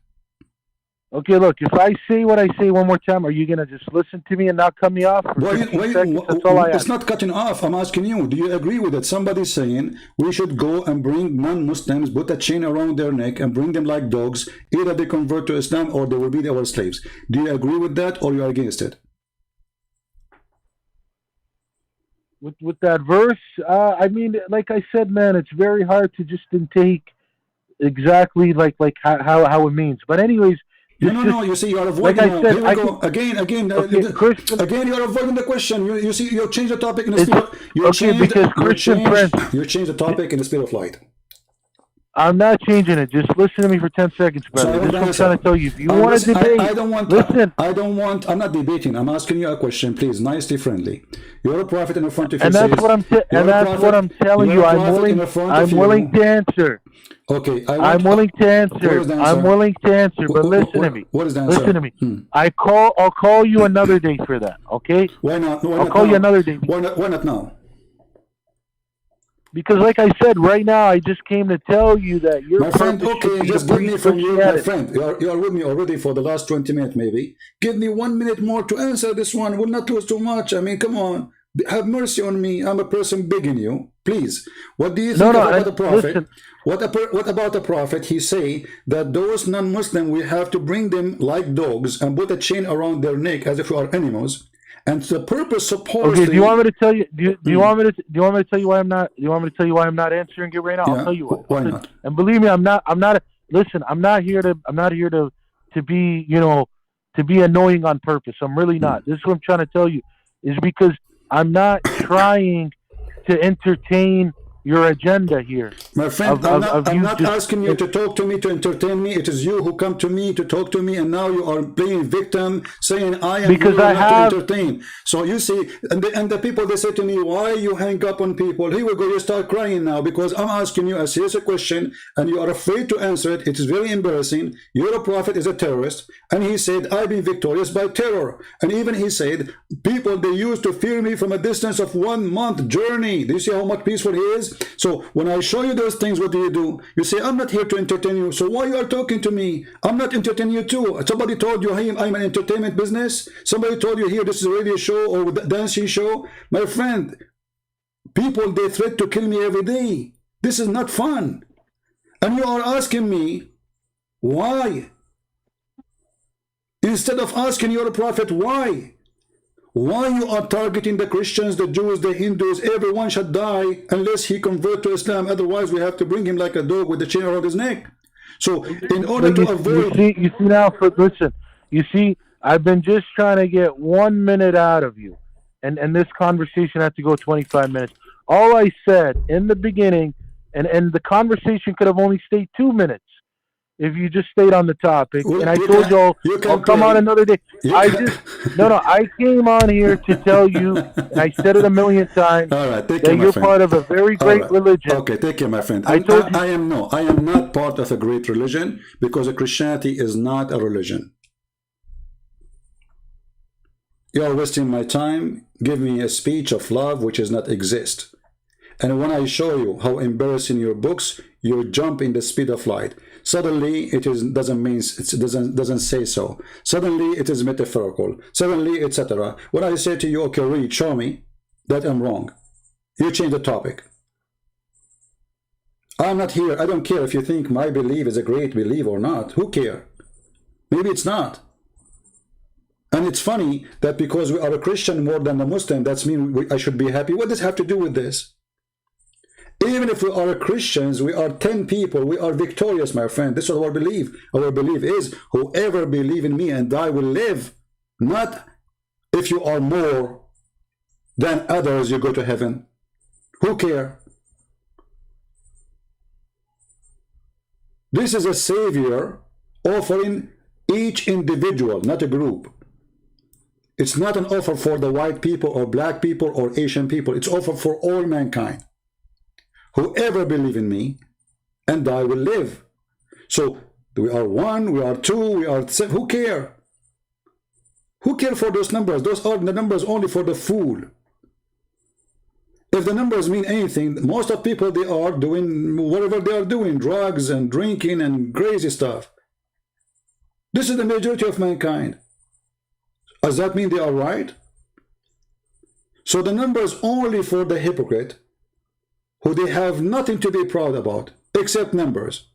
Okay, look, if I say what I say one more time, are you going to just listen to me and not cut me off? That's all I ask. It's not cutting off. I'm asking you, do you agree with it? Somebody's saying we should go and bring non-Muslims, put a chain around their neck and bring them like dogs. Either they convert to Islam or they will be our slaves. Do you agree with that or you are against it? With that verse, I mean, like I said, man, it's very hard to just take exactly like how it means. But anyways, no. You see, you are avoiding. Like I said, here we go again. Again, you are avoiding the question. You see, you change the topic in the spirit. You change the topic in the spirit of light. I'm not changing it. Just listen to me for 10 seconds, brother. So I'm trying to tell you. If you want to debate, I'm not debating. I'm asking you a question, please. Nicely, friendly. You're a prophet in the front of you. And that's what I'm telling you. I'm willing to answer. Okay, I'm willing to answer. I'm willing to answer. But listen to me. What is the answer? Listen to me. I'll call you another day for that. Okay? Why not? I'll call you another day. Why not now? Because, like I said, right now I just came to tell you that you're my friend. Okay, just give me from you, my friend. You are with me already for the last 20 minutes, maybe. Give me 1 minute more to answer this one. We'll not lose too much. I mean, come on, have mercy on me. I'm a person begging you, please. What do you think about the prophet? Listen. What about the prophet? He say that those non-Muslim we have to bring them like dogs and put a chain around their neck as if we are animals. And the purpose supposedly. Okay, do you want me to tell you? Do you want me to tell you why I'm not? Do you want me to tell you why I'm not answering it right now? I'll tell you why. Why not? And believe me, I'm not. Listen, I'm not here to be, to be annoying on purpose. I'm really not. This is what I'm trying to tell you. Is because I'm not trying to entertain your agenda here. My friend, I'm not asking you to talk to me, to entertain me. It is you who come to me to talk to me, and now you are playing victim, saying I am because I have to entertain. So you see, and the people, they say to me, why you hang up on people? Here we go, you start crying now because I'm asking you a serious question and you are afraid to answer it. It is very embarrassing. Your prophet is a terrorist, and he said, I've been victorious by terror. And even he said, people, they used to fear me from a distance of 1 month journey. Do you see how much peaceful he is? So when I show you those things, what do? You say, I'm not here to entertain you. So why you are talking to me? I'm not entertaining you too. Somebody told you, hey, I'm an entertainment business. Somebody told you here, this is a radio show or dancing show. My friend, people, they threat to kill me every day. This is not fun. And you are asking me, why? Instead of asking your prophet, why? Why you are targeting the Christians, the Jews, the Hindus? Everyone should die unless he convert to Islam. Otherwise, we have to bring him like a dog with the chain around his neck. So, in order to avoid... You see now, listen, you see, I've been just trying to get 1 minute out of you. And this conversation had to go 25 minutes. All I said in the beginning, and the conversation could have only stayed 2 minutes if you just stayed on the topic. Well, and I told you, I'll come on another day. I came on here to tell you, and I said it a million times, all right, that you're part of a very great religion. Okay, take care, my friend. I am not part of a great religion, because Christianity is not a religion. You are wasting my time. Give me a speech of love which does not exist. And when I show you how embarrassing your books, you jump in the speed of light. Suddenly it doesn't say so. Suddenly it is metaphorical. Suddenly, etc. When I say to you, okay, read, show me that I'm wrong, you change the topic. I'm not here. I don't care if you think my belief is a great belief or not. Who cares? Maybe it's not. And it's funny that because we are a Christian more than a Muslim, that's mean I should be happy. What does it have to do with this? Even if we are Christians, we are 10 people, we are victorious, my friend. This is our belief. Our belief is, whoever believe in me and I will live. Not if you are more than others, you go to heaven. Who care? This is a savior offering each individual, not a group. It's not an offer for the white people or black people or Asian people. It's offered for all mankind. Whoever believe in me and I will live. So we are 1, we are 2, we are 7. Who care? Who care for those numbers? Those are the numbers only for the fool. If the numbers mean anything, most of people, they are doing whatever they are doing, drugs and drinking and crazy stuff. This is the majority of mankind. Does that mean they are right? So the numbers only for the hypocrite, who they have nothing to be proud about except numbers.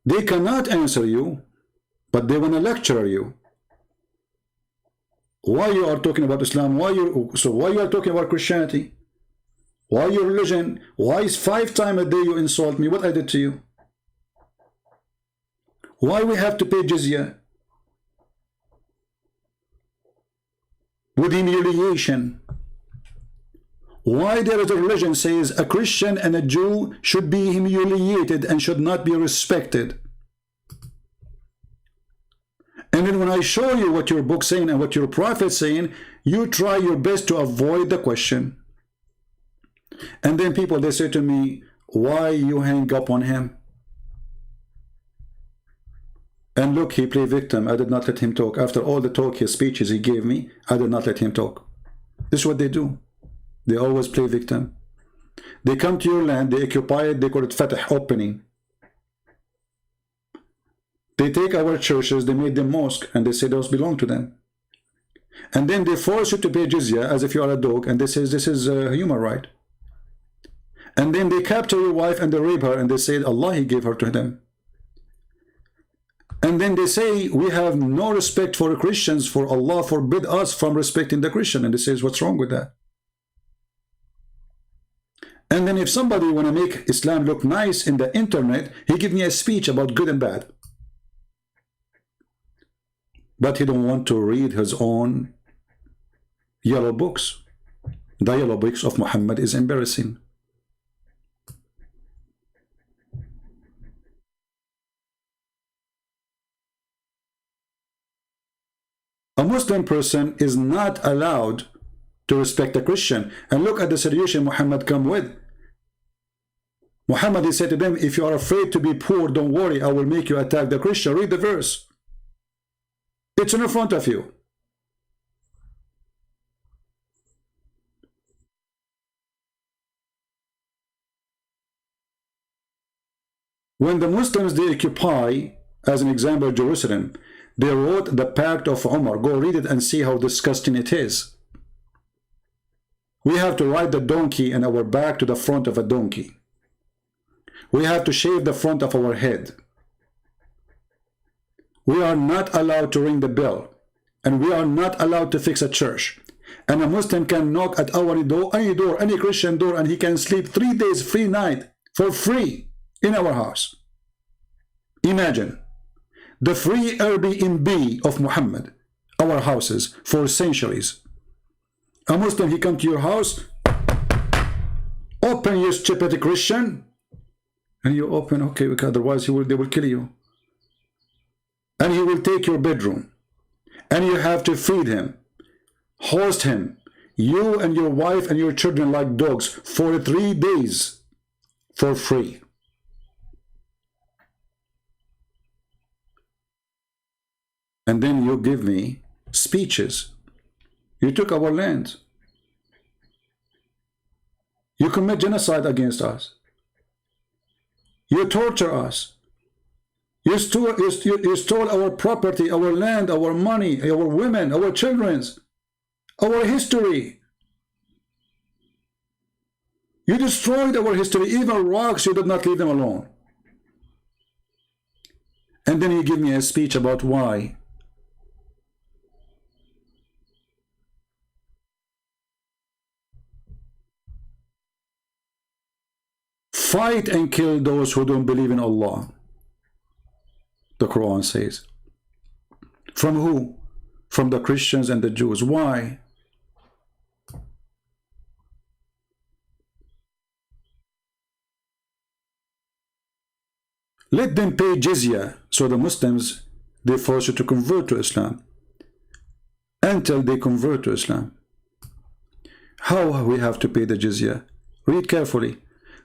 They cannot answer you, but they want to lecture you. Why you are talking about Islam? Why you are talking about Christianity? Why your religion? Why is 5 times a day you insult me? What I did to you? Why we have to pay jizya? With humiliation. Why there is a religion says a Christian and a Jew should be humiliated and should not be respected. And then when I show you what your book saying and what your prophet saying, you try your best to avoid the question. And then people, they say to me, why you hang up on him? And look, he played victim. I did not let him talk. After all the talk, his speeches he gave me, I did not let him talk. This is what they do. They always play victim. They come to your land, they occupy it, they call it Fatah, opening. They take our churches, they made them mosque, and they say those belong to them. And then they force you to pay jizya as if you are a dog, and they say this is a human right. And then they capture your wife and they rape her, and they say Allah, he gave her to them. And then they say, we have no respect for Christians, for Allah forbid us from respecting the Christian. And they say, what's wrong with that? And then if somebody want to make Islam look nice in the internet, he give me a speech about good and bad. But he don't want to read his own yellow books. The yellow books of Muhammad is embarrassing. A Muslim person is not allowed to respect a Christian. And look at the solution Muhammad come with. Muhammad, he said to them, if you are afraid to be poor, don't worry, I will make you attack the Christian. Read the verse. It's in front of you. When the Muslims, they occupy, as an example, Jerusalem, they wrote the Pact of Umar. Go read it and see how disgusting it is. We have to ride the donkey in our back to the front of a donkey. We have to shave the front of our head. We are not allowed to ring the bell. And we are not allowed to fix a church. And a Muslim can knock at our door, any Christian door, and he can sleep 3 days, free night, for free in our house. Imagine the free Airbnb of Muhammad, our houses for centuries. A Muslim, he come to your house, open, you stupid Christian, and you open, okay, because otherwise they will kill you. And he will take your bedroom, and you have to feed him, host him, you and your wife and your children like dogs for 3 days for free. And then you give me speeches. You took our land. You commit genocide against us. You torture us. You stole our property, our land, our money, our women, our children's, our history. You destroyed our history. Even rocks, you did not leave them alone. And then you give me a speech about why. Fight and kill those who don't believe in Allah. The Quran says. From who? From the Christians and the Jews. Why? Let them pay jizya. So the Muslims, they force you to convert to Islam. Until they convert to Islam. How we have to pay the jizya? Read carefully.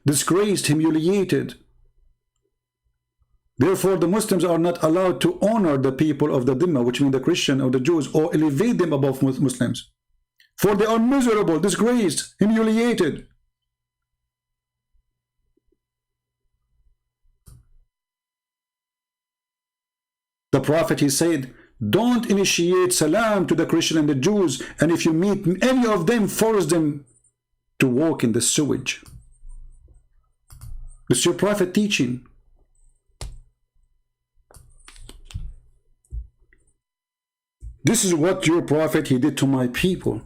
Disgraced, humiliated. Therefore, the Muslims are not allowed to honor the people of the Dhimma, which means the Christian or the Jews, or elevate them above Muslims. For they are miserable, disgraced, humiliated. The Prophet, he said, don't initiate salam to the Christian and the Jews, and if you meet any of them, force them to walk in the sewage. This is your Prophet teaching. This is what your Prophet, he did to my people.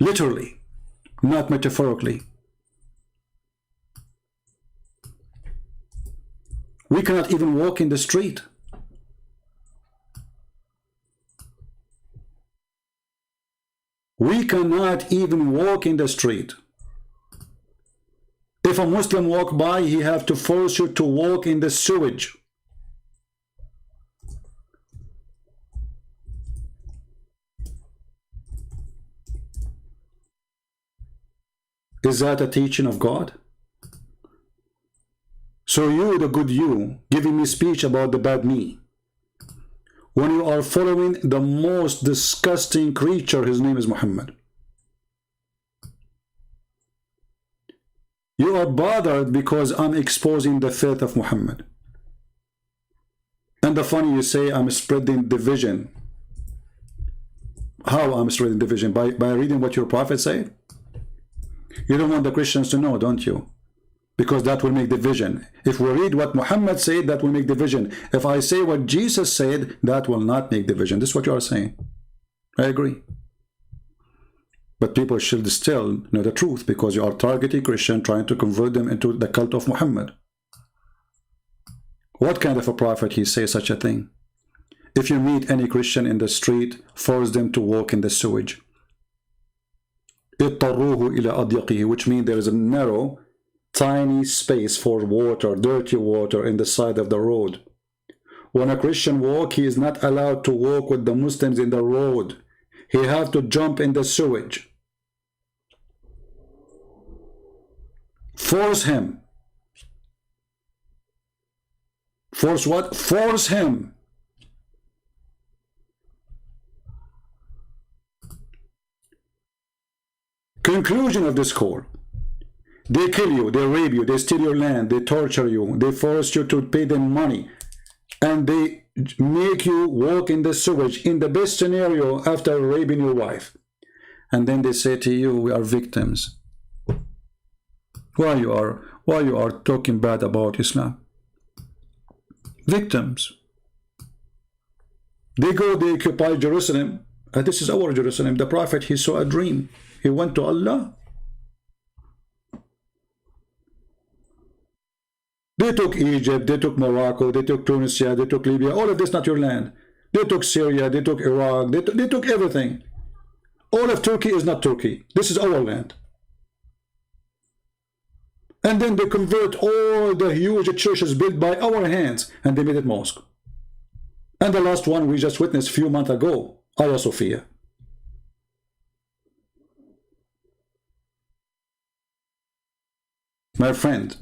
Literally, not metaphorically. We cannot even walk in the street. We cannot even walk in the street. If a Muslim walk by, he have to force you to walk in the sewage. Is that a teaching of God? So you, the good you, giving me speech about the bad me, when you are following the most disgusting creature, his name is Muhammad. You are bothered because I'm exposing the faith of Muhammad. And the funny, you say I'm spreading division. How I'm spreading division? By reading what your Prophet said? You don't want the Christians to know, don't you? Because that will make division. If we read what Muhammad said, that will make division. If I say what Jesus said, that will not make division. This is what you are saying. I agree. But people should still know the truth, because you are targeting Christian, trying to convert them into the cult of Muhammad. What kind of a prophet he say such a thing? If you meet any Christian in the street, force them to walk in the sewage. اضطروه إلى أضيقه, which means there is a narrow, tiny space for water, dirty water in the side of the road. When a Christian walk, he is not allowed to walk with the Muslims in the road. He have to jump in the sewage. Force him. Force what? Force him. Conclusion of this call. They kill you, they rape you, they steal your land, they torture you, they force you to pay them money, and they make you walk in the sewage in the best scenario after raping your wife. And then they say to you, we are victims. Why you are talking bad about Islam? Victims. They go, they occupy Jerusalem. This is our Jerusalem. The Prophet, he saw a dream. He went to Allah. They took Egypt, they took Morocco, they took Tunisia, they took Libya. All of this not your land. They took Syria, they took Iraq, they took everything. All of Turkey is not Turkey. This is our land. And then they convert all the huge churches built by our hands, and they made it mosque. And the last one we just witnessed a few months ago, Hagia Sophia. My friend,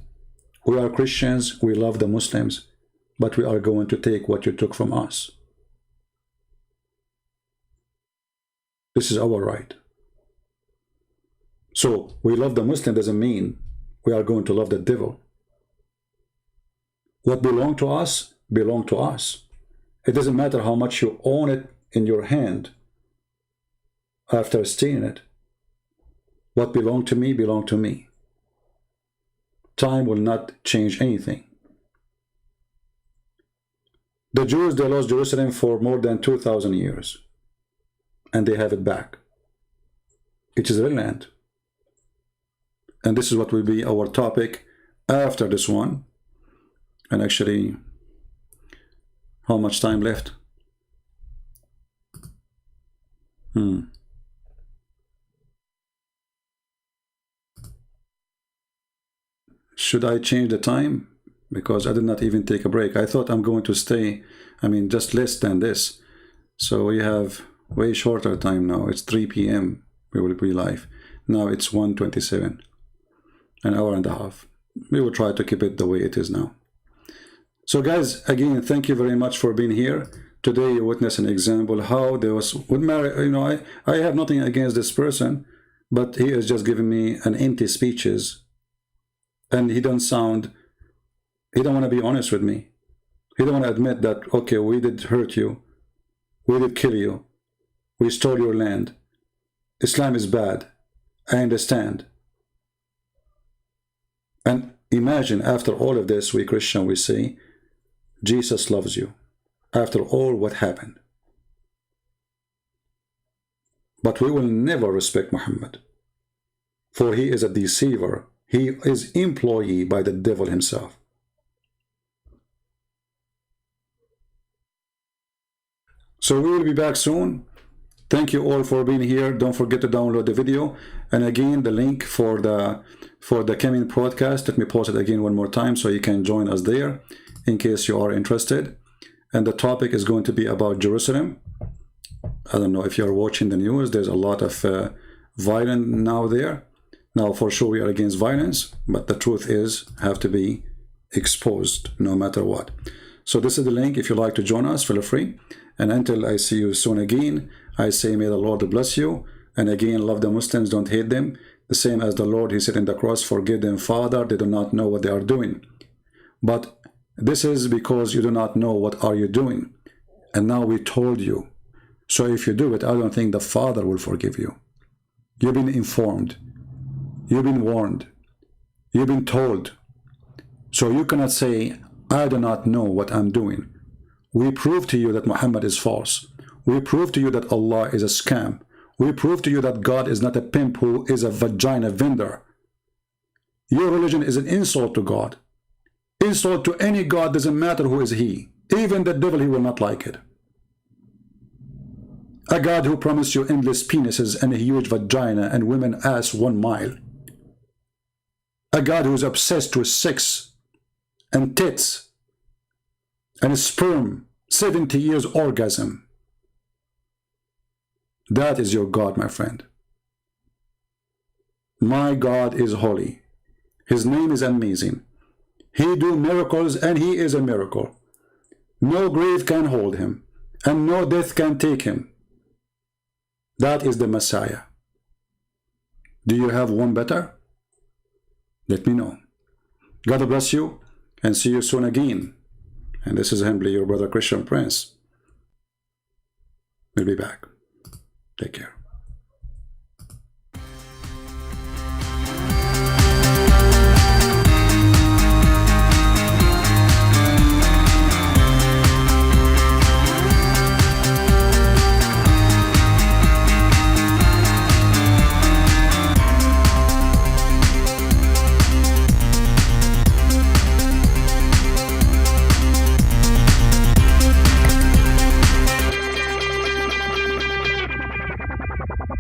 we are Christians, we love the Muslims, but we are going to take what you took from us. This is our right. So, we love the Muslim doesn't mean we are going to love the devil. What belongs to us, belongs to us. It doesn't matter how much you own it in your hand after stealing it. What belongs to me, belongs to me. Time will not change anything. The Jews, they lost Jerusalem for more than 2,000 years. And they have it back. It is their land. And this is what will be our topic after this one. And actually, how much time left? Should I change the time? Because I did not even take a break. I thought I'm going to stay, just less than this. So we have way shorter time now. It's 3 p.m. we will be live. Now it's 1:27. An hour and a half. We will try to keep it the way it is now. So guys, again, thank you very much for being here. Today you witnessed an example how there was would marry. I have nothing against this person, but he is just giving me an empty speeches, and he don't want to be honest with me. He don't want to admit that, okay, we did hurt you, we did kill you, we stole your land. Islam is bad. I understand. And imagine after all of this, we Christian, we say, Jesus loves you. After all what happened. But we will never respect Muhammad. For he is a deceiver. He is employee by the devil himself. So we will be back soon. Thank you all for being here. Don't forget to download the video. And again, the link for the coming podcast, let me post it again one more time so you can join us there in case you are interested. And the topic is going to be about Jerusalem. I don't know if you're watching the news. There's a lot of violence now there. Now, for sure, we are against violence, but the truth is have to be exposed no matter what. So this is the link. If you'd like to join us, feel free. And until I see you soon again, I say may the Lord bless you. And again, love the Muslims, don't hate them. The same as the Lord, he said in the cross, forgive them, Father, they do not know what they are doing. But this is because you do not know what are you doing. And now we told you. So if you do it, I don't think the Father will forgive you. You've been informed. You've been warned. You've been told. So you cannot say, I do not know what I'm doing. We prove to you that Muhammad is false. We prove to you that Allah is a scam. We prove to you that God is not a pimp who is a vagina vendor. Your religion is an insult to God. Insult to any God, doesn't matter who is he. Even the devil, he will not like it. A God who promised you endless penises and a huge vagina and women ass 1 mile. A God who is obsessed with sex and tits and sperm, 70 years orgasm. That is your God, my friend. My God is holy. His name is amazing. He do miracles and he is a miracle. No grave can hold him and no death can take him. That is the Messiah. Do you have one better? Let me know. God bless you and see you soon again. And this is humbly your brother Christian Prince. We'll be back. Take care.